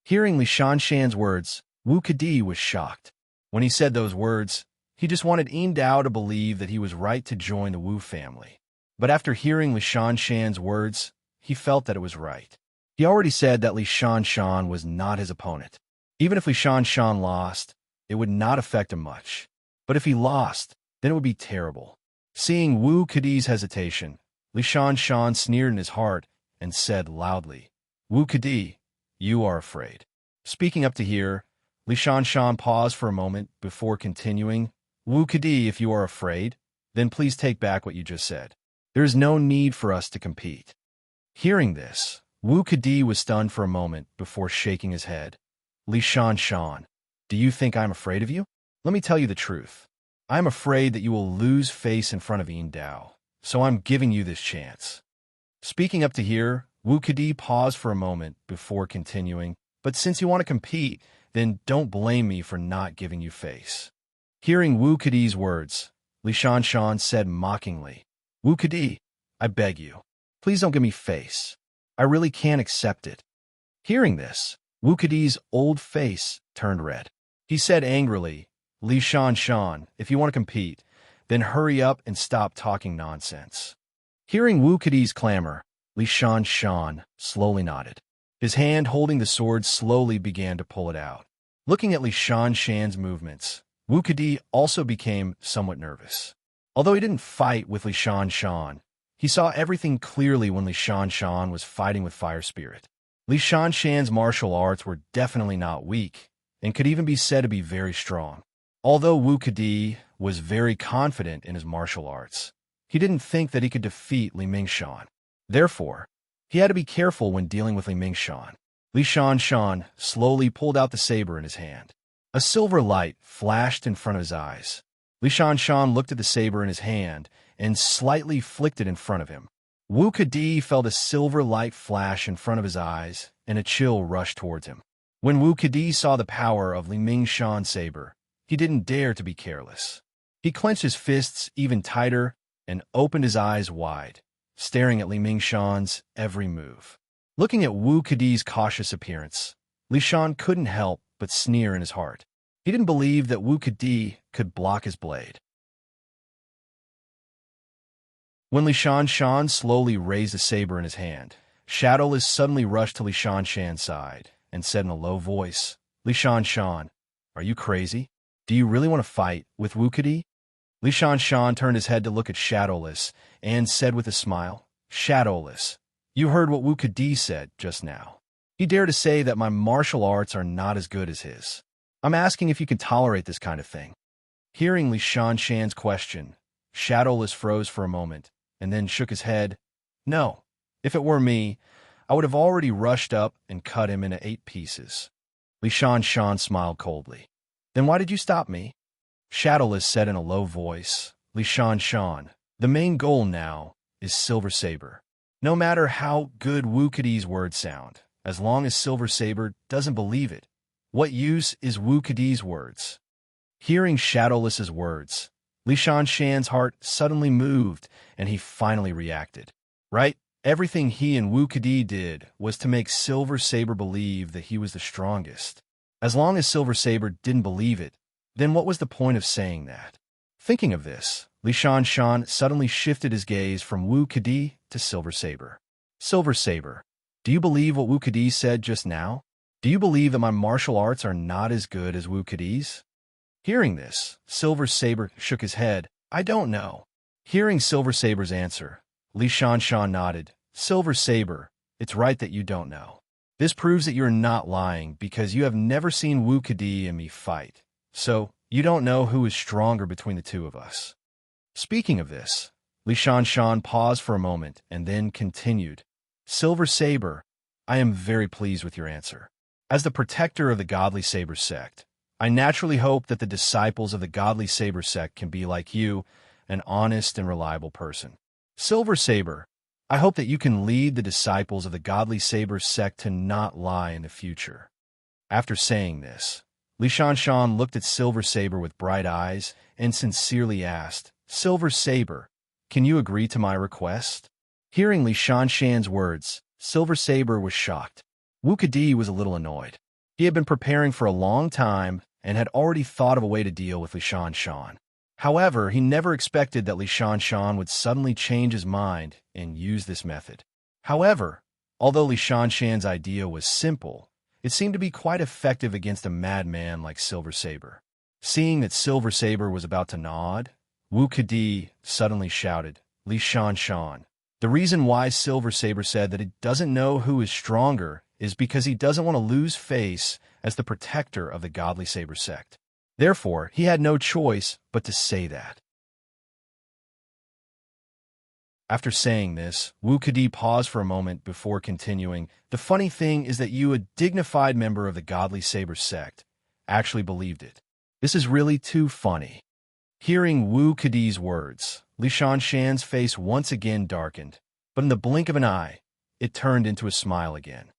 Hearing Li Shan's words, Wu Kadi was shocked. When he said those words, he just wanted Yin Dao to believe that he was right to join the Wu family. But after hearing Li Shan's words, he felt that it was right. He already said that Li Shan was not his opponent. Even if Li Shan lost, it would not affect him much. But if he lost, then it would be terrible. Seeing Wu Kadi's hesitation, Li Shan sneered in his heart and said loudly, Wu Kadi, you are afraid. Speaking up to here, Li Shan paused for a moment before continuing, Wu Kadi, if you are afraid, then please take back what you just said. There is no need for us to compete. Hearing this, Wu Kadi was stunned for a moment before shaking his head. Li Shan, do you think I am afraid of you? Let me tell you the truth. I am afraid that you will lose face in front of Yin Dao, so I'm giving you this chance. Speaking up to here, Wu Kadi paused for a moment before continuing, but since you want to compete, then don't blame me for not giving you face. Hearing Wu Kadi's words, Li Shan said mockingly, Wu Kadi, I beg you, please don't give me face. I really can't accept it. Hearing this, Wu Kadi's old face turned red. He said angrily, Li Shan, if you want to compete, then hurry up and stop talking nonsense. Hearing Wu Kadi's clamor, Li Shan slowly nodded. His hand holding the sword slowly began to pull it out. Looking at Li Shan's movements, Wu Kadi also became somewhat nervous. Although he didn't fight with Li Shan, he saw everything clearly when Li Shan was fighting with Fire Spirit. Li Shan's martial arts were definitely not weak, and could even be said to be very strong. Although Wu Kadi was very confident in his martial arts, he didn't think that he could defeat Li Mingshan. Therefore, he had to be careful when dealing with Li Mingshan. Li Shan slowly pulled out the saber in his hand. A silver light flashed in front of his eyes. Li Shan looked at the saber in his hand and slightly flicked it in front of him. Wu Kadi felt a silver light flash in front of his eyes, and a chill rushed towards him. When Wu Kadi saw the power of Li Mingshan's saber, he didn't dare to be careless. He clenched his fists even tighter and opened his eyes wide, staring at Li Mingshan's every move. Looking at Wu Kadi's cautious appearance, Li Shan couldn't help but sneer in his heart. He didn't believe that Wu Kadi could block his blade. When Li Shan slowly raised the saber in his hand, Shadowless suddenly rushed to Li Shan's side and said in a low voice, Li Shan, are you crazy? Do you really want to fight with Wu Kadi? Li Shan turned his head to look at Shadowless and said with a smile, Shadowless, you heard what Wu Kadi said just now. He dared to say that my martial arts are not as good as his. I'm asking if you can tolerate this kind of thing. Hearing Li Shan's question, Shadowless froze for a moment and then shook his head. No, if it were me, I would have already rushed up and cut him into 8 pieces. Li Shan smiled coldly. Then why did you stop me? Shadowless said in a low voice, Li Shan, the main goal now is Silver Saber. No matter how good Wu Kadi's words sound, as long as Silver Saber doesn't believe it, what use is Wu Kadi's words? Hearing Shadowless's words, Li Shan's heart suddenly moved, and he finally reacted. Right? Everything he and Wu Kadi did was to make Silver Saber believe that he was the strongest. As long as Silver Saber didn't believe it, then what was the point of saying that? Thinking of this, Li Shan suddenly shifted his gaze from Wu Kadi to Silver Saber. Silver Saber, do you believe what Wu Kadi said just now? Do you believe that my martial arts are not as good as Wu Kadi's? Hearing this, Silver Saber shook his head. I don't know. Hearing Silver Saber's answer, Li Shan nodded. Silver Saber, it's right that you don't know. This proves that you're not lying because you have never seen Wu Kadi and me fight. So, You don't know who is stronger between the two of us. Speaking of this, Li Shan paused for a moment and then continued. Silver Saber, I am very pleased with your answer. As the protector of the Godly Saber sect, I naturally hope that the disciples of the Godly Saber sect can be like you, an honest and reliable person. Silver Saber, I hope that you can lead the disciples of the Godly Saber sect to not lie in the future. After saying this, Li Shan looked at Silver Saber with bright eyes and sincerely asked, Silver Saber, can you agree to my request? Hearing Li Shan's words, Silver Saber was shocked. Wu Kadi was a little annoyed. He had been preparing for a long time and had already thought of a way to deal with Li Shan. However, he never expected that Li Shan would suddenly change his mind and use this method. However, although Li Shan's idea was simple, it seemed to be quite effective against a madman like Silver Saber. Seeing that Silver Saber was about to nod, Wu Kadi suddenly shouted, Li Shan. The reason why Silver Saber said that he doesn't know who is stronger is because he doesn't want to lose face as the protector of the Godly Saber sect. Therefore, he had no choice but to say that. After saying this, Wu Kadi paused for a moment before continuing. The funny thing is that you, a dignified member of the Godly Saber sect, actually believed it. This is really too funny. Hearing Wu Kadi's words, Li Shan's face once again darkened, but in the blink of an eye, it turned into a smile again.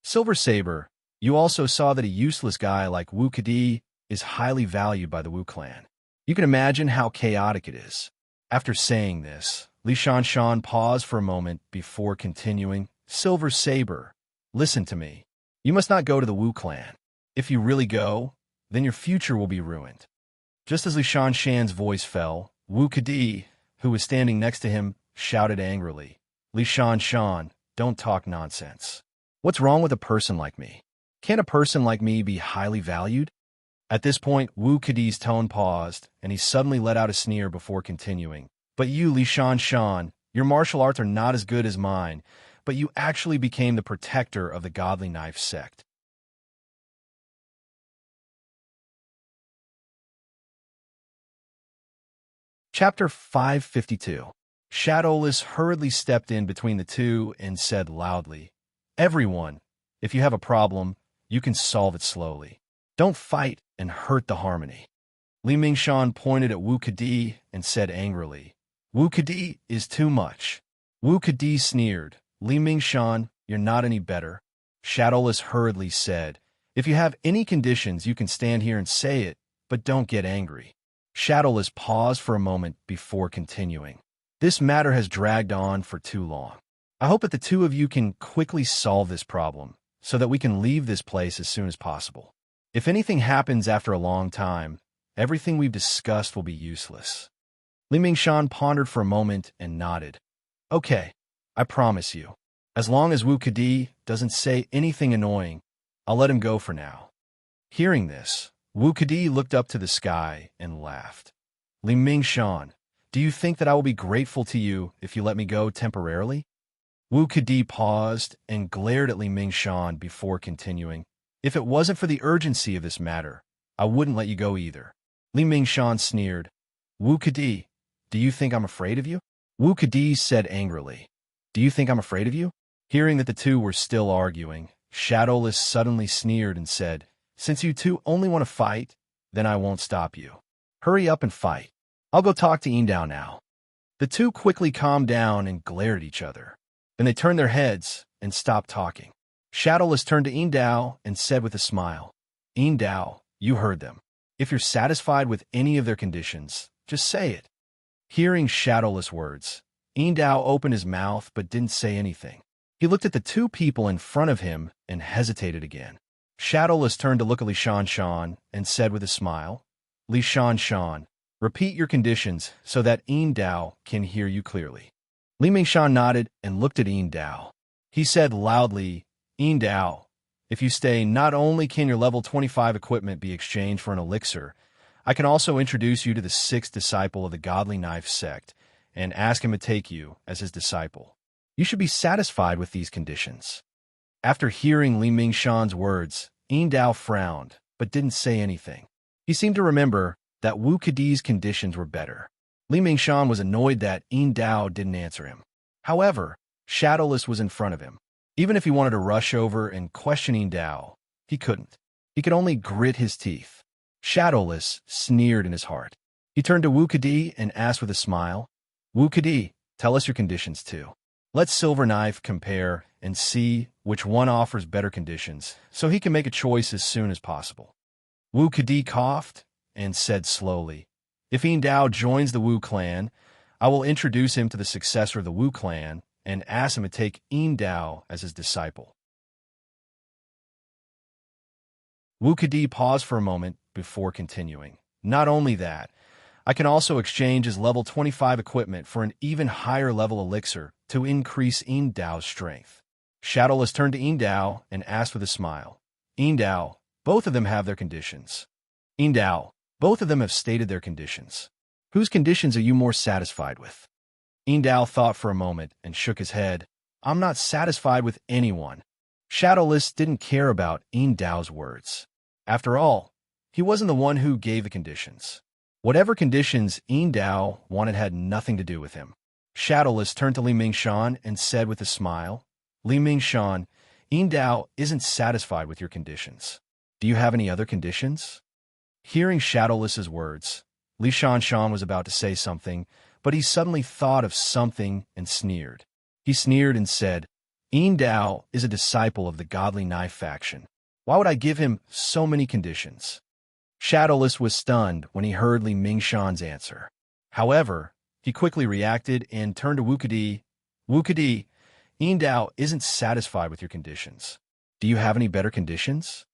Silver Saber, you also saw that a useless guy like Wu Kadi is highly valued by the Wu clan. You can imagine how chaotic it is. After saying this, Li Shan paused for a moment before continuing. Silver Saber, listen to me. You must not go to the Wu clan. If you really go, then your future will be ruined. Just as Li Shan's voice fell, Wu Kadi, who was standing next to him, shouted angrily, Li Shan, don't talk nonsense. What's wrong with a person like me? Can't a person like me be highly valued? At this point, Wu Kadi's tone paused, and he suddenly let out a sneer before continuing. But you, Li Shan, your martial arts are not as good as mine, but you actually became the protector of the Godly Knife sect. Chapter 552. Shadowless hurriedly stepped in between the two and said loudly, Everyone, if you have a problem, you can solve it slowly. Don't fight and hurt the harmony. Li Mingshan pointed at Wu Kadi and said angrily, Wu Kadi is too much. Wu Kadi sneered, Li Mingshan, you're not any better. Shadowless hurriedly said, If you have any conditions, you can stand here and say it, but don't get angry. Shadowless paused for a moment before continuing. This matter has dragged on for too long. I hope that the two of you can quickly solve this problem so that we can leave this place as soon as possible. If anything happens after a long time, everything we've discussed will be useless. Li Mingshan pondered for a moment and nodded. Okay, I promise you. As long as Wu Kadi doesn't say anything annoying, I'll let him go for now. Hearing this, Wu Kadi looked up to the sky and laughed. Li Mingshan, do you think that I will be grateful to you if you let me go temporarily? Wu Kadi paused and glared at Li Mingshan before continuing. If it wasn't for the urgency of this matter, I wouldn't let you go either. Li Mingshan sneered. Wu Kadi, do you think I'm afraid of you? Wu Kadi said angrily. Do you think I'm afraid of you? Hearing that the two were still arguing, Shadowless suddenly sneered and said, Since you two only want to fight, then I won't stop you. Hurry up and fight. I'll go talk to Indao now. The two quickly calmed down and glared at each other. Then they turned their heads and stopped talking. Shadowless turned to Indao and said with a smile, Indao, you heard them. If you're satisfied with any of their conditions, just say it. Hearing Shadowless words, Indao opened his mouth but didn't say anything. He looked at the two people in front of him and hesitated again. Shadowless turned to look at Li Shan and said with a smile, Li Shan, repeat your conditions so that Indao can hear you clearly. Li Mingshan nodded and looked at Indao. He said loudly, Indao, if you stay, not only can your level 25 equipment be exchanged for an elixir, I can also introduce you to the 6th disciple of the Godly Knife sect and ask him to take you as his disciple. You should be satisfied with these conditions. After hearing Li Mingshan's words, Indao frowned, but didn't say anything. He seemed to remember that Wu Kadi's conditions were better. Li Mingshan was annoyed that Yin Dao didn't answer him. However, Shadowless was in front of him. Even if he wanted to rush over and question Yin Dao, he couldn't. He could only grit his teeth. Shadowless sneered in his heart. He turned to Wu Kadi and asked with a smile, "Wu Kadi, tell us your conditions too. Let Silver Knife compare and see which one offers better conditions, so he can make a choice as soon as possible." Wu Kadi coughed and said slowly, "If Yin Dao joins the Wu clan, I will introduce him to the successor of the Wu clan and ask him to take Yin Dao as his disciple." Wu Kadi paused for a moment before continuing. "Not only that, I can also exchange his level 25 equipment for an even higher level elixir to increase Yin Dao's strength." Shadowless turned to Yin Dao and asked with a smile, "Yin Dao, both of them have their conditions." "Yin Dao, both of them have stated their conditions. Whose conditions are you more satisfied with?" Yin Dao thought for a moment and shook his head. "I'm not satisfied with anyone." Shadowless didn't care about Yin Dao's words. After all, he wasn't the one who gave the conditions. Whatever conditions Yin Dao wanted had nothing to do with him. Shadowless turned to Li Mingshan and said with a smile, "Li Mingshan, Yin Dao isn't satisfied with your conditions. Do you have any other conditions?" Hearing Shadowless's words, Li Shanshan was about to say something, but he suddenly thought of something and sneered. He sneered and said, "Yin Dao is a disciple of the Godly Knife faction. Why would I give him so many conditions?" Shadowless was stunned when he heard Li Mingshan's answer. However, he quickly reacted and turned to Wu Kadi. "Wu Kadi, Yin Dao isn't satisfied with your conditions. Do you have any better conditions?"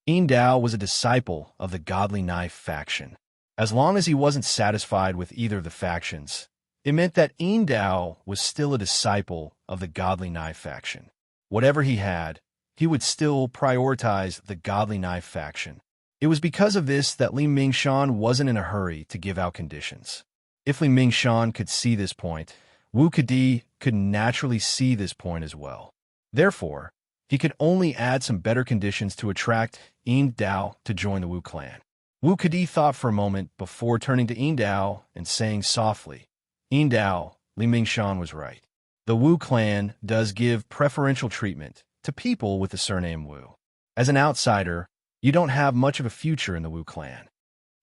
Yin Dao was a disciple of the Godly Knife faction. As long as he wasn't satisfied with either of the factions, it meant that Yin Dao was still a disciple of the Godly Knife faction. Whatever he had, he would still prioritize the Godly Knife faction. It was because of this that Li Mingshan wasn't in a hurry to give out conditions. If Li Mingshan could see this point, Wu Kadi could naturally see this point as well. Therefore, he could only add some better conditions to attract Yin Dao to join the Wu clan. Wu Kadi thought for a moment before turning to Yin Dao and saying softly, "Yin Dao, Li Mingshan was right. The Wu clan does give preferential treatment to people with the surname Wu. As an outsider, you don't have much of a future in the Wu clan."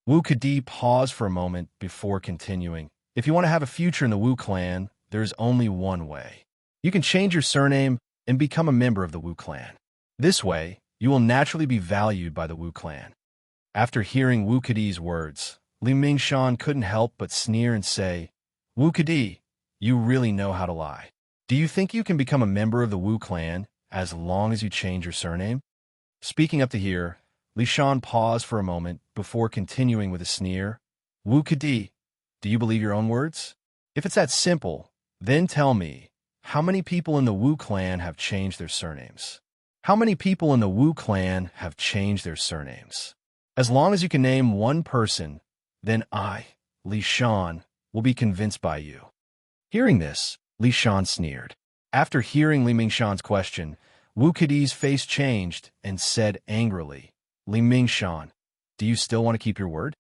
Wu Kadi paused for a moment before continuing, "If you want to have a future in the Wu clan, there is only one way. You can change your surname and become a member of the Wu clan. This way, you will naturally be valued by the Wu clan." After hearing Wu Kadi's words, Li Mingshan couldn't help but sneer and say, "Wu Kadi, you really know how to lie. Do you think you can become a member of the Wu clan as long as you change your surname?" Speaking up to here, Li Shan paused for a moment before continuing with a sneer, "Wu Kadi, do you believe your own words? If it's that simple, then tell me, how many people in the Wu clan have changed their surnames? How many people in the Wu clan have changed their surnames? As long as you can name one person, then I, Li Shan, will be convinced by you." Hearing this, Li Shan sneered. After hearing Li Mingshan's question, Wu Kadi's face changed and said angrily, "Li Mingshan, do you still want to keep your word?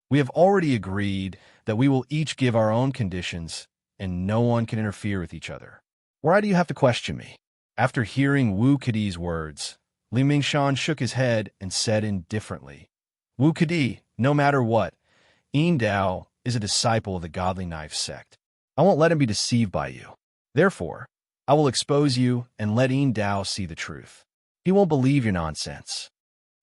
We have already agreed that we will each give our own conditions and no one can interfere with each other. Why do you have to question me?" After hearing Wu Kadi's words, Li Mingshan shook his head and said indifferently, "Wu Kadi, no matter what, Yin Dao is a disciple of the Godly Knife sect. I won't let him be deceived by you. Therefore, I will expose you and let Yin Dao see the truth. He won't believe your nonsense."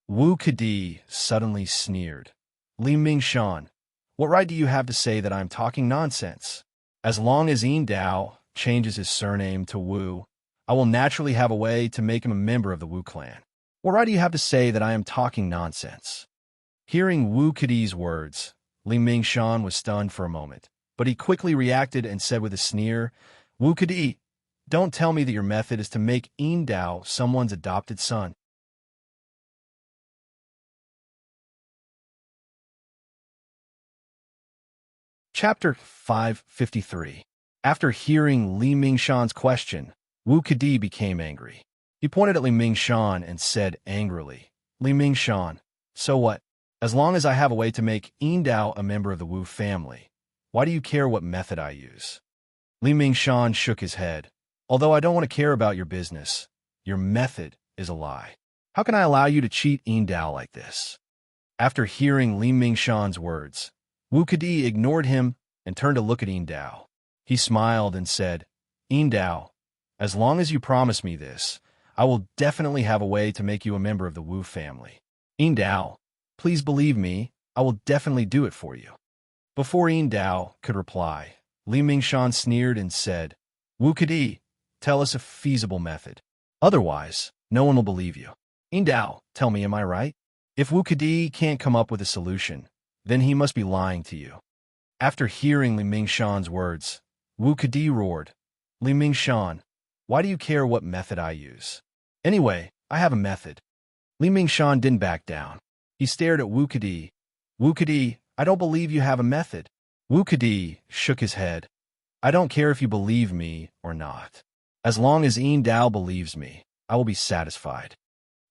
Wu Kadi suddenly sneered. "Li Mingshan, what right do you have to say that I am talking nonsense? As long as Yin Dao changes his surname to Wu, I will naturally have a way to make him a member of the Wu clan. What right do you have to say that I am talking nonsense?" Hearing Wu Kadi's words, Li Mingshan was stunned for a moment, but he quickly reacted and said with a sneer, "Wu Kadi, don't tell me that your method is to make Yin Dao someone's adopted son." Chapter 553. After hearing Li Mingshan's question, Wu Kadi became angry. He pointed at Li Mingshan and said angrily, "Li Mingshan, So what? As long as I have a way to make Dao a member of the Wu family, why do you care what method I use? Li Mingshan shook his head. Although I don't want to care about your business, your method is a lie. How can I allow you to cheat Dao like this? After hearing Li Mingshan's words, Wu Kadi ignored him and turned to look at Dao. He smiled and said, Dao, as long as you promise me this, I will definitely have a way to make you a member of the Wu family. Dao, please believe me, I will definitely do it for you. Before Dao could reply, Li Mingshan sneered and said, Wu Kadi, tell us a feasible method. Otherwise, no one will believe you. Dao, tell me, am I right? If Wu Kadi can't come up with a solution, then he must be lying to you. After hearing Li Mingshan's words, Wu Kadi roared, Li Mingshan, why do you care what method I use? Anyway, I have a method. Li Mingshan didn't back down. He stared at Wu Kadi. Wu Kadi, I don't believe you have a method. Wu Kadi shook his head. I don't care if you believe me or not. As long as Dao believes me, I will be satisfied.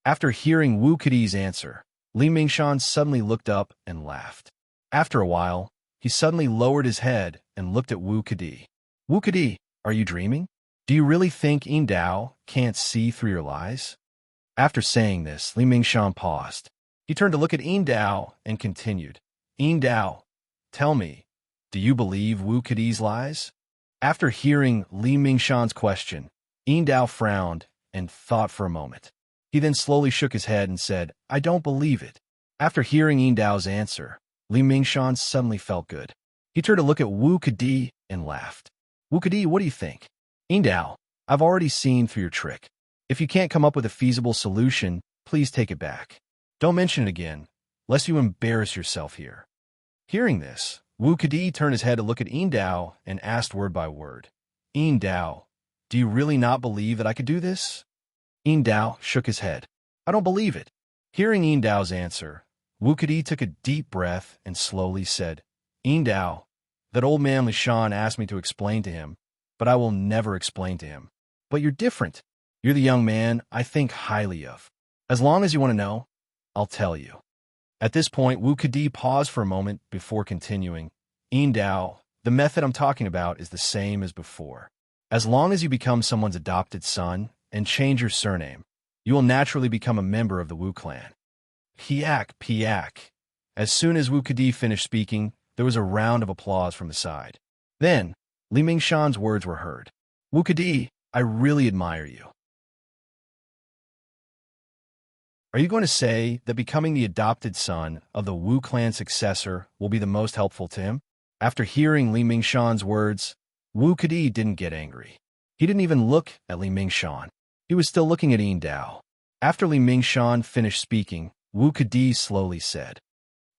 After hearing Wu Kadi's answer, Li Mingshan suddenly looked up and laughed. After a while, he suddenly lowered his head and looked at Wu Kadi. Wu Kadi, are you dreaming? Do you really think Dao can't see through your lies? After saying this, Li Mingshan paused. He turned to look at Dao and continued, Dao, tell me, do you believe Wu Kadi's lies? After hearing Li Mingshan's question, Dao frowned and thought for a moment. He then slowly shook his head and said, I don't believe it. After hearing Dao's answer, Li Mingshan suddenly felt good. He turned to look at Wu Kadi and laughed. Wu Kadi, what do you think? Dao, I've already seen through your trick. If you can't come up with a feasible solution, please take it back. Don't mention it again, lest you embarrass yourself here. Hearing this, Wu Kadi turned his head to look at Dao and asked word by word, Dao, do you really not believe that I could do this? Dao shook his head. I don't believe it. Hearing Dao's answer, Wu Kadi took a deep breath and slowly said, Dao, that old man Lishan asked me to explain to him, but I will never explain to him. But you're different. You're the young man I think highly of. As long as you want to know, I'll tell you. At this point, Wu Kadi paused for a moment before continuing, Dao, the method I'm talking about is the same as before. As long as you become someone's adopted son and change your surname, you will naturally become a member of the Wu clan. Piak, piak. As soon as Wu Kadi finished speaking, there was a round of applause from the side. Then, Li Mingshan's words were heard. Wu Kadi, I really admire you. Are you going to say that becoming the adopted son of the Wu clan successor will be the most helpful to him? After hearing Li Mingshan's words, Wu Kadi didn't get angry. He didn't even look at Li Mingshan. He was still looking at Dao. After Li Mingshan finished speaking, Wu Kadi slowly said,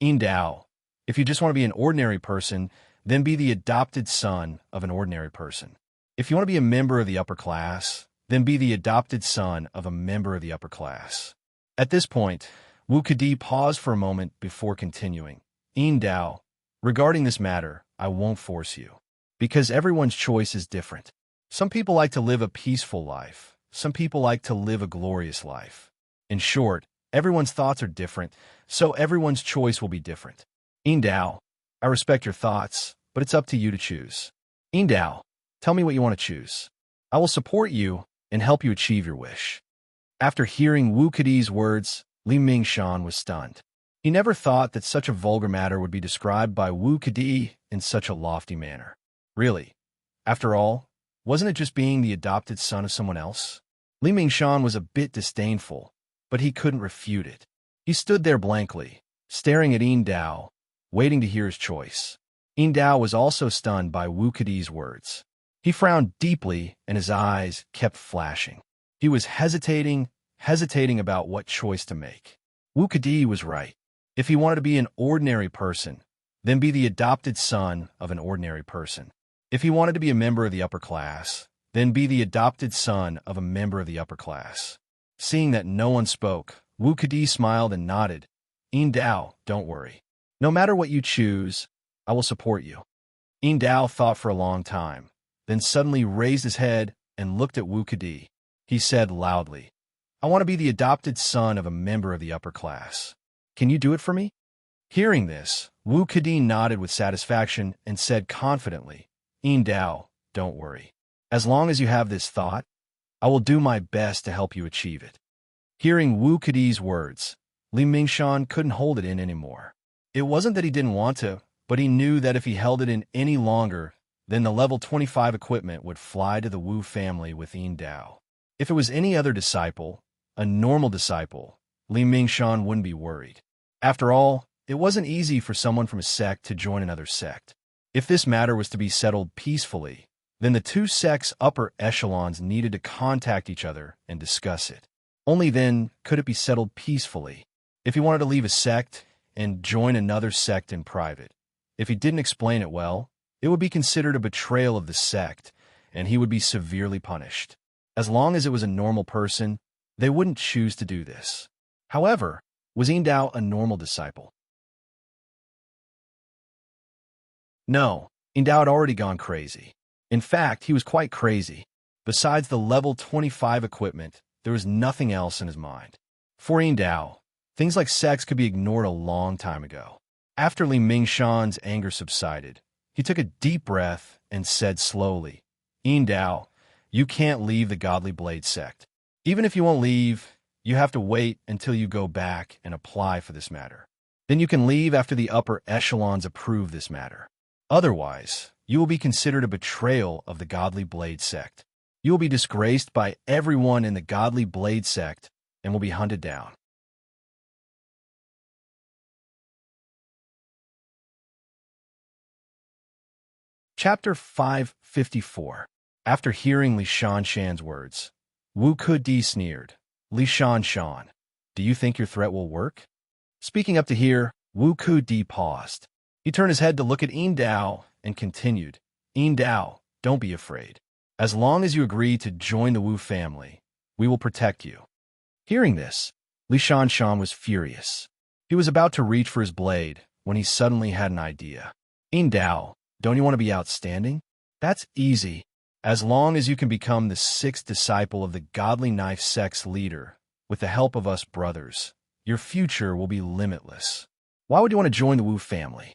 Dao, if you just want to be an ordinary person, then be the adopted son of an ordinary person. If you want to be a member of the upper class, then be the adopted son of a member of the upper class. At this point, Wu Kadi paused for a moment before continuing. Dao, regarding this matter, I won't force you, because everyone's choice is different. Some people like to live a peaceful life. Some people like to live a glorious life. In short, everyone's thoughts are different, so everyone's choice will be different. Dao, I respect your thoughts, but it's up to you to choose. Dao, tell me what you want to choose. I will support you and help you achieve your wish. After hearing Wu Kadi's words, Li Mingshan was stunned. He never thought that such a vulgar matter would be described by Wu Kadi in such a lofty manner. Really? After all, wasn't it just being the adopted son of someone else? Li Mingshan was a bit disdainful, but he couldn't refute it. He stood there blankly, staring at Dao, waiting to hear his choice. Dao was also stunned by Wu Kadi's words. He frowned deeply, and his eyes kept flashing. He was hesitating about what choice to make. Wu Kadi was right. If he wanted to be an ordinary person, then be the adopted son of an ordinary person. If he wanted to be a member of the upper class, then be the adopted son of a member of the upper class. Seeing that no one spoke, Wu Kadi smiled and nodded. Dao, don't worry. No matter what you choose, I will support you. Dao thought for a long time, then suddenly raised his head and looked at Wu Kadi. He said loudly, I want to be the adopted son of a member of the upper class. Can you do it for me? Hearing this, Wu Kedi nodded with satisfaction and said confidently, Yin Dao, don't worry. As long as you have this thought, I will do my best to help you achieve it. Hearing Wu Kedi's words, Li Mingshan couldn't hold it in anymore. It wasn't that he didn't want to, but he knew that if he held it in any longer, then the level 25 equipment would fly to the Wu family with Yin Dao. If it was any other disciple, a normal disciple, Li Mingshan wouldn't be worried. After all, it wasn't easy for someone from a sect to join another sect. If this matter was to be settled peacefully, then the two sects' upper echelons needed to contact each other and discuss it. Only then could it be settled peacefully. If he wanted to leave a sect and join another sect in private, if he didn't explain it well, it would be considered a betrayal of the sect, and he would be severely punished. As long as it was a normal person, they wouldn't choose to do this. However, was Yin Dao a normal disciple? No, Yin Dao had already gone crazy. In fact, he was quite crazy. Besides the level 25 equipment, there was nothing else in his mind. For Yin Dao, things like sex could be ignored a long time ago. After Li Mingshan's anger subsided, he took a deep breath and said slowly, Yin Dao, you can't leave the Godly Blade sect. Even if you won't leave, you have to wait until you go back and apply for this matter. Then you can leave after the upper echelons approve this matter. Otherwise, you will be considered a betrayal of the Godly Blade sect. You will be disgraced by everyone in the Godly Blade sect and will be hunted down. Chapter 554. After hearing Li Shanshan's words, Wu Kedi sneered, Li Shanshan, do you think your threat will work? Speaking up to here, Wu Kedi paused. He turned his head to look at Yin Dao and continued, Yin Dao, don't be afraid. As long as you agree to join the Wu family, we will protect you. Hearing this, Li Shanshan was furious. He was about to reach for his blade when he suddenly had an idea. Yin Dao, don't you want to be outstanding? That's easy. As long as you can become the 6th disciple of the Godly Knife sect's leader, with the help of us brothers, your future will be limitless. Why would you want to join the Wu family?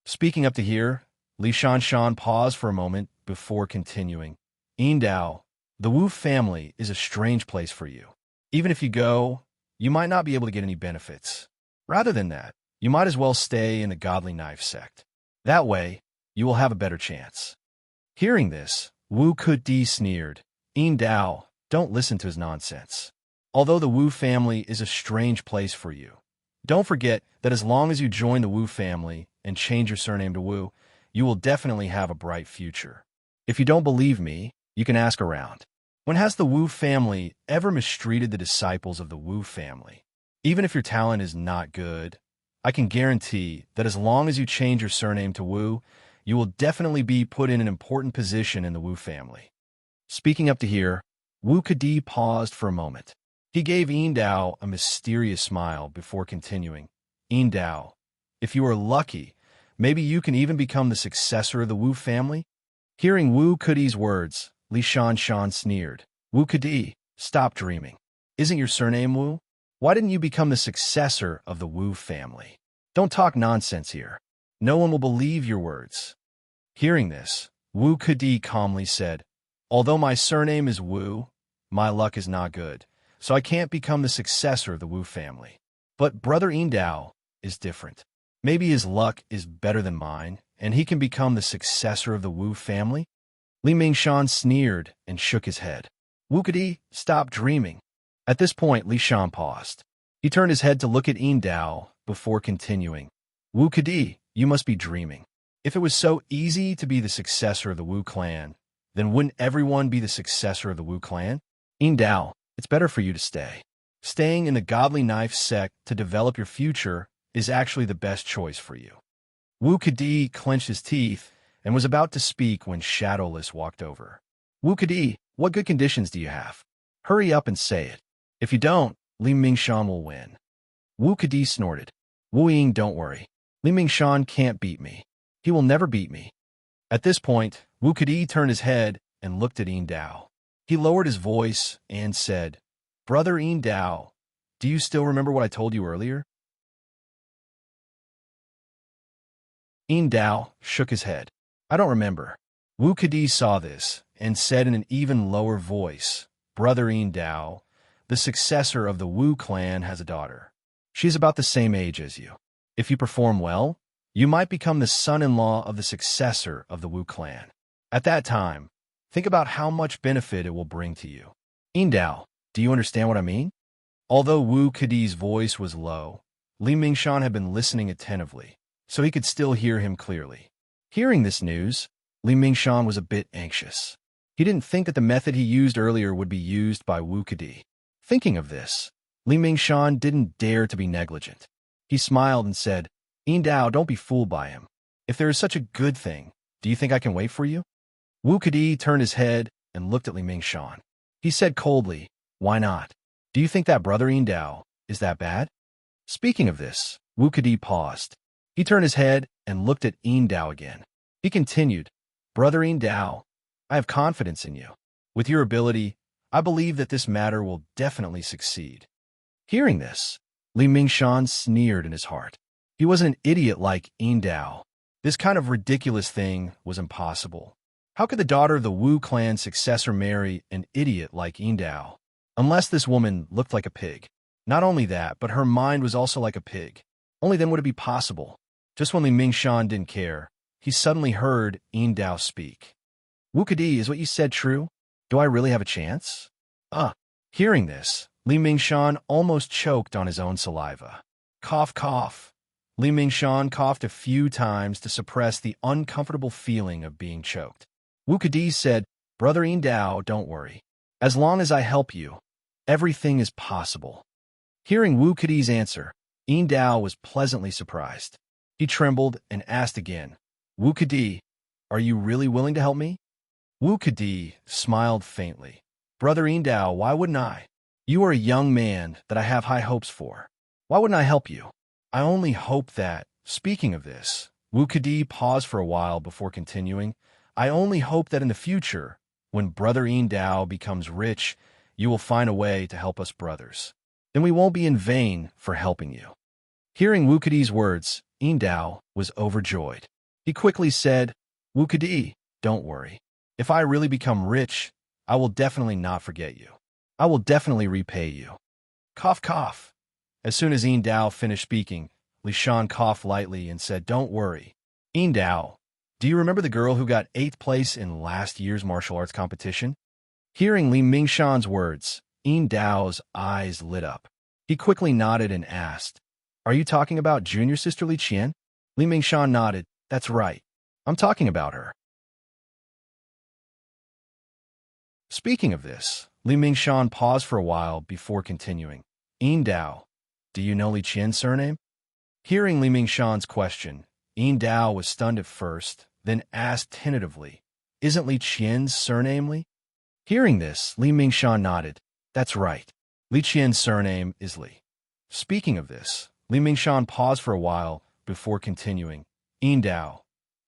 Speaking up to here, Li Shanshan paused for a moment before continuing. Yin Dao, the Wu family is a strange place for you. Even if you go, you might not be able to get any benefits. Rather than that, you might as well stay in the Godly Knife sect. That way, you will have a better chance. Hearing this, Wu Kedi sneered, Yin Dao, don't listen to his nonsense. Although the Wu family is a strange place for you, don't forget that as long as you join the Wu family and change your surname to Wu, you will definitely have a bright future. If you don't believe me, you can ask around. When has the Wu family ever mistreated the disciples of the Wu family? Even if your talent is not good, I can guarantee that as long as you change your surname to Wu, you will definitely be put in an important position in the Wu family. Speaking up to here, Wu Kedi paused for a moment. He gave Yin Dao a mysterious smile before continuing. Yin Dao, if you are lucky, maybe you can even become the successor of the Wu family? Hearing Wu Kedi's words, Li Shanshan sneered. Wu Kedi, stop dreaming. Isn't your surname Wu? Why didn't you become the successor of the Wu family? Don't talk nonsense here. No one will believe your words. Hearing this, Wu Kedi calmly said, although my surname is Wu, my luck is not good, so I can't become the successor of the Wu family. But Brother Yin Dao is different. Maybe his luck is better than mine, and he can become the successor of the Wu family? Li Mingshan sneered and shook his head. Wu Kedi, stop dreaming. At this point, Li Shan paused. He turned his head to look at Yin Dao before continuing. Wu Kedi, you must be dreaming. If it was so easy to be the successor of the Wu clan, then wouldn't everyone be the successor of the Wu clan? Yin Dao, it's better for you to stay. Staying in the Godly Knife sect to develop your future is actually the best choice for you. Wu Kedi clenched his teeth and was about to speak when Shadowless walked over. Wu Kedi, what good conditions do you have? Hurry up and say it. If you don't, Li Mingshan will win. Wu Kedi snorted. Wu Ying, don't worry. Li Mingshan can't beat me. He will never beat me. At this point, Wu Kedi turned his head and looked at Yin Dao. He lowered his voice and said, Brother Yin Dao, do you still remember what I told you earlier? Yin Dao shook his head. I don't remember. Wu Kadi saw this and said in an even lower voice, Brother Yin Dao, the successor of the Wu clan, has a daughter. She's about the same age as you. If you perform well, you might become the son-in-law of the successor of the Wu clan. At that time, think about how much benefit it will bring to you. Yin Dao, do you understand what I mean? Although Wu Kadi's voice was low, Li Mingshan had been listening attentively, so he could still hear him clearly. Hearing this news, Li Mingshan was a bit anxious. He didn't think that the method he used earlier would be used by Wu Kadi. Thinking of this, Li Mingshan didn't dare to be negligent. He smiled and said, Yin Dao, don't be fooled by him. If there is such a good thing, do you think I can wait for you? Wu Kadi turned his head and looked at Li Mingshan. He said coldly, Why not? Do you think that Brother Yin Dao is that bad? Speaking of this, Wu Kadi paused. He turned his head and looked at Yin Dao again. He continued, Brother Yin Dao, I have confidence in you. With your ability, I believe that this matter will definitely succeed. Hearing this, Li Mingshan sneered in his heart. He wasn't an idiot like Yin Dao. This kind of ridiculous thing was impossible. How could the daughter of the Wu clan successor marry an idiot like Yin Dao? Unless this woman looked like a pig. Not only that, but her mind was also like a pig. Only then would it be possible. Just when Li Mingshan didn't care, he suddenly heard Yin Dao speak. Wu Kadi, is what you said true? Do I really have a chance? Hearing this, Li Mingshan almost choked on his own saliva. Cough, cough. Li Mingshan coughed a few times to suppress the uncomfortable feeling of being choked. Wu Kadi said, Brother Yin Dao, don't worry. As long as I help you, everything is possible. Hearing Wu Kadi's answer, Yin Dao was pleasantly surprised. He trembled and asked again, Wu Kadi, are you really willing to help me? Wu Kadi smiled faintly. Brother Yin Dao, why wouldn't I? You are a young man that I have high hopes for. Why wouldn't I help you? I only hope that, speaking of this, Wu Kadi paused for a while before continuing, I only hope that in the future, when Brother Yin Dao becomes rich, you will find a way to help us brothers. Then we won't be in vain for helping you. Hearing Wu Kadi's words, Yin Dao was overjoyed. He quickly said, Wu Kadi, don't worry. If I really become rich, I will definitely not forget you. I will definitely repay you. Cough, cough. As soon as Yin Dao finished speaking, Li Shan coughed lightly and said, Don't worry. Yin Dao, do you remember the girl who got 8th place in last year's martial arts competition? Hearing Li Mingshan's words, Yin Dao's eyes lit up. He quickly nodded and asked, Are you talking about junior sister Li Qian? Li Mingshan nodded, That's right. I'm talking about her. Speaking of this, Li Mingshan paused for a while before continuing. Yin Dao, do you know Li Qian's surname? Hearing Li Mingshan's question, Yin Dao was stunned at first, then asked tentatively, Isn't Li Qian's surname Li? Hearing this, Li Mingshan nodded. That's right. Li Qian's surname is Li. Speaking of this, Li Mingshan paused for a while before continuing. Yin Dao,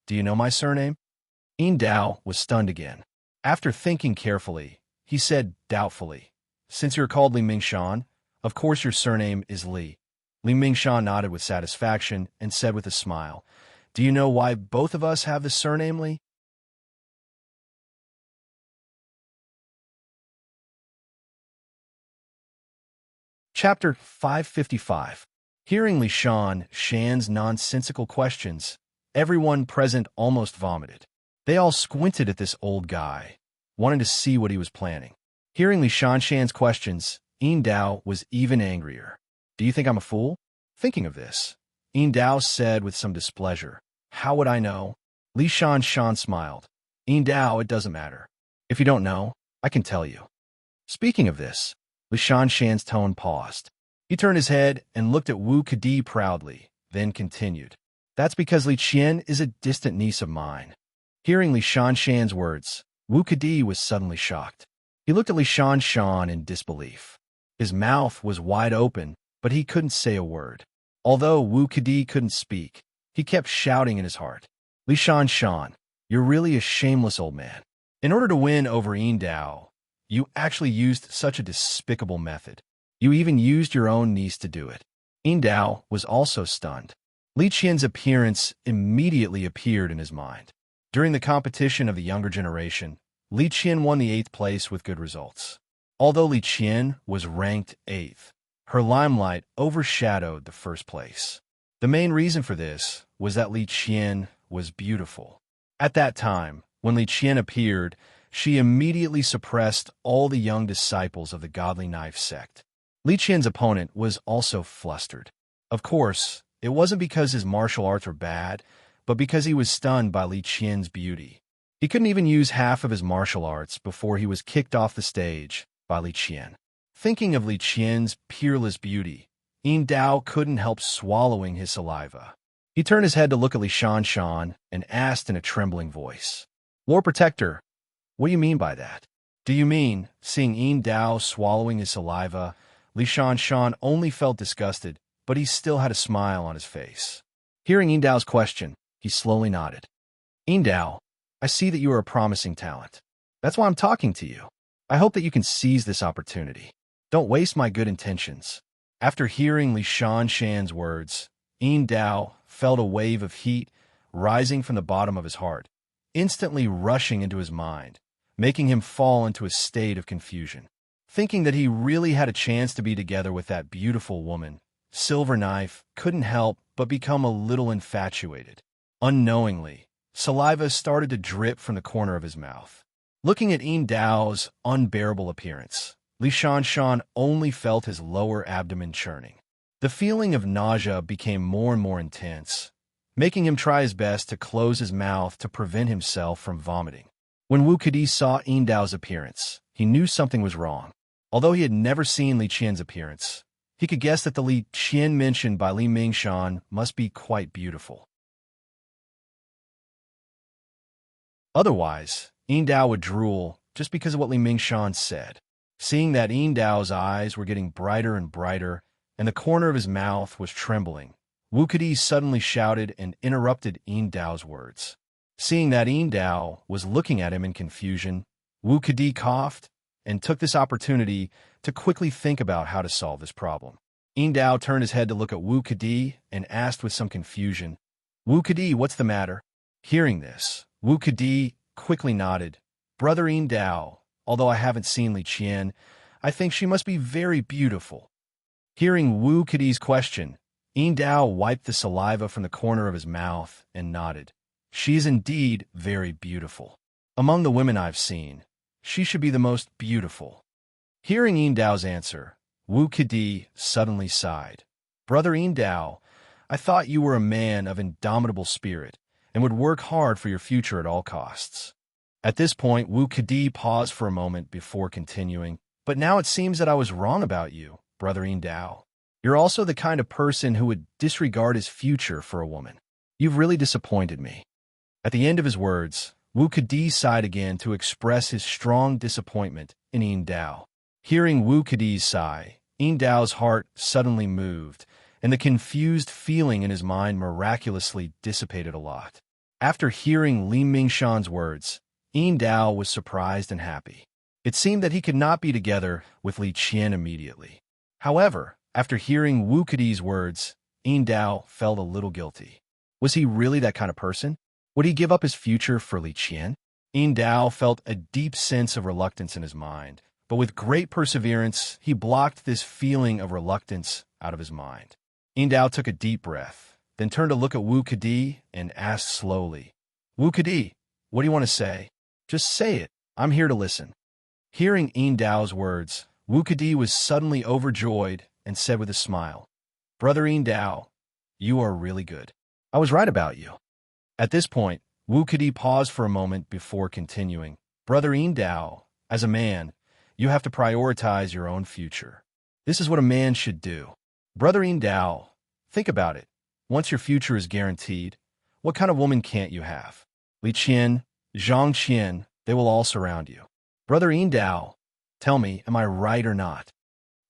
do you know my surname? Yin Dao was stunned again. After thinking carefully, he said doubtfully, Since you're called Li Mingshan, of course your surname is Li. Li Mingshan nodded with satisfaction and said with a smile, Do you know why both of us have the surname Li? Chapter 555. Hearing Li Shan's nonsensical questions, everyone present almost vomited. They all squinted at this old guy, wanting to see what he was planning. Hearing Li Shan's questions, Yin Dao was even angrier. Do you think I'm a fool? Thinking of this, Yin Dao said with some displeasure, How would I know? Li Shan smiled. Yin Dao, it doesn't matter. If you don't know, I can tell you. Speaking of this, Li Shan's tone paused. He turned his head and looked at Wu Kadi proudly, then continued. That's because Li Qian is a distant niece of mine. Hearing Li Shan's words, Wu Kadi was suddenly shocked. He looked at Li Shan in disbelief. His mouth was wide open, but he couldn't say a word. Although Wu Kadi couldn't speak, he kept shouting in his heart. Li Shan, you're really a shameless old man. In order to win over Yin Dao, you actually used such a despicable method. You even used your own niece to do it. Yin Dao was also stunned. Li Qian's appearance immediately appeared in his mind. During the competition of the younger generation, Li Qian won the 8th place with good results. Although Li Qian was ranked 8th, her limelight overshadowed the first place. The main reason for this was that Li Qian was beautiful. At that time, when Li Qian appeared, she immediately suppressed all the young disciples of the Godly Knife sect. Li Qian's opponent was also flustered. Of course, it wasn't because his martial arts were bad, but because he was stunned by Li Qian's beauty. He couldn't even use half of his martial arts before he was kicked off the stage by Li Qian. Thinking of Li Qian's peerless beauty, Yin Dao couldn't help swallowing his saliva. He turned his head to look at Li Shanshan and asked in a trembling voice, "Lord Protector, what do you mean by that?" "Do you mean," seeing Yin Dao swallowing his saliva, Li Shanshan only felt disgusted, but he still had a smile on his face. Hearing Yin Dao's question, he slowly nodded. "Yin Dao, I see that you are a promising talent. That's why I'm talking to you. I hope that you can seize this opportunity. Don't waste my good intentions." After hearing Li Shanshan's words, Yin Dao felt a wave of heat rising from the bottom of his heart, instantly rushing into his mind, making him fall into a state of confusion. Thinking that he really had a chance to be together with that beautiful woman, Silver Knife couldn't help but become a little infatuated. Unknowingly, saliva started to drip from the corner of his mouth. Looking at Yin Dao's unbearable appearance, Li Shanshan only felt his lower abdomen churning. The feeling of nausea became more and more intense, making him try his best to close his mouth to prevent himself from vomiting. When Wu Kedi saw Yin Dao's appearance, he knew something was wrong. Although he had never seen Li Qian's appearance, he could guess that the Li Qian mentioned by Li Mingshan must be quite beautiful. Otherwise, Yin Dao would drool just because of what Li Mingshan said. Seeing that Yin Dao's eyes were getting brighter and brighter, and the corner of his mouth was trembling, Wu Kedi suddenly shouted and interrupted Yin Dao's words. Seeing that Yin Dao was looking at him in confusion, Wu Kedi coughed and took this opportunity to quickly think about how to solve this problem. Yin Dao turned his head to look at Wu Kedi and asked with some confusion, "Wu Kedi, what's the matter?" Hearing this, Wu Kedi quickly nodded. "Brother Yin Dao, although I haven't seen Li Qian, I think she must be very beautiful." Hearing Wu Kedi's question, Yin Dao wiped the saliva from the corner of his mouth and nodded. "She is indeed very beautiful. Among the women I've seen, she should be the most beautiful." Hearing Yin Dao's answer, Wu Kedi suddenly sighed. "Brother Yin Dao, I thought you were a man of indomitable spirit and would work hard for your future at all costs." At this point, Wu Kedi paused for a moment before continuing, "But now it seems that I was wrong about you, Brother Yin Dao. You're also the kind of person who would disregard his future for a woman. You've really disappointed me." At the end of his words, Wu Kedi sighed again to express his strong disappointment in Yin Dao. Hearing Wu Kedi's sigh, Yin Dao's heart suddenly moved, and the confused feeling in his mind miraculously dissipated a lot. After hearing Li Mingshan's words, Yin Dao was surprised and happy. It seemed that he could not be together with Li Qian immediately. However, after hearing Wu Kedi's words, Yin Dao felt a little guilty. Was he really that kind of person? Would he give up his future for Li Qian? Yin Dao felt a deep sense of reluctance in his mind, but with great perseverance, he blocked this feeling of reluctance out of his mind. Yin Dao took a deep breath, then turned to look at Wu Kedi and asked slowly, "Wu Kedi, what do you want to say? Just say it. I'm here to listen." Hearing Yin Dao's words, Wu Kedi was suddenly overjoyed and said with a smile, "Brother Yin Dao, you are really good. I was right about you." At this point, Wu Kedi paused for a moment before continuing, "Brother Yin Dao, as a man, you have to prioritize your own future. This is what a man should do. Brother Yin Dao, think about it. Once your future is guaranteed, what kind of woman can't you have? Li Qian, Zhang Qian, they will all surround you. Brother Yin Dao, tell me, am I right or not?"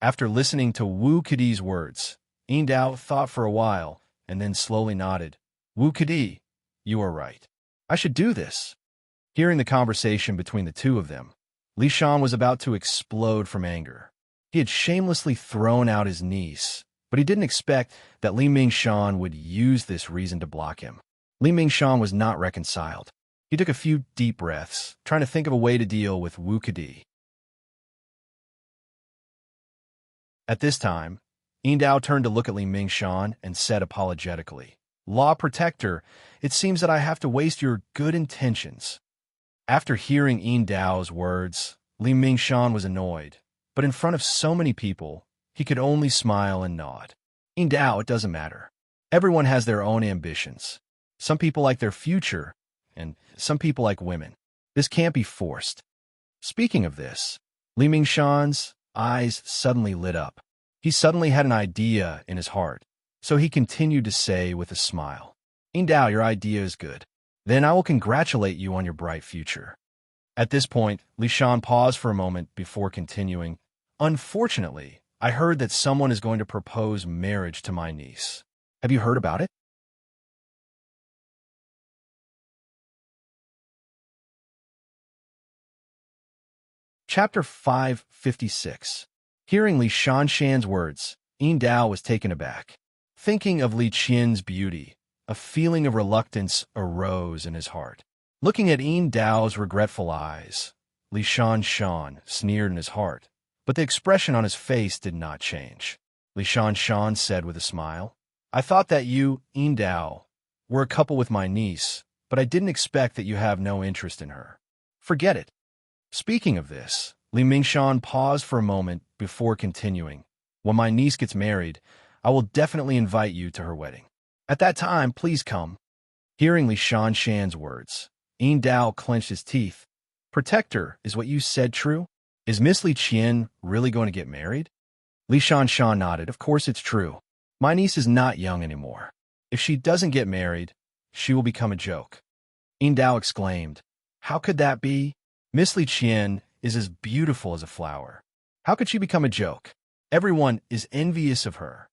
After listening to Wu Kedi's words, Yin Dao thought for a while and then slowly nodded. "Wu Kedi, you are right. I should do this." Hearing the conversation between the two of them, Li Shan was about to explode from anger. He had shamelessly thrown out his niece, but he didn't expect that Li Mingshan would use this reason to block him. Li Mingshan was not reconciled. He took a few deep breaths, trying to think of a way to deal with Wu Kedi. At this time, Yin Dao turned to look at Li Mingshan and said apologetically, "Law Protector, it seems that I have to waste your good intentions." After hearing Yin Dao's words, Li Mingshan was annoyed, but in front of so many people, he could only smile and nod. Yin Dao, it doesn't matter. Everyone has their own ambitions. Some people like their future, and some people like women. This can't be forced. Speaking of this, Li Mingshan's eyes suddenly lit up. He suddenly had an idea in his heart, so he continued to say with a smile, "Yin Dao, your idea is good. Then I will congratulate you on your bright future." At this point, Li Shan paused for a moment before continuing, "Unfortunately, I heard that someone is going to propose marriage to my niece. Have you heard about it?" Chapter 556. Hearing Li Shanshan's words, Yin Dao was taken aback. Thinking of Li Qian's beauty, a feeling of reluctance arose in his heart. Looking at Yin Dao's regretful eyes, Li Shanshan sneered in his heart, but the expression on his face did not change. Li Shanshan said with a smile, "I thought that you, Yin Dao, were a couple with my niece, but I didn't expect that you have no interest in her. Forget it." Speaking of this, Li Mingshan paused for a moment before continuing, "When my niece gets married, I will definitely invite you to her wedding. At that time, please come." Hearing Li Shanshan's words, Yin Dao clenched his teeth. "Protector, is what you said true? Is Miss Li Qian really going to get married?" Li Shanshan nodded. "Of course it's true. My niece is not young anymore. If she doesn't get married, she will become a joke." Yin Dao exclaimed, "How could that be? Miss Li Qian is as beautiful as a flower. How could she become a joke? Everyone is envious of her."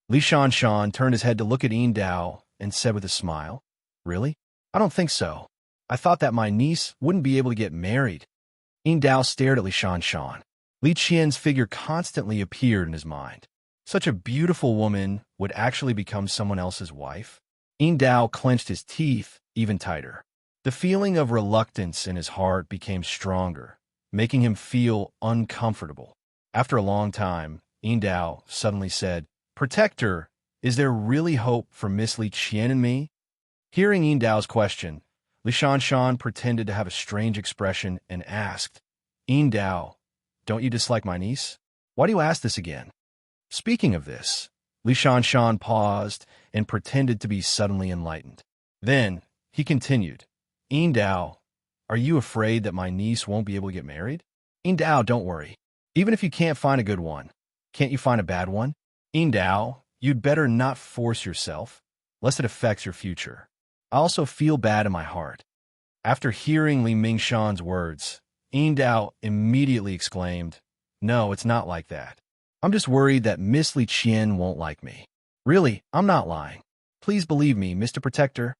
Li Shanshan turned his head to look at Yin Dao and said with a smile, "Really? I don't think so. I thought that my niece wouldn't be able to get married." Yin Dao stared at Li Shanshan. Li Qian's figure constantly appeared in his mind. Such a beautiful woman would actually become someone else's wife? Yin Dao clenched his teeth even tighter. The feeling of reluctance in his heart became stronger, making him feel uncomfortable. After a long time, Yin Dao suddenly said, "Protector, is there really hope for Miss Li Qian and me?" Hearing Yin Dao's question, Li Shanshan pretended to have a strange expression and asked, "Yin Dao, don't you dislike my niece? Why do you ask this again?" Speaking of this, Li Shanshan paused and pretended to be suddenly enlightened. Then he continued, "Yin Dao, are you afraid that my niece won't be able to get married?" "Yin Dao, don't worry. Even if you can't find a good one, can't you find a bad one? Yin Dao, you'd better not force yourself, lest it affects your future. I also feel bad in my heart." After hearing Li Mingshan's words, Yin Dao immediately exclaimed, "No, it's not like that. I'm just worried that Miss Li Qian won't like me. Really, I'm not lying. Please believe me, Mr. Protector."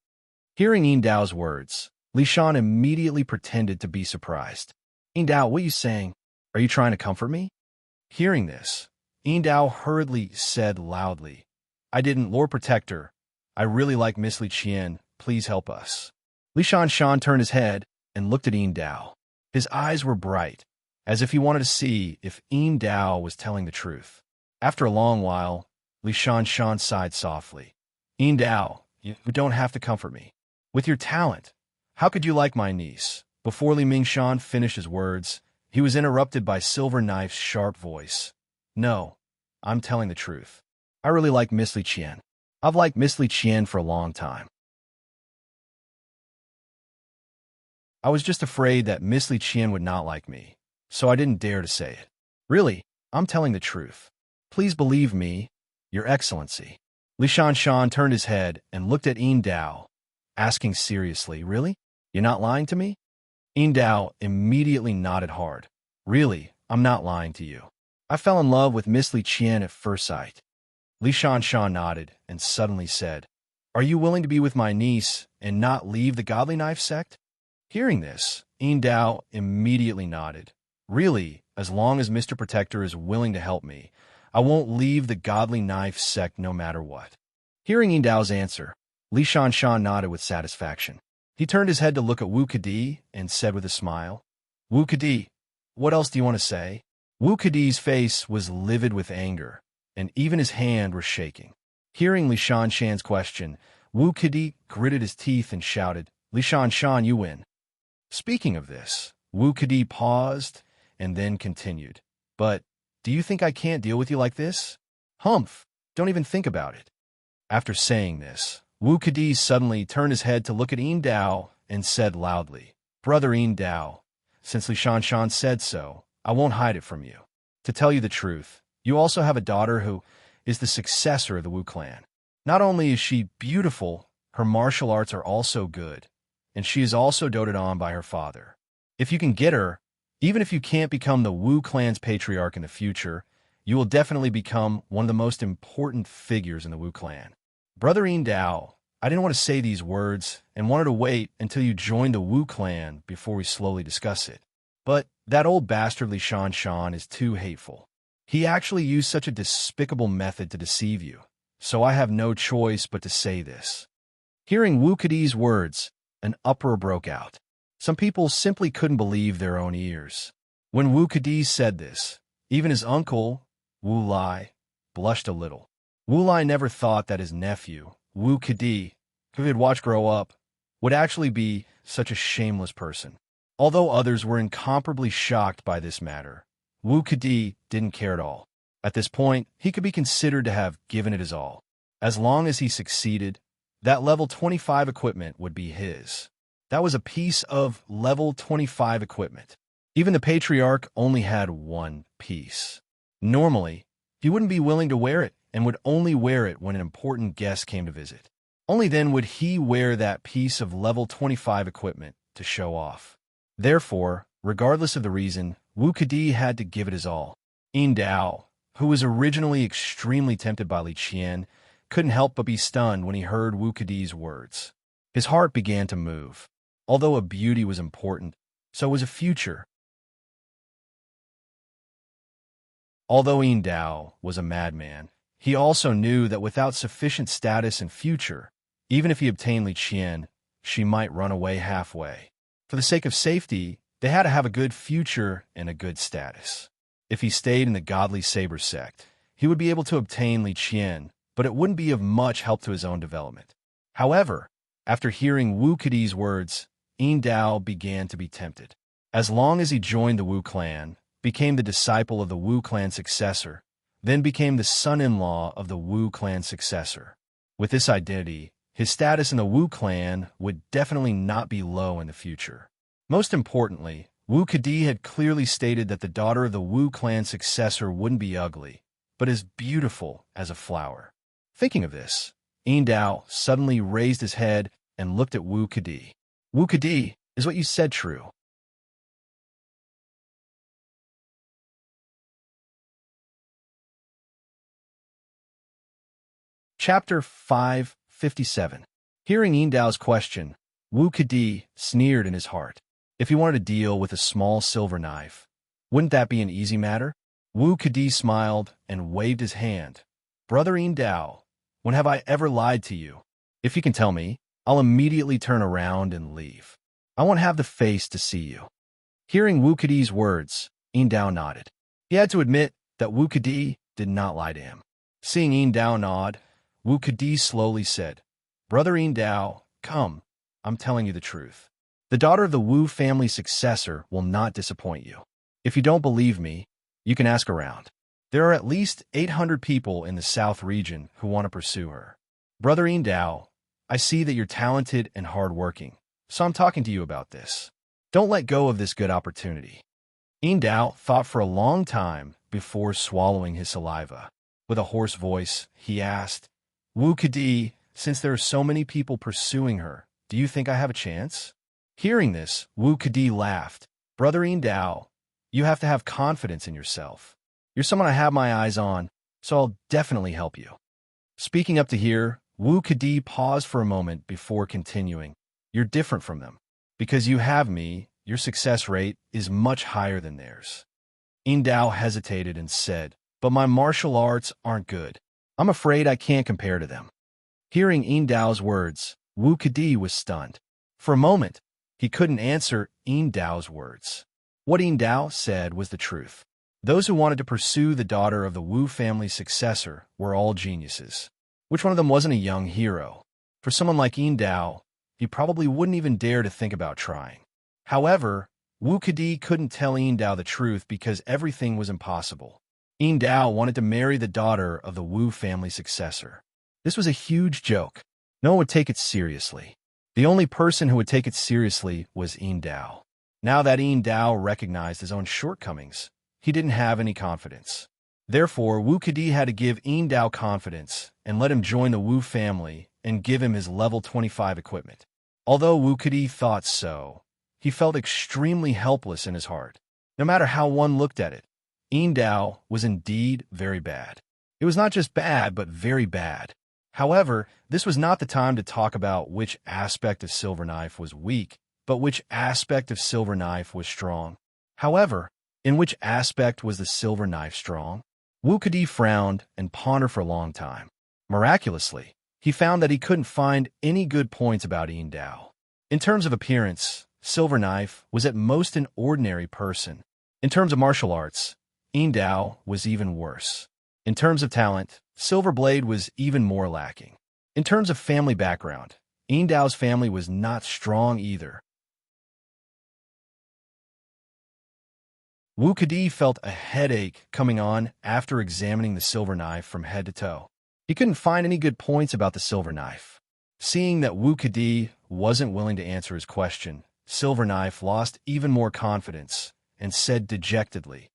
Hearing Yin Dao's words, Li Shan immediately pretended to be surprised. "Yin Dao, what are you saying? Are you trying to comfort me?" Hearing this, Yin Dao hurriedly said loudly, "I didn't, Lord Protector. I really like Miss Li Qian. Please help us." Li Shanshan turned his head and looked at Yin Dao. His eyes were bright, as if he wanted to see if Yin Dao was telling the truth. After a long while, Li Shanshan sighed softly. "Yin Dao, you don't have to comfort me. With your talent, how could you like my niece?" Before Li Mingshan finished his words, he was interrupted by Silver Knife's sharp voice. "No, I'm telling the truth. I really like Miss Li Qian. I've liked Miss Li Qian for a long time. I was just afraid that Miss Li Qian would not like me, so I didn't dare to say it. Really, I'm telling the truth. Please believe me, Your Excellency." Li Shanshan turned his head and looked at Yin Dao, asking seriously, "Really? You're not lying to me?" Yin Dao immediately nodded hard. "Really, I'm not lying to you. I fell in love with Miss Li Qian at first sight." Li Shanshan nodded and suddenly said, "Are you willing to be with my niece and not leave the Godly Knife sect?" Hearing this, Yin Dao immediately nodded. "Really, as long as Mr. Protector is willing to help me, I won't leave the godly knife sect no matter what. Hearing Yin Dao's answer, Li Shanshan nodded with satisfaction. He turned his head to look at Wu Kadi and said with a smile, Wu Kadi, what else do you want to say? Wu Kadi's face was livid with anger, and even his hand was shaking. Hearing Li Shanshan's question, Wu Kadi gritted his teeth and shouted, Li Shanshan, you win. Speaking of this, Wu Kadi paused and then continued, but do you think I can't deal with you like this? Humph, don't even think about it. After saying this, Wu Kadi suddenly turned his head to look at Yin Dao and said loudly, Brother Yin Dao, since Li Shanshan said so, I won't hide it from you. To tell you the truth, you also have a daughter who is the successor of the Wu clan. Not only is she beautiful, her martial arts are also good, and she is also doted on by her father. If you can get her, even if you can't become the Wu clan's patriarch in the future, you will definitely become one of the most important figures in the Wu clan. Brother Yin Dao, I didn't want to say these words and wanted to wait until you joined the Wu clan before we slowly discuss it. But that old bastard Li Shanshan is too hateful. He actually used such a despicable method to deceive you, so I have no choice but to say this. Hearing Wu Kadi's words, an uproar broke out. Some people simply couldn't believe their own ears. When Wu Kadi said this, even his uncle, Wu Lai, blushed a little. Wu Lai never thought that his nephew, Wu Kadi, who he had watched grow up, would actually be such a shameless person. Although others were incomparably shocked by this matter, Wu Kadi didn't care at all. At this point, he could be considered to have given it his all. As long as he succeeded, that level 25 equipment would be his. That was a piece of level 25 equipment. Even the patriarch only had one piece. Normally, he wouldn't be willing to wear it and would only wear it when an important guest came to visit. Only then would he wear that piece of level 25 equipment to show off. Therefore, regardless of the reason, Wu Kadi had to give it his all. Yin Dao, who was originally extremely tempted by Li Qian, couldn't help but be stunned when he heard Wu Kadi's words. His heart began to move. Although a beauty was important, so was a future. Although Yin Dao was a madman, he also knew that without sufficient status and future, even if he obtained Li Qian, she might run away halfway. For the sake of safety, they had to have a good future and a good status. If he stayed in the godly saber sect, he would be able to obtain Li Qian, but it wouldn't be of much help to his own development. However, after hearing Wu Kadi's words, Yin Dao began to be tempted. As long as he joined the Wu clan, became the disciple of the Wu clan successor, then became the son-in-law of the Wu clan successor. With this identity, his status in the Wu clan would definitely not be low in the future. Most importantly, Wu Kadi had clearly stated that the daughter of the Wu clan successor wouldn't be ugly, but as beautiful as a flower. Thinking of this, Yin Dao suddenly raised his head and looked at Wu Kadi. Wu Kadi, is what you said true? Chapter 557. Hearing Yin Dao's question, Wu Kadi sneered in his heart. If he wanted to deal with a small silver knife, wouldn't that be an easy matter? Wu Kadi smiled and waved his hand. Brother Yin Dao, when have I ever lied to you? If you can tell me, I'll immediately turn around and leave. I won't have the face to see you. Hearing Wu Kadi's words, Yin Dao nodded. He had to admit that Wu Kadi did not lie to him. Seeing Yin Dao nod, Wu Kadi slowly said, Brother Yin Dao, come, I'm telling you the truth. The daughter of the Wu family successor will not disappoint you. If you don't believe me, you can ask around. There are at least 800 people in the South region who want to pursue her. Brother Yin Dao, I see that you're talented and hardworking, so I'm talking to you about this. Don't let go of this good opportunity. Yin Dao thought for a long time before swallowing his saliva. With a hoarse voice, he asked, Wu Kadi, since there are so many people pursuing her, do you think I have a chance? Hearing this, Wu Kadi laughed. Brother Yin Dao, you have to have confidence in yourself. You're someone I have my eyes on, so I'll definitely help you. Speaking up to here, Wu Kadi paused for a moment before continuing. You're different from them. Because you have me, your success rate is much higher than theirs. Yin Dao hesitated and said, but my martial arts aren't good. I'm afraid I can't compare to them." Hearing Dao's words, Wu Kedi was stunned. For a moment, he couldn't answer Dao's words. What Dao said was the truth. Those who wanted to pursue the daughter of the Wu family's successor were all geniuses. Which one of them wasn't a young hero? For someone like Dao, he probably wouldn't even dare to think about trying. However, Wu Kedi couldn't tell Dao the truth because everything was impossible. Dao wanted to marry the daughter of the Wu family successor. This was a huge joke. No one would take it seriously. The only person who would take it seriously was Dao. Now that Dao recognized his own shortcomings, he didn't have any confidence. Therefore, Wu Kedi had to give Dao confidence and let him join the Wu family and give him his level 25 equipment. Although Wu Kedi thought so, he felt extremely helpless in his heart. No matter how one looked at it, Dao was indeed very bad. It was not just bad, but very bad. However, this was not the time to talk about which aspect of Silverknife was weak, but which aspect of Silverknife was strong. However, in which aspect was the Silverknife strong? Wu Kedi frowned and pondered for a long time. Miraculously, he found that he couldn't find any good points about Dao. In terms of appearance, Silverknife was at most an ordinary person. In terms of martial arts, Dao was even worse. In terms of talent, Silverblade was even more lacking. In terms of family background, Dao's family was not strong either. Wu Kedi felt a headache coming on after examining the Silverknife from head to toe. He couldn't find any good points about the Silverknife. Seeing that Wu Kedi wasn't willing to answer his question, Silverknife lost even more confidence and said dejectedly,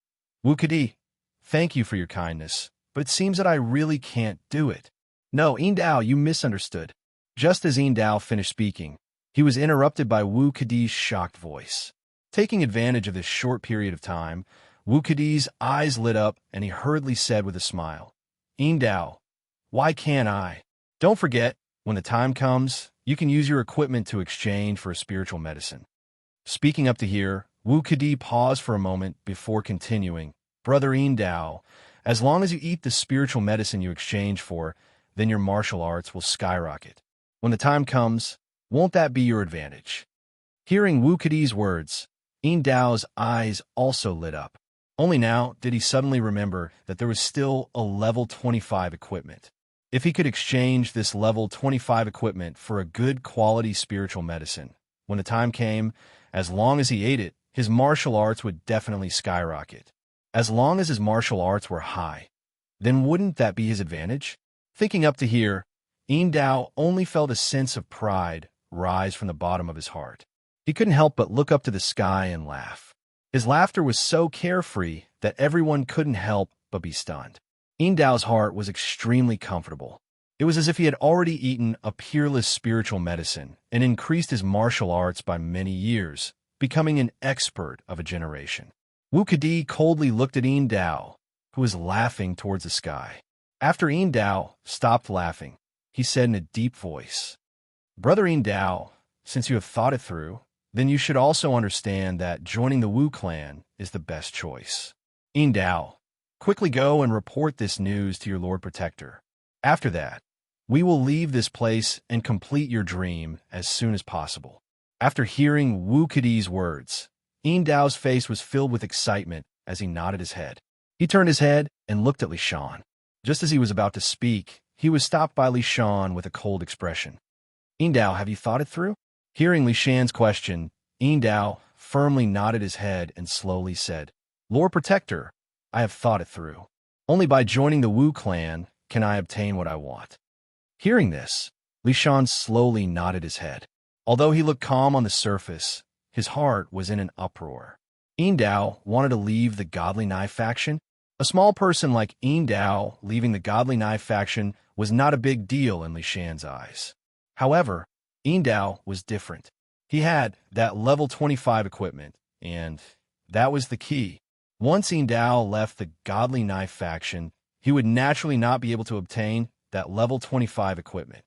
"Wu Kedi, thank you for your kindness, but it seems that I really can't do it." "No, Dao, you misunderstood." Just as Dao finished speaking, he was interrupted by Wu Kedi's shocked voice. Taking advantage of this short period of time, Wu Kedi's eyes lit up and he hurriedly said with a smile, "Dao, why can't I? Don't forget, when the time comes, you can use your equipment to exchange for a spiritual medicine." Speaking up to here, Wu Kedi paused for a moment before continuing, "Brother Dao, as long as you eat the spiritual medicine you exchange for, then your martial arts will skyrocket. When the time comes, won't that be your advantage?" Hearing Wu Kedi's words, Dao's eyes also lit up. Only now did he suddenly remember that there was still a level 25 equipment. If he could exchange this level 25 equipment for a good quality spiritual medicine, when the time came, as long as he ate it, his martial arts would definitely skyrocket. As long as his martial arts were high, then wouldn't that be his advantage? Thinking up to here, Dao only felt a sense of pride rise from the bottom of his heart. He couldn't help but look up to the sky and laugh. His laughter was so carefree that everyone couldn't help but be stunned. Dao's heart was extremely comfortable. It was as if he had already eaten a peerless spiritual medicine and increased his martial arts by many years, becoming an expert of a generation. Wu Kedi coldly looked at Dao, who was laughing towards the sky. After Dao stopped laughing, he said in a deep voice, "Brother Dao, since you have thought it through, then you should also understand that joining the Wu clan is the best choice. Dao, quickly go and report this news to your Lord Protector. After that, we will leave this place and complete your dream as soon as possible." After hearing Wu Kedi's words, Dao's face was filled with excitement as he nodded his head. He turned his head and looked at Li Shan. Just as he was about to speak, he was stopped by Li Shan with a cold expression. "Dao, have you thought it through?" Hearing Li Shan's question, Dao firmly nodded his head and slowly said, "Lord Protector, I have thought it through. Only by joining the Wu clan can I obtain what I want." Hearing this, Li Shan slowly nodded his head. Although he looked calm on the surface, his heart was in an uproar. Dao wanted to leave the Godly Knife faction. A small person like Dao leaving the Godly Knife faction was not a big deal in Li Shan's eyes. However, Dao was different. He had that level 25 equipment, and that was the key. Once Dao left the Godly Knife faction, he would naturally not be able to obtain that level 25 equipment.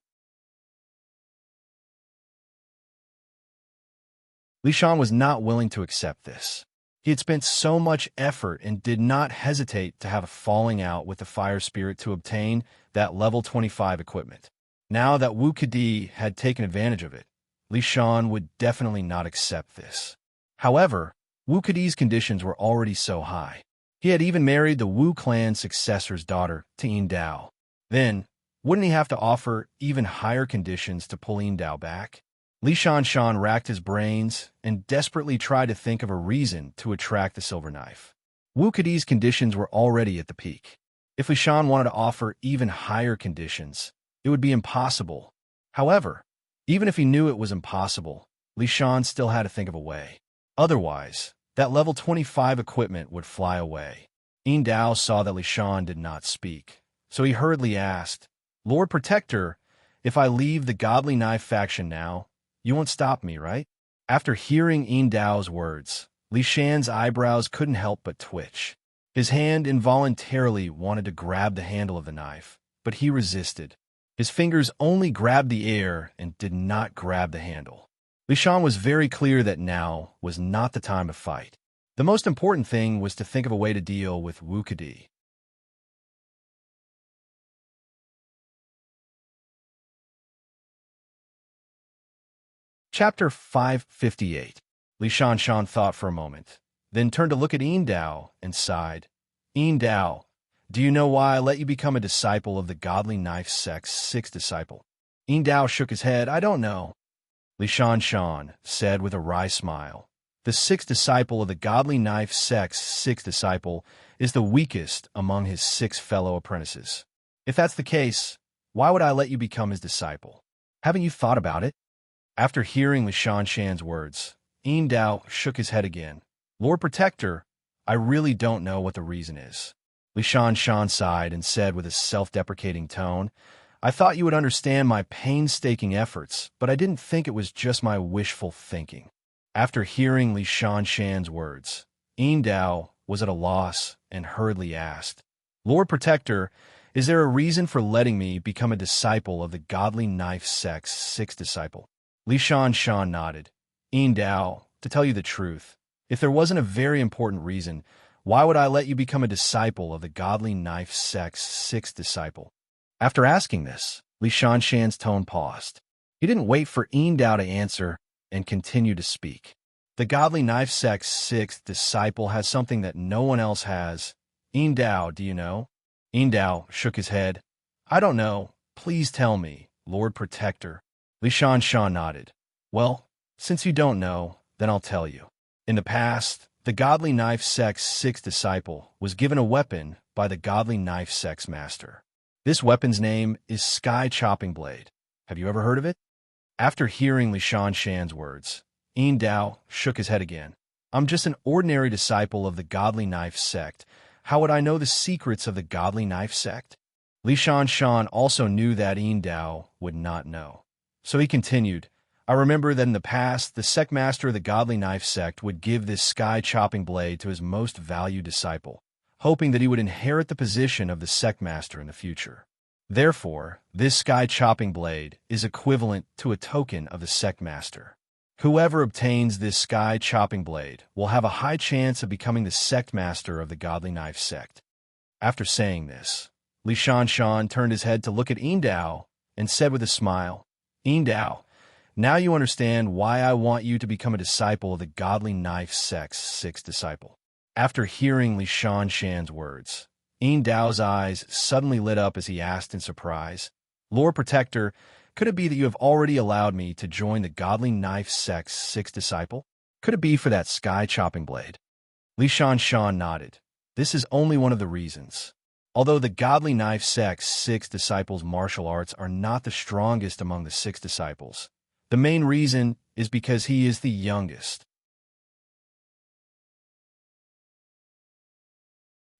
Li Shan was not willing to accept this. He had spent so much effort and did not hesitate to have a falling out with the fire spirit to obtain that level 25 equipment. Now that Wu Kadi had taken advantage of it, Li Shan would definitely not accept this. However, Wu Kadi's conditions were already so high. He had even married the Wu clan successor's daughter to Yin Dao. Then, wouldn't he have to offer even higher conditions to pull Yin Dao back? Li Shan racked his brains and desperately tried to think of a reason to attract the silver knife. Wu Kadi's conditions were already at the peak. If Li Shan wanted to offer even higher conditions, it would be impossible. However, even if he knew it was impossible, Li Shan still had to think of a way. Otherwise, that level 25 equipment would fly away. Yin Dao saw that Li Shan did not speak, so he hurriedly asked, "Lord Protector, if I leave the Godly Knife faction now, you won't stop me, right?" After hearing Yin Dao's words, Li Shan's eyebrows couldn't help but twitch. His hand involuntarily wanted to grab the handle of the knife, but he resisted. His fingers only grabbed the air and did not grab the handle. Li Shan was very clear that now was not the time to fight. The most important thing was to think of a way to deal with Wu Kadi. Chapter 558. Li Shan thought for a moment, then turned to look at Yin Dao and sighed. "Yin Dao, do you know why I let you become a disciple of the Godly Knife Sect's sixth disciple?" Yin Dao shook his head. "I don't know." Li Shan said with a wry smile, "The sixth disciple of the Godly Knife Sect's sixth disciple is the weakest among his 6 fellow apprentices. If that's the case, why would I let you become his disciple? Haven't you thought about it?" After hearing Li Shan's words, Yin Dao shook his head again. "Lord Protector, I really don't know what the reason is." Li Shan sighed and said with a self-deprecating tone, "I thought you would understand my painstaking efforts, but I didn't think it was just my wishful thinking." After hearing Li Shan's words, Yin Dao was at a loss and hurriedly asked, "Lord Protector, is there a reason for letting me become a disciple of the Godly Knife Sect's 6th disciple?" Li Shan nodded. "Yin Dao, to tell you the truth, if there wasn't a very important reason, why would I let you become a disciple of the Godly Knife Sect's 6th disciple?" After asking this, Li Shan's tone paused. He didn't wait for Yin Dao to answer and continued to speak. "The Godly Knife Sect's 6th disciple has something that no one else has. Yin Dao, do you know?" Yin Dao shook his head. "I don't know. Please tell me, Lord Protector." Li Shan nodded. "Well, since you don't know, then I'll tell you. In the past, the Godly Knife Sect's 6th disciple was given a weapon by the Godly Knife Sect's master. This weapon's name is Sky Chopping Blade. Have you ever heard of it?" After hearing Li Shan's words, Yin Dao shook his head again. "I'm just an ordinary disciple of the Godly Knife Sect. How would I know the secrets of the Godly Knife Sect?" Li Shan also knew that Yin Dao would not know. So he continued, "I remember that in the past, the sect master of the Godly Knife Sect would give this sky-chopping blade to his most valued disciple, hoping that he would inherit the position of the sect master in the future. Therefore, this sky-chopping blade is equivalent to a token of the sect master. Whoever obtains this sky-chopping blade will have a high chance of becoming the sect master of the Godly Knife Sect." After saying this, Li Shan turned his head to look at Yin Dao and said with a smile, "Yin Dao, now you understand why I want you to become a disciple of the Godly Knife Sect's 6th disciple." After hearing Li Shan's words, Yin Dao's eyes suddenly lit up as he asked in surprise, "Lord Protector, could it be that you have already allowed me to join the Godly Knife Sect's 6th disciple? Could it be for that sky-chopping blade?" Li Shan nodded. "This is only one of the reasons. Although the Godly Knife Sect's 6th disciples' martial arts are not the strongest among the 6 disciples, the main reason is because he is the youngest.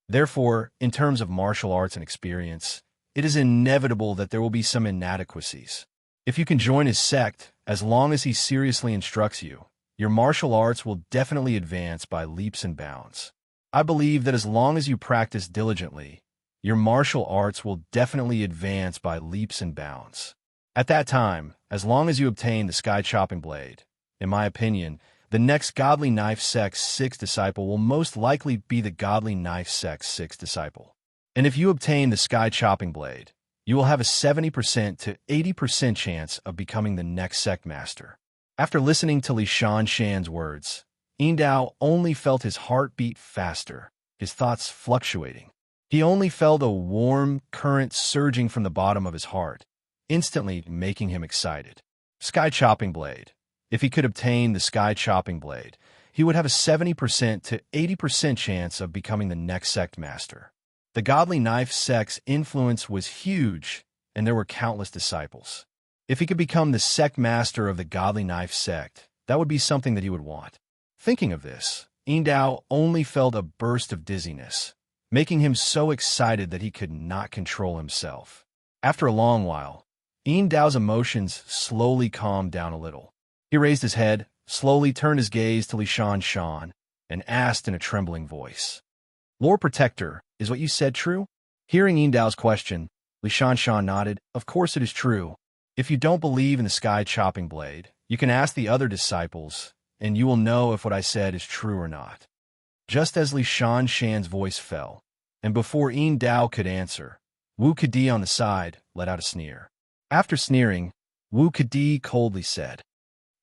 Therefore, in terms of martial arts and experience, it is inevitable that there will be some inadequacies. If you can join his sect, as long as he seriously instructs you, your martial arts will definitely advance by leaps and bounds. I believe that as long as you practice diligently, your martial arts will definitely advance by leaps and bounds. At that time, as long as you obtain the sky-chopping blade, in my opinion, The next godly knife sect's sixth disciple will most likely be the godly knife sect's sixth disciple. And if you obtain the sky chopping blade, you will have a 70% to 80% chance of becoming the next sect master. After listening to Li Shan's words, Yin Dao only felt his heart beat faster, his thoughts fluctuating. He only felt a warm current surging from the bottom of his heart, instantly making him excited. Sky chopping blade. If he could obtain the sky chopping blade, he would have a 70% to 80% chance of becoming the next sect master. The godly knife sect's influence was huge, and there were countless disciples. If he could become the sect master of the godly knife sect, that would be something that he would want. Thinking of this, Yin Dao only felt a burst of dizziness, making him so excited that he could not control himself. After a long while, Yin Dao's emotions slowly calmed down a little. He raised his head, slowly turned his gaze to Li Shan, and asked in a trembling voice, "Lord Protector, is what you said true?" Hearing Yin Dao's question, Li Shan nodded. "Of course it is true. If you don't believe in the sky chopping blade, you can ask the other disciples, and you will know if what I said is true or not." Just as Li Shan's voice fell, and before Yin Dao could answer, Wu Kadi on the side let out a sneer. After sneering, Wu Kadi coldly said,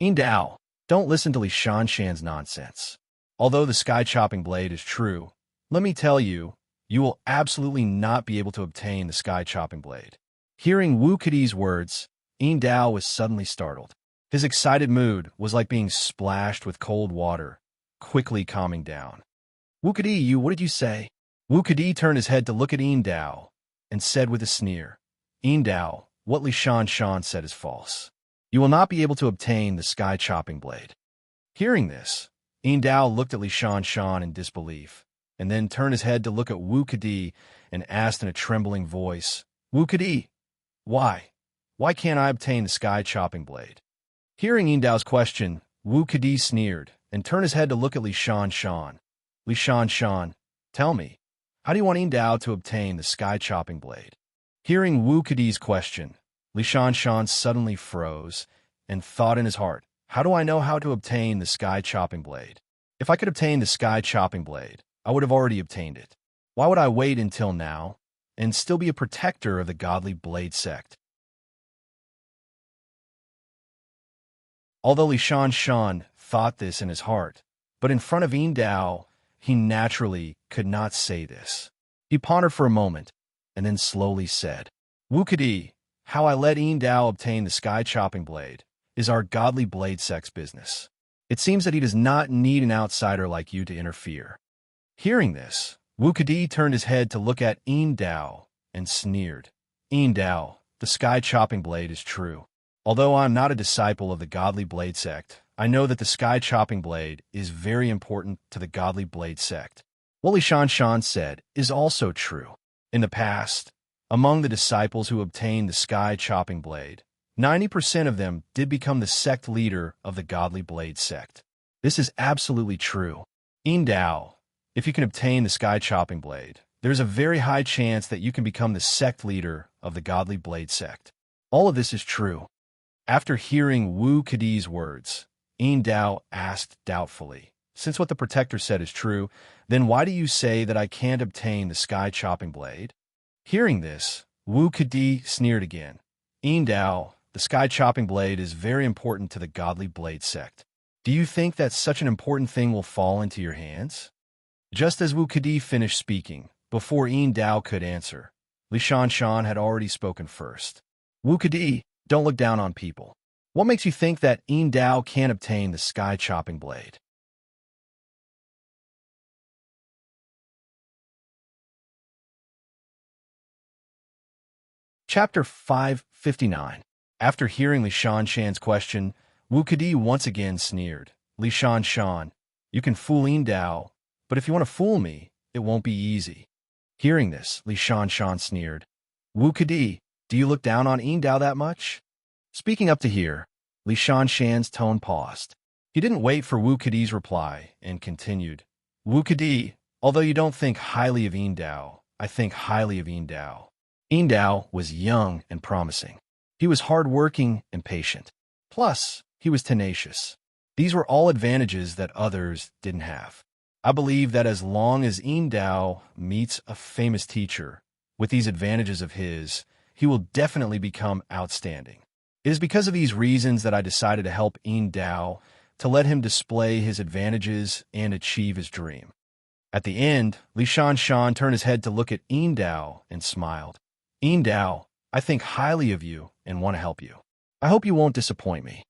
"Yin Dao, don't listen to Li Shan's nonsense. Although the sky chopping blade is true, let me tell you, you will absolutely not be able to obtain the sky chopping blade." Hearing Wu Kadi's words, Yin Dao was suddenly startled. His excited mood was like being splashed with cold water, quickly calming down. "Wu Kadi, what did you say?" Wu Kadi turned his head to look at Yin Dao and said with a sneer, "Yin Dao, what Li Shan said is false. You will not be able to obtain the sky chopping blade." Hearing this, Yin Dao looked at Li Shan in disbelief, and then turned his head to look at Wu Kadi and asked in a trembling voice, "Wu Kadi, why? Why can't I obtain the sky chopping blade?" Hearing Yin Dao's question, Wu Kadi sneered and turned his head to look at Li Shan. "Li Shan, tell me, how do you want Yin Dao to obtain the sky chopping blade?" Hearing Wu Kadi's question, Li Shan suddenly froze and thought in his heart, "How do I know how to obtain the sky chopping blade? If I could obtain the sky chopping blade, I would have already obtained it. Why would I wait until now and still be a protector of the godly blade sect?" Although Li Shan thought this in his heart, but in front of Yin Dao, he naturally could not say this. He pondered for a moment, and then slowly said, "Wu Kadi, how I let Yin Dao obtain the sky chopping blade is our godly blade sect's business. It seems that he does not need an outsider like you to interfere." Hearing this, Wu Kadi turned his head to look at Yin Dao and sneered, "Yin Dao, the sky chopping blade is true. Although I am not a disciple of the godly blade sect, I know that the sky chopping blade is very important to the godly blade sect. What Li Shan said is also true. In the past, among the disciples who obtained the sky chopping blade, 90% of them did become the sect leader of the godly blade sect. This is absolutely true. Yin Dao, if you can obtain the sky chopping blade, there's a very high chance that you can become the sect leader of the godly blade sect. All of this is true." After hearing Wu Kadi's words, Yin Dao asked doubtfully, "Since what the protector said is true, then why do you say that I can't obtain the sky chopping blade?" Hearing this, Wu Kadi sneered again. "Yin Dao, the sky chopping blade is very important to the godly blade sect. Do you think that such an important thing will fall into your hands?" Just as Wu Kadi finished speaking, before Yin Dao could answer, Li Shan had already spoken first. "Wu Kadi, don't look down on people. What makes you think that Yin Dao can't obtain the sky chopping blade?" Chapter 559. After hearing Li Shan's question, Wu Kadi once again sneered. "Li Shan, you can fool Yin Dao, but if you want to fool me, it won't be easy." Hearing this, Li Shan sneered. "Wu Kadi, do you look down on Yin Dao that much?" Speaking up to here, Li Shan's tone paused. He didn't wait for Wu Kadi's reply and continued, "Wu Kadi, although you don't think highly of Yin Dao, I think highly of Yin Dao." Yin Dao was young and promising. He was hardworking and patient. Plus, he was tenacious. These were all advantages that others didn't have. I believe that as long as Yin Dao meets a famous teacher with these advantages of his, he will definitely become outstanding. It is because of these reasons that I decided to help Yin Dao, to let him display his advantages and achieve his dream. At the end, Li Shan turned his head to look at Yin Dao and smiled. Yin Dao, I think highly of you and want to help you. I hope you won't disappoint me.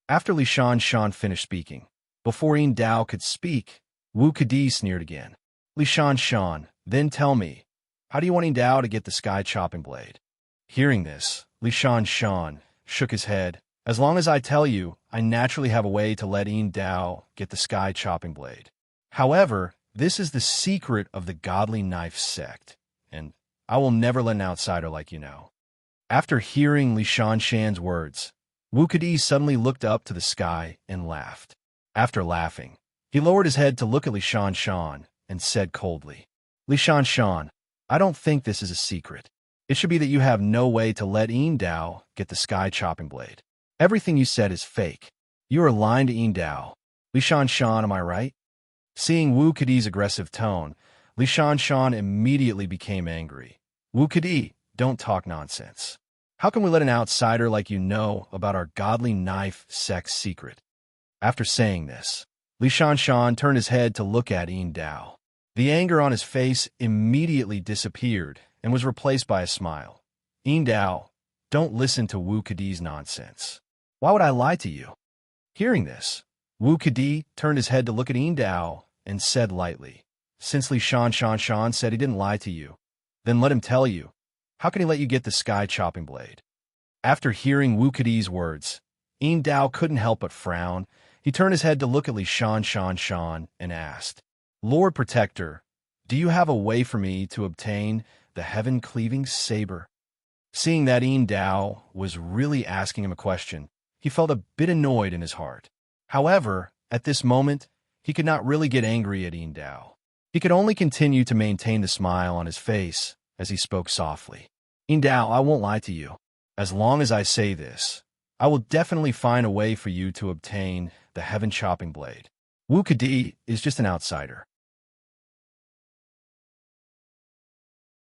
After Li Shan finished speaking, before Yin Dao could speak, Wu Kadi sneered again. Li Shan, then tell me, how do you want Yin Dao to get the sky chopping blade? Hearing this, Li Shan shook his head. As long as I tell you, I naturally have a way to let Yin Dao get the sky chopping blade. However, this is the secret of the Godly Knife sect, and I will never let an outsider like you know. After hearing Li Shan's words, Wu Kadi suddenly looked up to the sky and laughed. After laughing, he lowered his head to look at Li Shan and said coldly, Li Shan, I don't think this is a secret. It should be that you have no way to let Yin Dao get the sky chopping blade. Everything you said is fake. You are lying to Yin Dao. Li Shan, am I right? Seeing Wu Kadi's aggressive tone, Li Shan immediately became angry. Wu Kadi, don't talk nonsense. How can we let an outsider like you know about our Godly Knife sect's secret? After saying this, Li Shan turned his head to look at Yin Dao. The anger on his face immediately disappeared and was replaced by a smile. Yin Dao, don't listen to Wu Kadi's nonsense. Why would I lie to you? Hearing this, Wu Kadi turned his head to look at Yin Dao and said lightly, since Li Shan said he didn't lie to you, then let him tell you. How can he let you get the sky chopping blade? After hearing Wu Kadi's words, Yin Dao couldn't help but frown. He turned his head to look at Li Shan and asked, Lord Protector, do you have a way for me to obtain the heaven-cleaving saber? Seeing that Yin Dao was really asking him a question, he felt a bit annoyed in his heart. However, at this moment, he could not really get angry at Yin Dao. He could only continue to maintain the smile on his face as he spoke softly. Yin Dao, I won't lie to you. As long as I say this, I will definitely find a way for you to obtain the heaven chopping blade. Wu Kadi is just an outsider.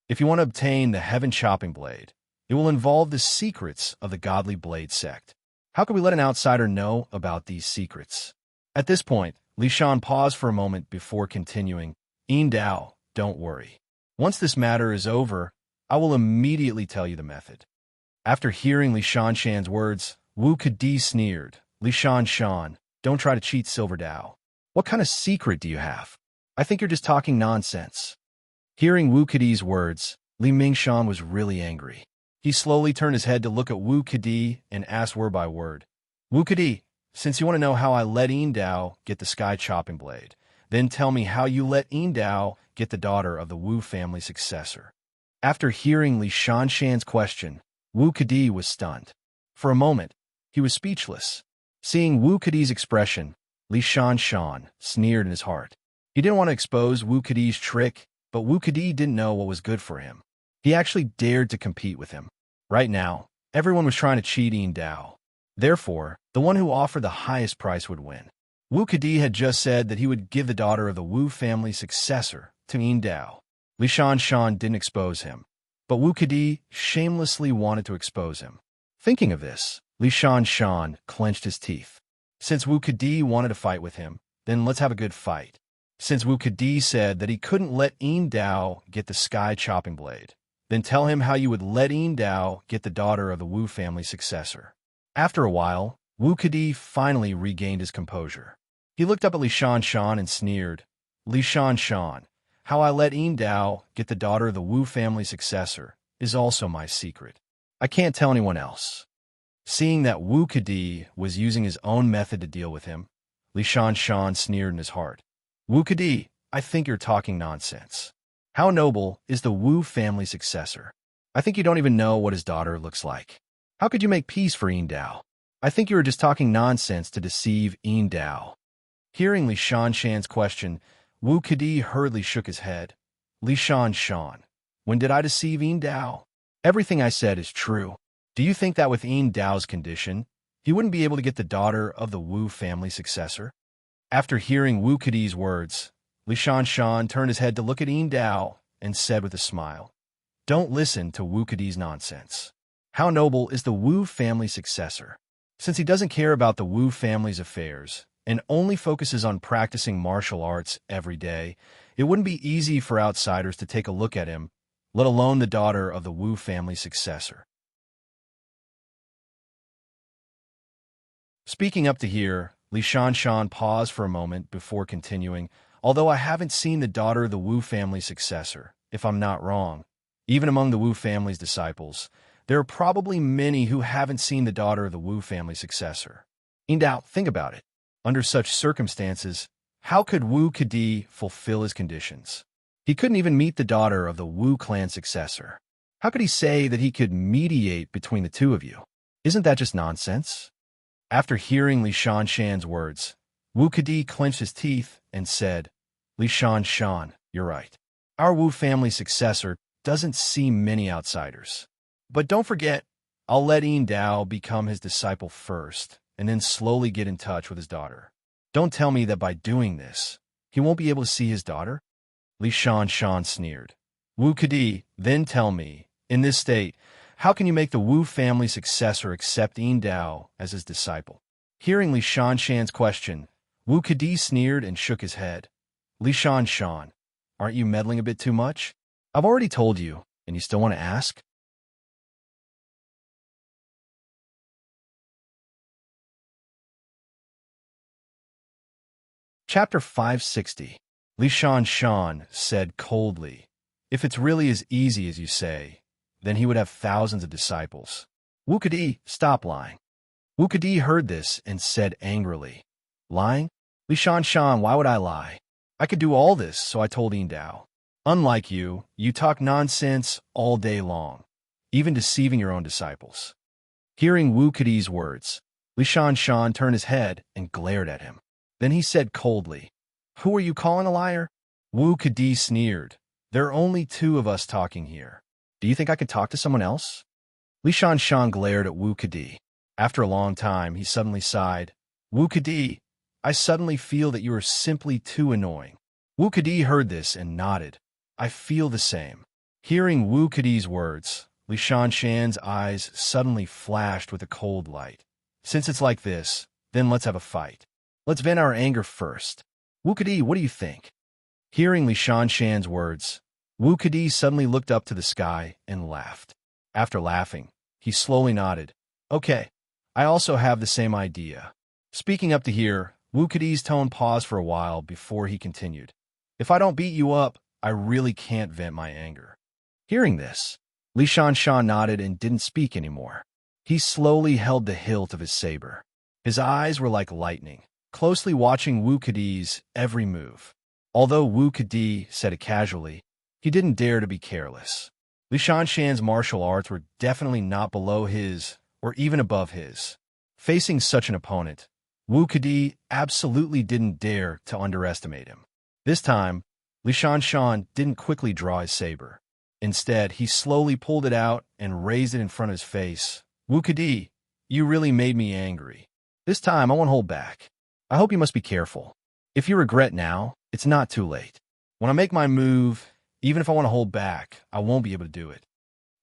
If you want to obtain the heaven chopping blade, it will involve the secrets of the Godly Blade sect. How can we let an outsider know about these secrets? At this point, Li Shan paused for a moment before continuing, Yin Dao, don't worry. Once this matter is over, I will immediately tell you the method. After hearing Li Shan's words, Wu Kadi sneered, Li Shan, don't try to cheat Silver Dao. What kind of secret do you have? I think you're just talking nonsense. Hearing Wu Kadi's words, Li Mingshan was really angry. He slowly turned his head to look at Wu Kadi and asked word by word, Wu Kadi, since you want to know how I let Yin Dao get the sky chopping blade, then tell me how you let Yin Dao get the daughter of the Wu family successor. After hearing Li Shan's question, Wu Kadi was stunned. For a moment, he was speechless. Seeing Wu Kadi's expression, Li Shan sneered in his heart. He didn't want to expose Wu Kadi's trick, but Wu Kadi didn't know what was good for him. He actually dared to compete with him. Right now, everyone was trying to cheat Yin Dao. Therefore, the one who offered the highest price would win. Wu Kadi had just said that he would give the daughter of the Wu family successor to Yin Dao. Li Shan didn't expose him, but Wu Kadi shamelessly wanted to expose him. Thinking of this, Li Shan clenched his teeth. Since Wu Kadi wanted to fight with him, then let's have a good fight. Since Wu Kadi said that he couldn't let Yin Dao get the sky chopping blade, then tell him how you would let Yin Dao get the daughter of the Wu family successor. After a while, Wu Kadi finally regained his composure. He looked up at Li Shan and sneered, Li Shan, how I let Yin Dao get the daughter of the Wu family successor is also my secret. I can't tell anyone else. Seeing that Wu Kadi was using his own method to deal with him, Li Shan sneered in his heart. Wu Kadi, I think you're talking nonsense. How noble is the Wu family successor? I think you don't even know what his daughter looks like. How could you make peace for Yin Dao? I think you are just talking nonsense to deceive Yin Dao. Hearing Li Shan's question, Wu Kadi hurriedly shook his head. Li Shan, when did I deceive Yin Dao? Everything I said is true. Do you think that with Yin Dao's condition, he wouldn't be able to get the daughter of the Wu family successor. After hearing Wu Kadi's words, Li Shan turned his head to look at Yin Dao and said with a smile, "Don't listen to Wu Kadi's nonsense. How noble is the Wu family successor? Since he doesn't care about the Wu family's affairs and only focuses on practicing martial arts every day, it wouldn't be easy for outsiders to take a look at him, let alone the daughter of the Wu family successor." Speaking up to here, Li Shan paused for a moment before continuing, "Although I haven't seen the daughter of the Wu family successor, if I'm not wrong, even among the Wu family's disciples, there are probably many who haven't seen the daughter of the Wu family successor. In doubt, think about it. Under such circumstances, how could Wu Kadi fulfill his conditions? He couldn't even meet the daughter of the Wu clan successor. How could he say that he could mediate between the two of you? Isn't that just nonsense?" After hearing Li Shan's words, Wu Kadi clenched his teeth and said, "Li Shan, you're right. Our Wu family successor doesn't see many outsiders. But don't forget, I'll let Yin Dao become his disciple first, and then slowly get in touch with his daughter. Don't tell me that by doing this, he won't be able to see his daughter?" Li Shan sneered. "Wu Kadi, then tell me, in this state, how can you make the Wu family successor accept Yin Dao as his disciple?" Hearing Li Shan's question, Wu Kadi sneered and shook his head. "Li Shan, aren't you meddling a bit too much? I've already told you, and you still want to ask?" Chapter 560. Li Shan said coldly, "If it's really as easy as you say, then he would have thousands of disciples. Wu Kadi, stop lying." Wu Kadi heard this and said angrily, "Lying? Li Shan, why would I lie? I could do all this, so I told Yin Dao. Unlike you, you talk nonsense all day long, even deceiving your own disciples." Hearing Wu Kadi's words, Li Shan turned his head and glared at him. Then he said coldly, "Who are you calling a liar?" Wu Kadi sneered, "There are only two of us talking here. Do you think I could talk to someone else?" Li Shan glared at Wu Kadi. After a long time, he suddenly sighed, "Wu Kadi, I suddenly feel that you are simply too annoying." Wu Kadi heard this and nodded. "I feel the same." Hearing Wu Kadi's words, Li Shan's eyes suddenly flashed with a cold light. "Since it's like this, then let's have a fight. Let's vent our anger first. Wu Kadi, what do you think?" Hearing Li Shan's words, Wu Kadi suddenly looked up to the sky and laughed. After laughing, he slowly nodded. "Okay, I also have the same idea." Speaking up to here, Wu Kadi's tone paused for a while before he continued. "If I don't beat you up, I really can't vent my anger." Hearing this, Li Shan nodded and didn't speak anymore. He slowly held the hilt of his saber. His eyes were like lightning, closely watching Wu Kadi's every move. Although Wu Kadi said it casually, he didn't dare to be careless. Li Shan's martial arts were definitely not below his or even above his. Facing such an opponent, Wu Kadi absolutely didn't dare to underestimate him. This time, Li Shan didn't quickly draw his saber. Instead, he slowly pulled it out and raised it in front of his face. "Wu Kadi, you really made me angry. This time, I won't hold back. I hope you must be careful. If you regret now, it's not too late. When I make my move, even if I want to hold back, I won't be able to do it."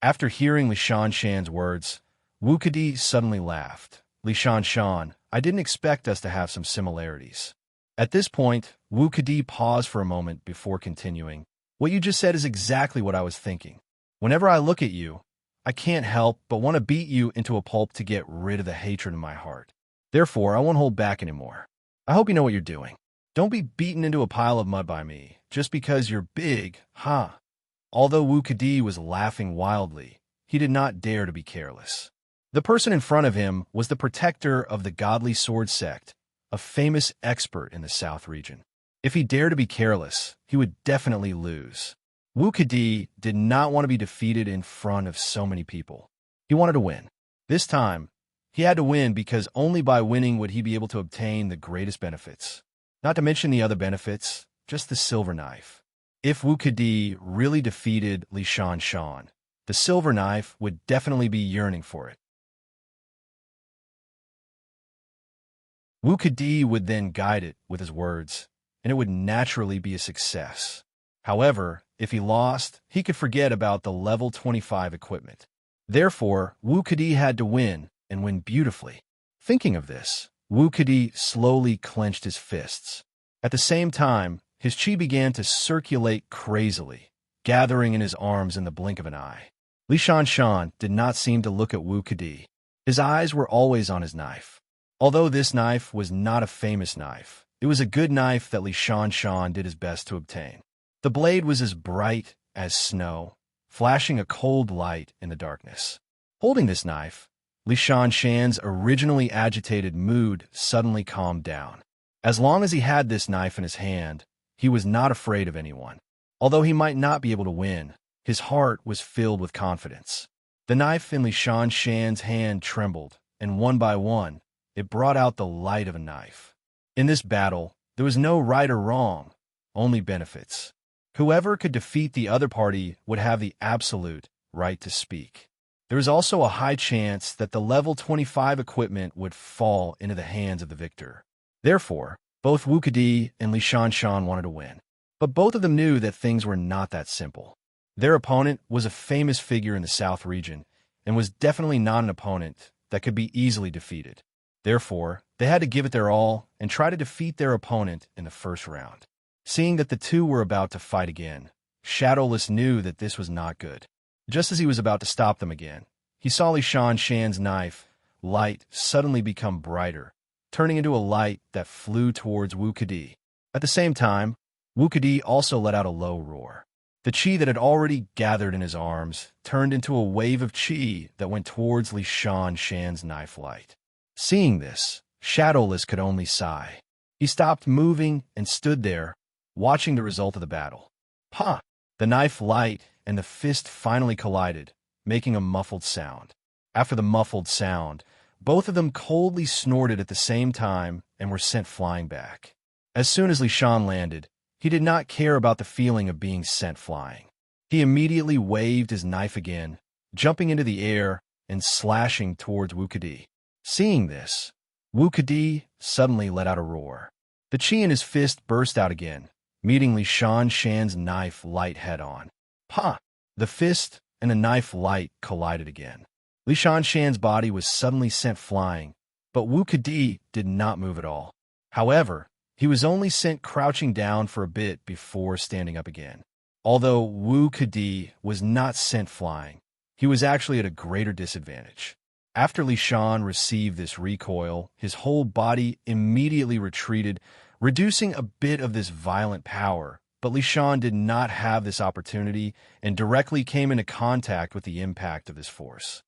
After hearing Li Shan's words, Wu Kadi suddenly laughed. "Li Shan, I didn't expect us to have some similarities." At this point, Wu Kadi paused for a moment before continuing. "What you just said is exactly what I was thinking. Whenever I look at you, I can't help but want to beat you into a pulp to get rid of the hatred in my heart. Therefore, I won't hold back anymore. I hope you know what you're doing. Don't be beaten into a pile of mud by me, just because you're big, huh?" Although Wu Kadi was laughing wildly, he did not dare to be careless. The person in front of him was the protector of the Godly Sword Sect, a famous expert in the South region. If he dared to be careless, he would definitely lose. Wu Kadi did not want to be defeated in front of so many people. He wanted to win. This time, he had to win because only by winning would he be able to obtain the greatest benefits. Not to mention the other benefits, just the silver knife. If Wu Kadi really defeated Li Shan, the silver knife would definitely be yearning for it. Wu Kadi would then guide it with his words, and it would naturally be a success. However, if he lost, he could forget about the level 25 equipment. Therefore, Wu Kadi had to win, and win beautifully. Thinking of this, Wu Kadi slowly clenched his fists. At the same time, his chi began to circulate crazily, gathering in his arms in the blink of an eye. Li Shanshan did not seem to look at Wu Kadi. His eyes were always on his knife. Although this knife was not a famous knife, it was a good knife that Li Shanshan did his best to obtain. The blade was as bright as snow, flashing a cold light in the darkness. Holding this knife, Li Shanshan's originally agitated mood suddenly calmed down. As long as he had this knife in his hand, he was not afraid of anyone. Although he might not be able to win, his heart was filled with confidence. The knife in Li Shanshan's hand trembled, and one by one, it brought out the light of a knife. In this battle, there was no right or wrong, only benefits. Whoever could defeat the other party would have the absolute right to speak. There was also a high chance that the level 25 equipment would fall into the hands of the victor. Therefore, both Wu Kadi and Li Shanshan wanted to win. But both of them knew that things were not that simple. Their opponent was a famous figure in the South region, and was definitely not an opponent that could be easily defeated. Therefore, they had to give it their all and try to defeat their opponent in the first round. Seeing that the two were about to fight again, Shadowless knew that this was not good. Just as he was about to stop them again, he saw Li Shanshan's knife light suddenly become brighter, turning into a light that flew towards Wu Kadi. At the same time, Wu Kadi also let out a low roar. The chi that had already gathered in his arms turned into a wave of chi that went towards Li Shanshan's knife light. Seeing this, Shadowless could only sigh. He stopped moving and stood there, watching the result of the battle. Ha! The knife light and the fist finally collided, making a muffled sound. After the muffled sound, both of them coldly snorted at the same time and were sent flying back. As soon as Li Shan landed, he did not care about the feeling of being sent flying. He immediately waved his knife again, jumping into the air and slashing towards Wu Kadi. Seeing this, Wu Kadi suddenly let out a roar. The chi in his fist burst out again, meeting Li Shanshan's knife light head-on. Ha! The fist and the knife light collided again. Li Shanshan's body was suddenly sent flying, but Wu Kadi did not move at all. However, he was only sent crouching down for a bit before standing up again. Although Wu Kadi was not sent flying, he was actually at a greater disadvantage. After Li Shan received this recoil, his whole body immediately retreated, reducing a bit of this violent power. But Li Shan did not have this opportunity and directly came into contact with the impact of this force.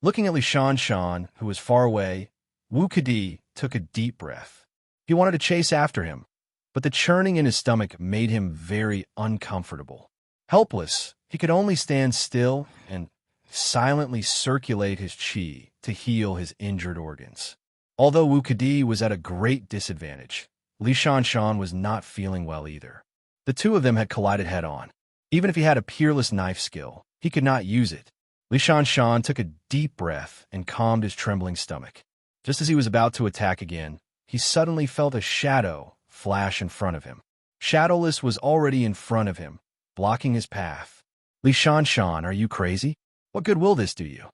Looking at Li Shanshan, who was far away, Wu Kadi took a deep breath. He wanted to chase after him, but the churning in his stomach made him very uncomfortable. Helpless, he could only stand still and silently circulate his chi to heal his injured organs. Although Wu Kadi was at a great disadvantage, Li Shanshan was not feeling well either. The two of them had collided head-on. Even if he had a peerless knife skill, he could not use it. Li Shanshan took a deep breath and calmed his trembling stomach. Just as he was about to attack again, he suddenly felt a shadow flash in front of him. Shadowless was already in front of him, blocking his path. Li Shanshan, are you crazy? What good will this do you?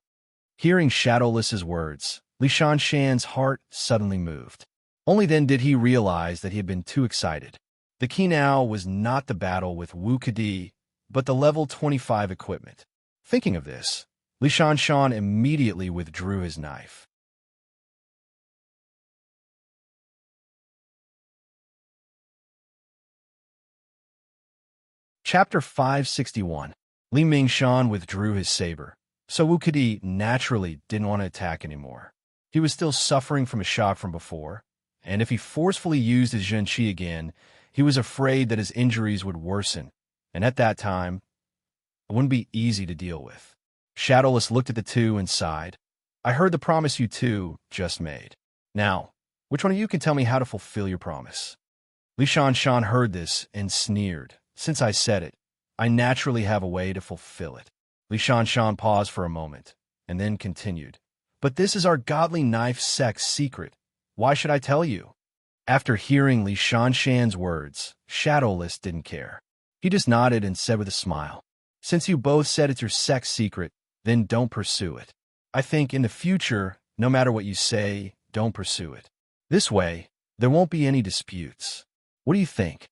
Hearing Shadowless's words, Li Shanshan's heart suddenly moved. Only then did he realize that he had been too excited. The key now was not the battle with Wu Kadi, but the level 25 equipment. Thinking of this, Li Shanshan immediately withdrew his knife. Chapter 561. Li Mingshan withdrew his saber, so Wu Kadi naturally didn't want to attack anymore. He was still suffering from a shock from before, and if he forcefully used his Zhen Qi again, he was afraid that his injuries would worsen, and at that time, it wouldn't be easy to deal with. Shadowless looked at the two and sighed. I heard the promise you two just made. Now, which one of you can tell me how to fulfill your promise? Li Shanshan heard this and sneered. Since I said it, I naturally have a way to fulfill it. Li Shanshan paused for a moment, and then continued. But this is our godly knife sect's secret. Why should I tell you? After hearing Li Shanshan's words, Shadowless didn't care. He just nodded and said with a smile, "Since you both said it's your sect's secret, then don't pursue it. I think in the future, no matter what you say, don't pursue it. This way, there won't be any disputes. What do you think?"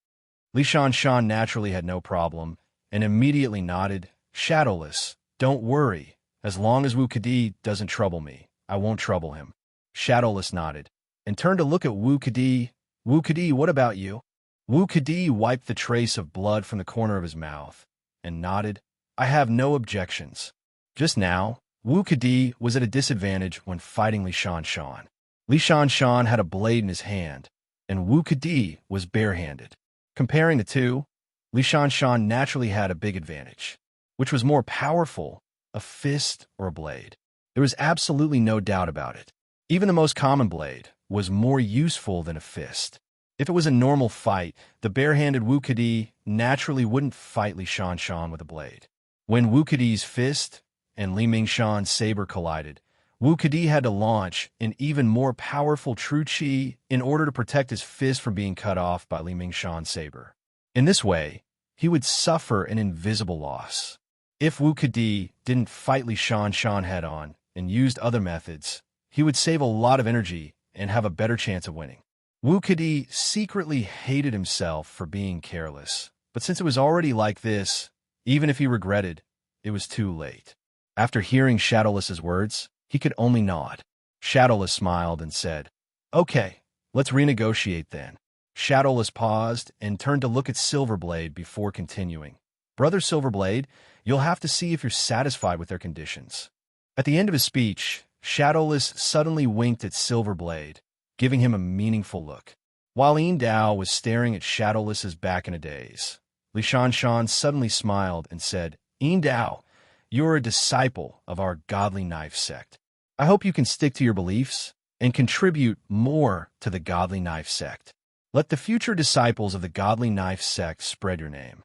Li Shanshan naturally had no problem and immediately nodded. "Shadowless, don't worry. As long as Wu Kadi doesn't trouble me, I won't trouble him." Shadowless nodded and turned to look at Wu Kadi. "Wu Kadi, what about you?" Wu Kadi wiped the trace of blood from the corner of his mouth and nodded. "I have no objections." Just now, Wu Kadi was at a disadvantage when fighting Li Shanshan. Li Shanshan had a blade in his hand, and Wu Kadi was barehanded. Comparing the two, Li Shanshan naturally had a big advantage. Which was more powerful, a fist or a blade? There was absolutely no doubt about it. Even the most common blade was more useful than a fist. If it was a normal fight, the barehanded Wu Kadi naturally wouldn't fight Li Shanshan with a blade. When Wu Kadi's fist and Li Mingshan's saber collided, Wu Kadi had to launch an even more powerful true chi in order to protect his fist from being cut off by Li Mingshan's saber. In this way, he would suffer an invisible loss. If Wu Kadi didn't fight Li Shanshan head-on and used other methods, he would save a lot of energy and have a better chance of winning. Wu Kadi secretly hated himself for being careless, but since it was already like this, even if he regretted, it was too late. After hearing Shadowless's words, he could only nod. Shadowless smiled and said, "Okay, let's renegotiate then." Shadowless paused and turned to look at Silverblade before continuing. "Brother Silverblade, you'll have to see if you're satisfied with their conditions." At the end of his speech, Shadowless suddenly winked at Silverblade, giving him a meaningful look. While Yin Dao was staring at Shadowless's back in a daze, Li Shanshan suddenly smiled and said, "Yin Dao, you're a disciple of our godly knife sect. I hope you can stick to your beliefs and contribute more to the godly knife sect. Let the future disciples of the godly knife sect spread your name."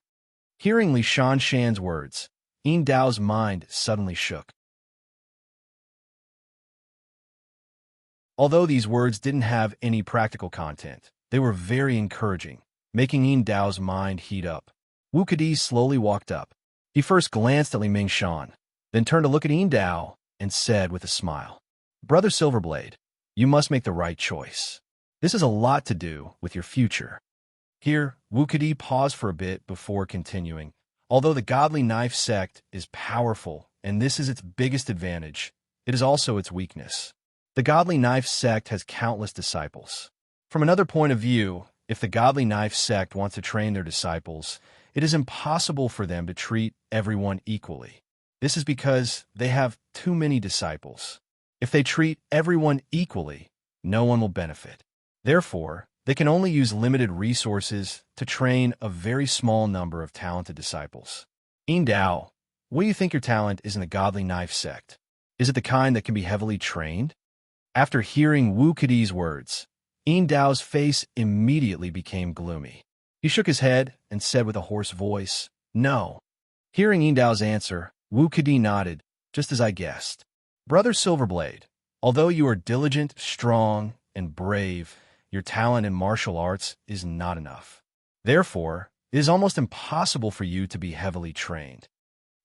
Hearing Li Shanshan's words, Yin Dao's mind suddenly shook. Although these words didn't have any practical content, they were very encouraging, making Yin Dao's mind heat up. Wu Kadi slowly walked up. He first glanced at Li Mingshan, then turned to look at Yin Dao and said with a smile, "Brother Silverblade, you must make the right choice. This has a lot to do with your future." Here, Wu Kadi paused for a bit before continuing. Although the godly knife sect is powerful, and this is its biggest advantage, it is also its weakness. The godly knife sect has countless disciples. From another point of view, if the godly knife sect wants to train their disciples, it is impossible for them to treat everyone equally. This is because they have too many disciples. If they treat everyone equally, no one will benefit. Therefore, they can only use limited resources to train a very small number of talented disciples. Yin Dao, what do you think your talent is in the godly knife sect? Is it the kind that can be heavily trained? After hearing Wu Kadi's words, Yin Dao's face immediately became gloomy. He shook his head and said with a hoarse voice, "No." Hearing Yin Dao's answer, Wu Kadi nodded, just as I guessed. "Brother Silverblade, although you are diligent, strong, and brave, your talent in martial arts is not enough. Therefore, it is almost impossible for you to be heavily trained."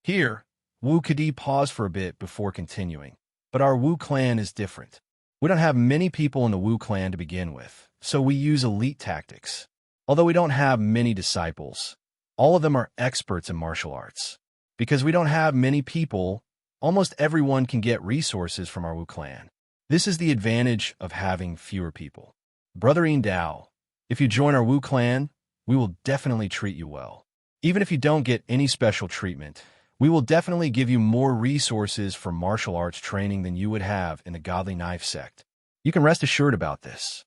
Here, Wu Kadi paused for a bit before continuing. "But our Wu clan is different. We don't have many people in the Wu clan to begin with, so we use elite tactics. Although we don't have many disciples, all of them are experts in martial arts. Because we don't have many people, almost everyone can get resources from our Wu clan. This is the advantage of having fewer people. Brother Yin Dao, if you join our Wu clan, we will definitely treat you well. Even if you don't get any special treatment, we will definitely give you more resources for martial arts training than you would have in the godly knife sect. You can rest assured about this.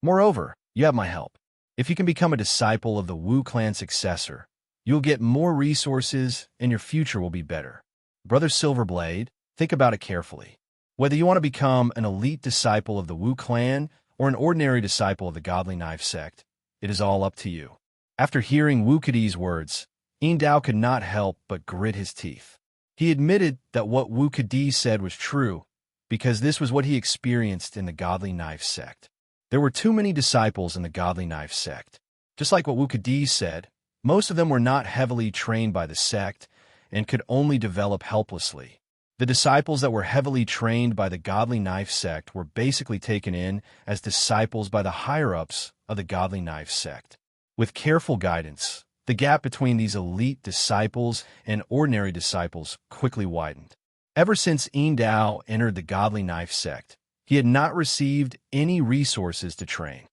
Moreover, you have my help. If you can become a disciple of the Wu clan successor, you'll get more resources and your future will be better. Brother Silverblade, think about it carefully. Whether you want to become an elite disciple of the Wu clan or an ordinary disciple of the godly knife sect, it is all up to you." After hearing Wu Kadi's words, Yin Dao could not help but grit his teeth. He admitted that what Wu Kadi said was true, because this was what he experienced in the Godly Knife sect. There were too many disciples in the Godly Knife sect. Just like what Wukadi said, most of them were not heavily trained by the sect and could only develop helplessly. The disciples that were heavily trained by the Godly Knife sect were basically taken in as disciples by the higher-ups of the Godly Knife sect. With careful guidance, the gap between these elite disciples and ordinary disciples quickly widened. Ever since Dao entered the Godly Knife sect, he had not received any resources to train.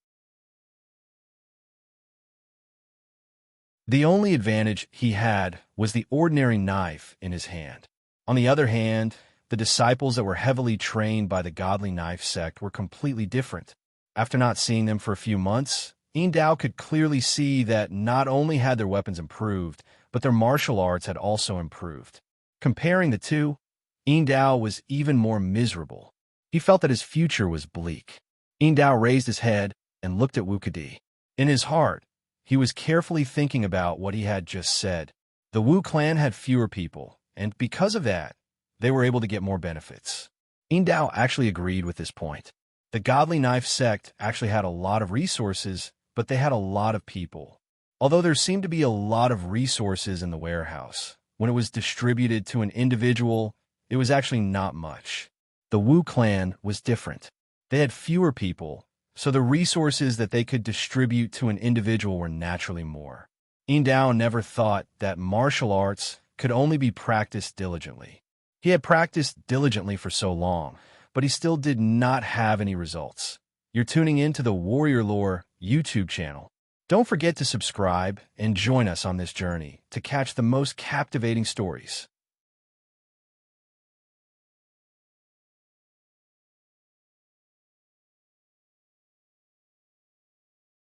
The only advantage he had was the ordinary knife in his hand. On the other hand, the disciples that were heavily trained by the Godly Knife sect were completely different. After not seeing them for a few months, Dao could clearly see that not only had their weapons improved, but their martial arts had also improved. Comparing the two, Dao was even more miserable. He felt that his future was bleak. Dao raised his head and looked at Wukadi. In his heart, he was carefully thinking about what he had just said. The Wu clan had fewer people, and because of that, they were able to get more benefits. Dao actually agreed with this point. The Godly Knife sect actually had a lot of resources, but they had a lot of people. Although there seemed to be a lot of resources in the warehouse, when it was distributed to an individual, it was actually not much. The Wu clan was different. They had fewer people, so the resources that they could distribute to an individual were naturally more. Dao never thought that martial arts could only be practiced diligently. He had practiced diligently for so long, but he still did not have any results. You're tuning in to the Warrior Lore YouTube channel. Don't forget to subscribe and join us on this journey to catch the most captivating stories.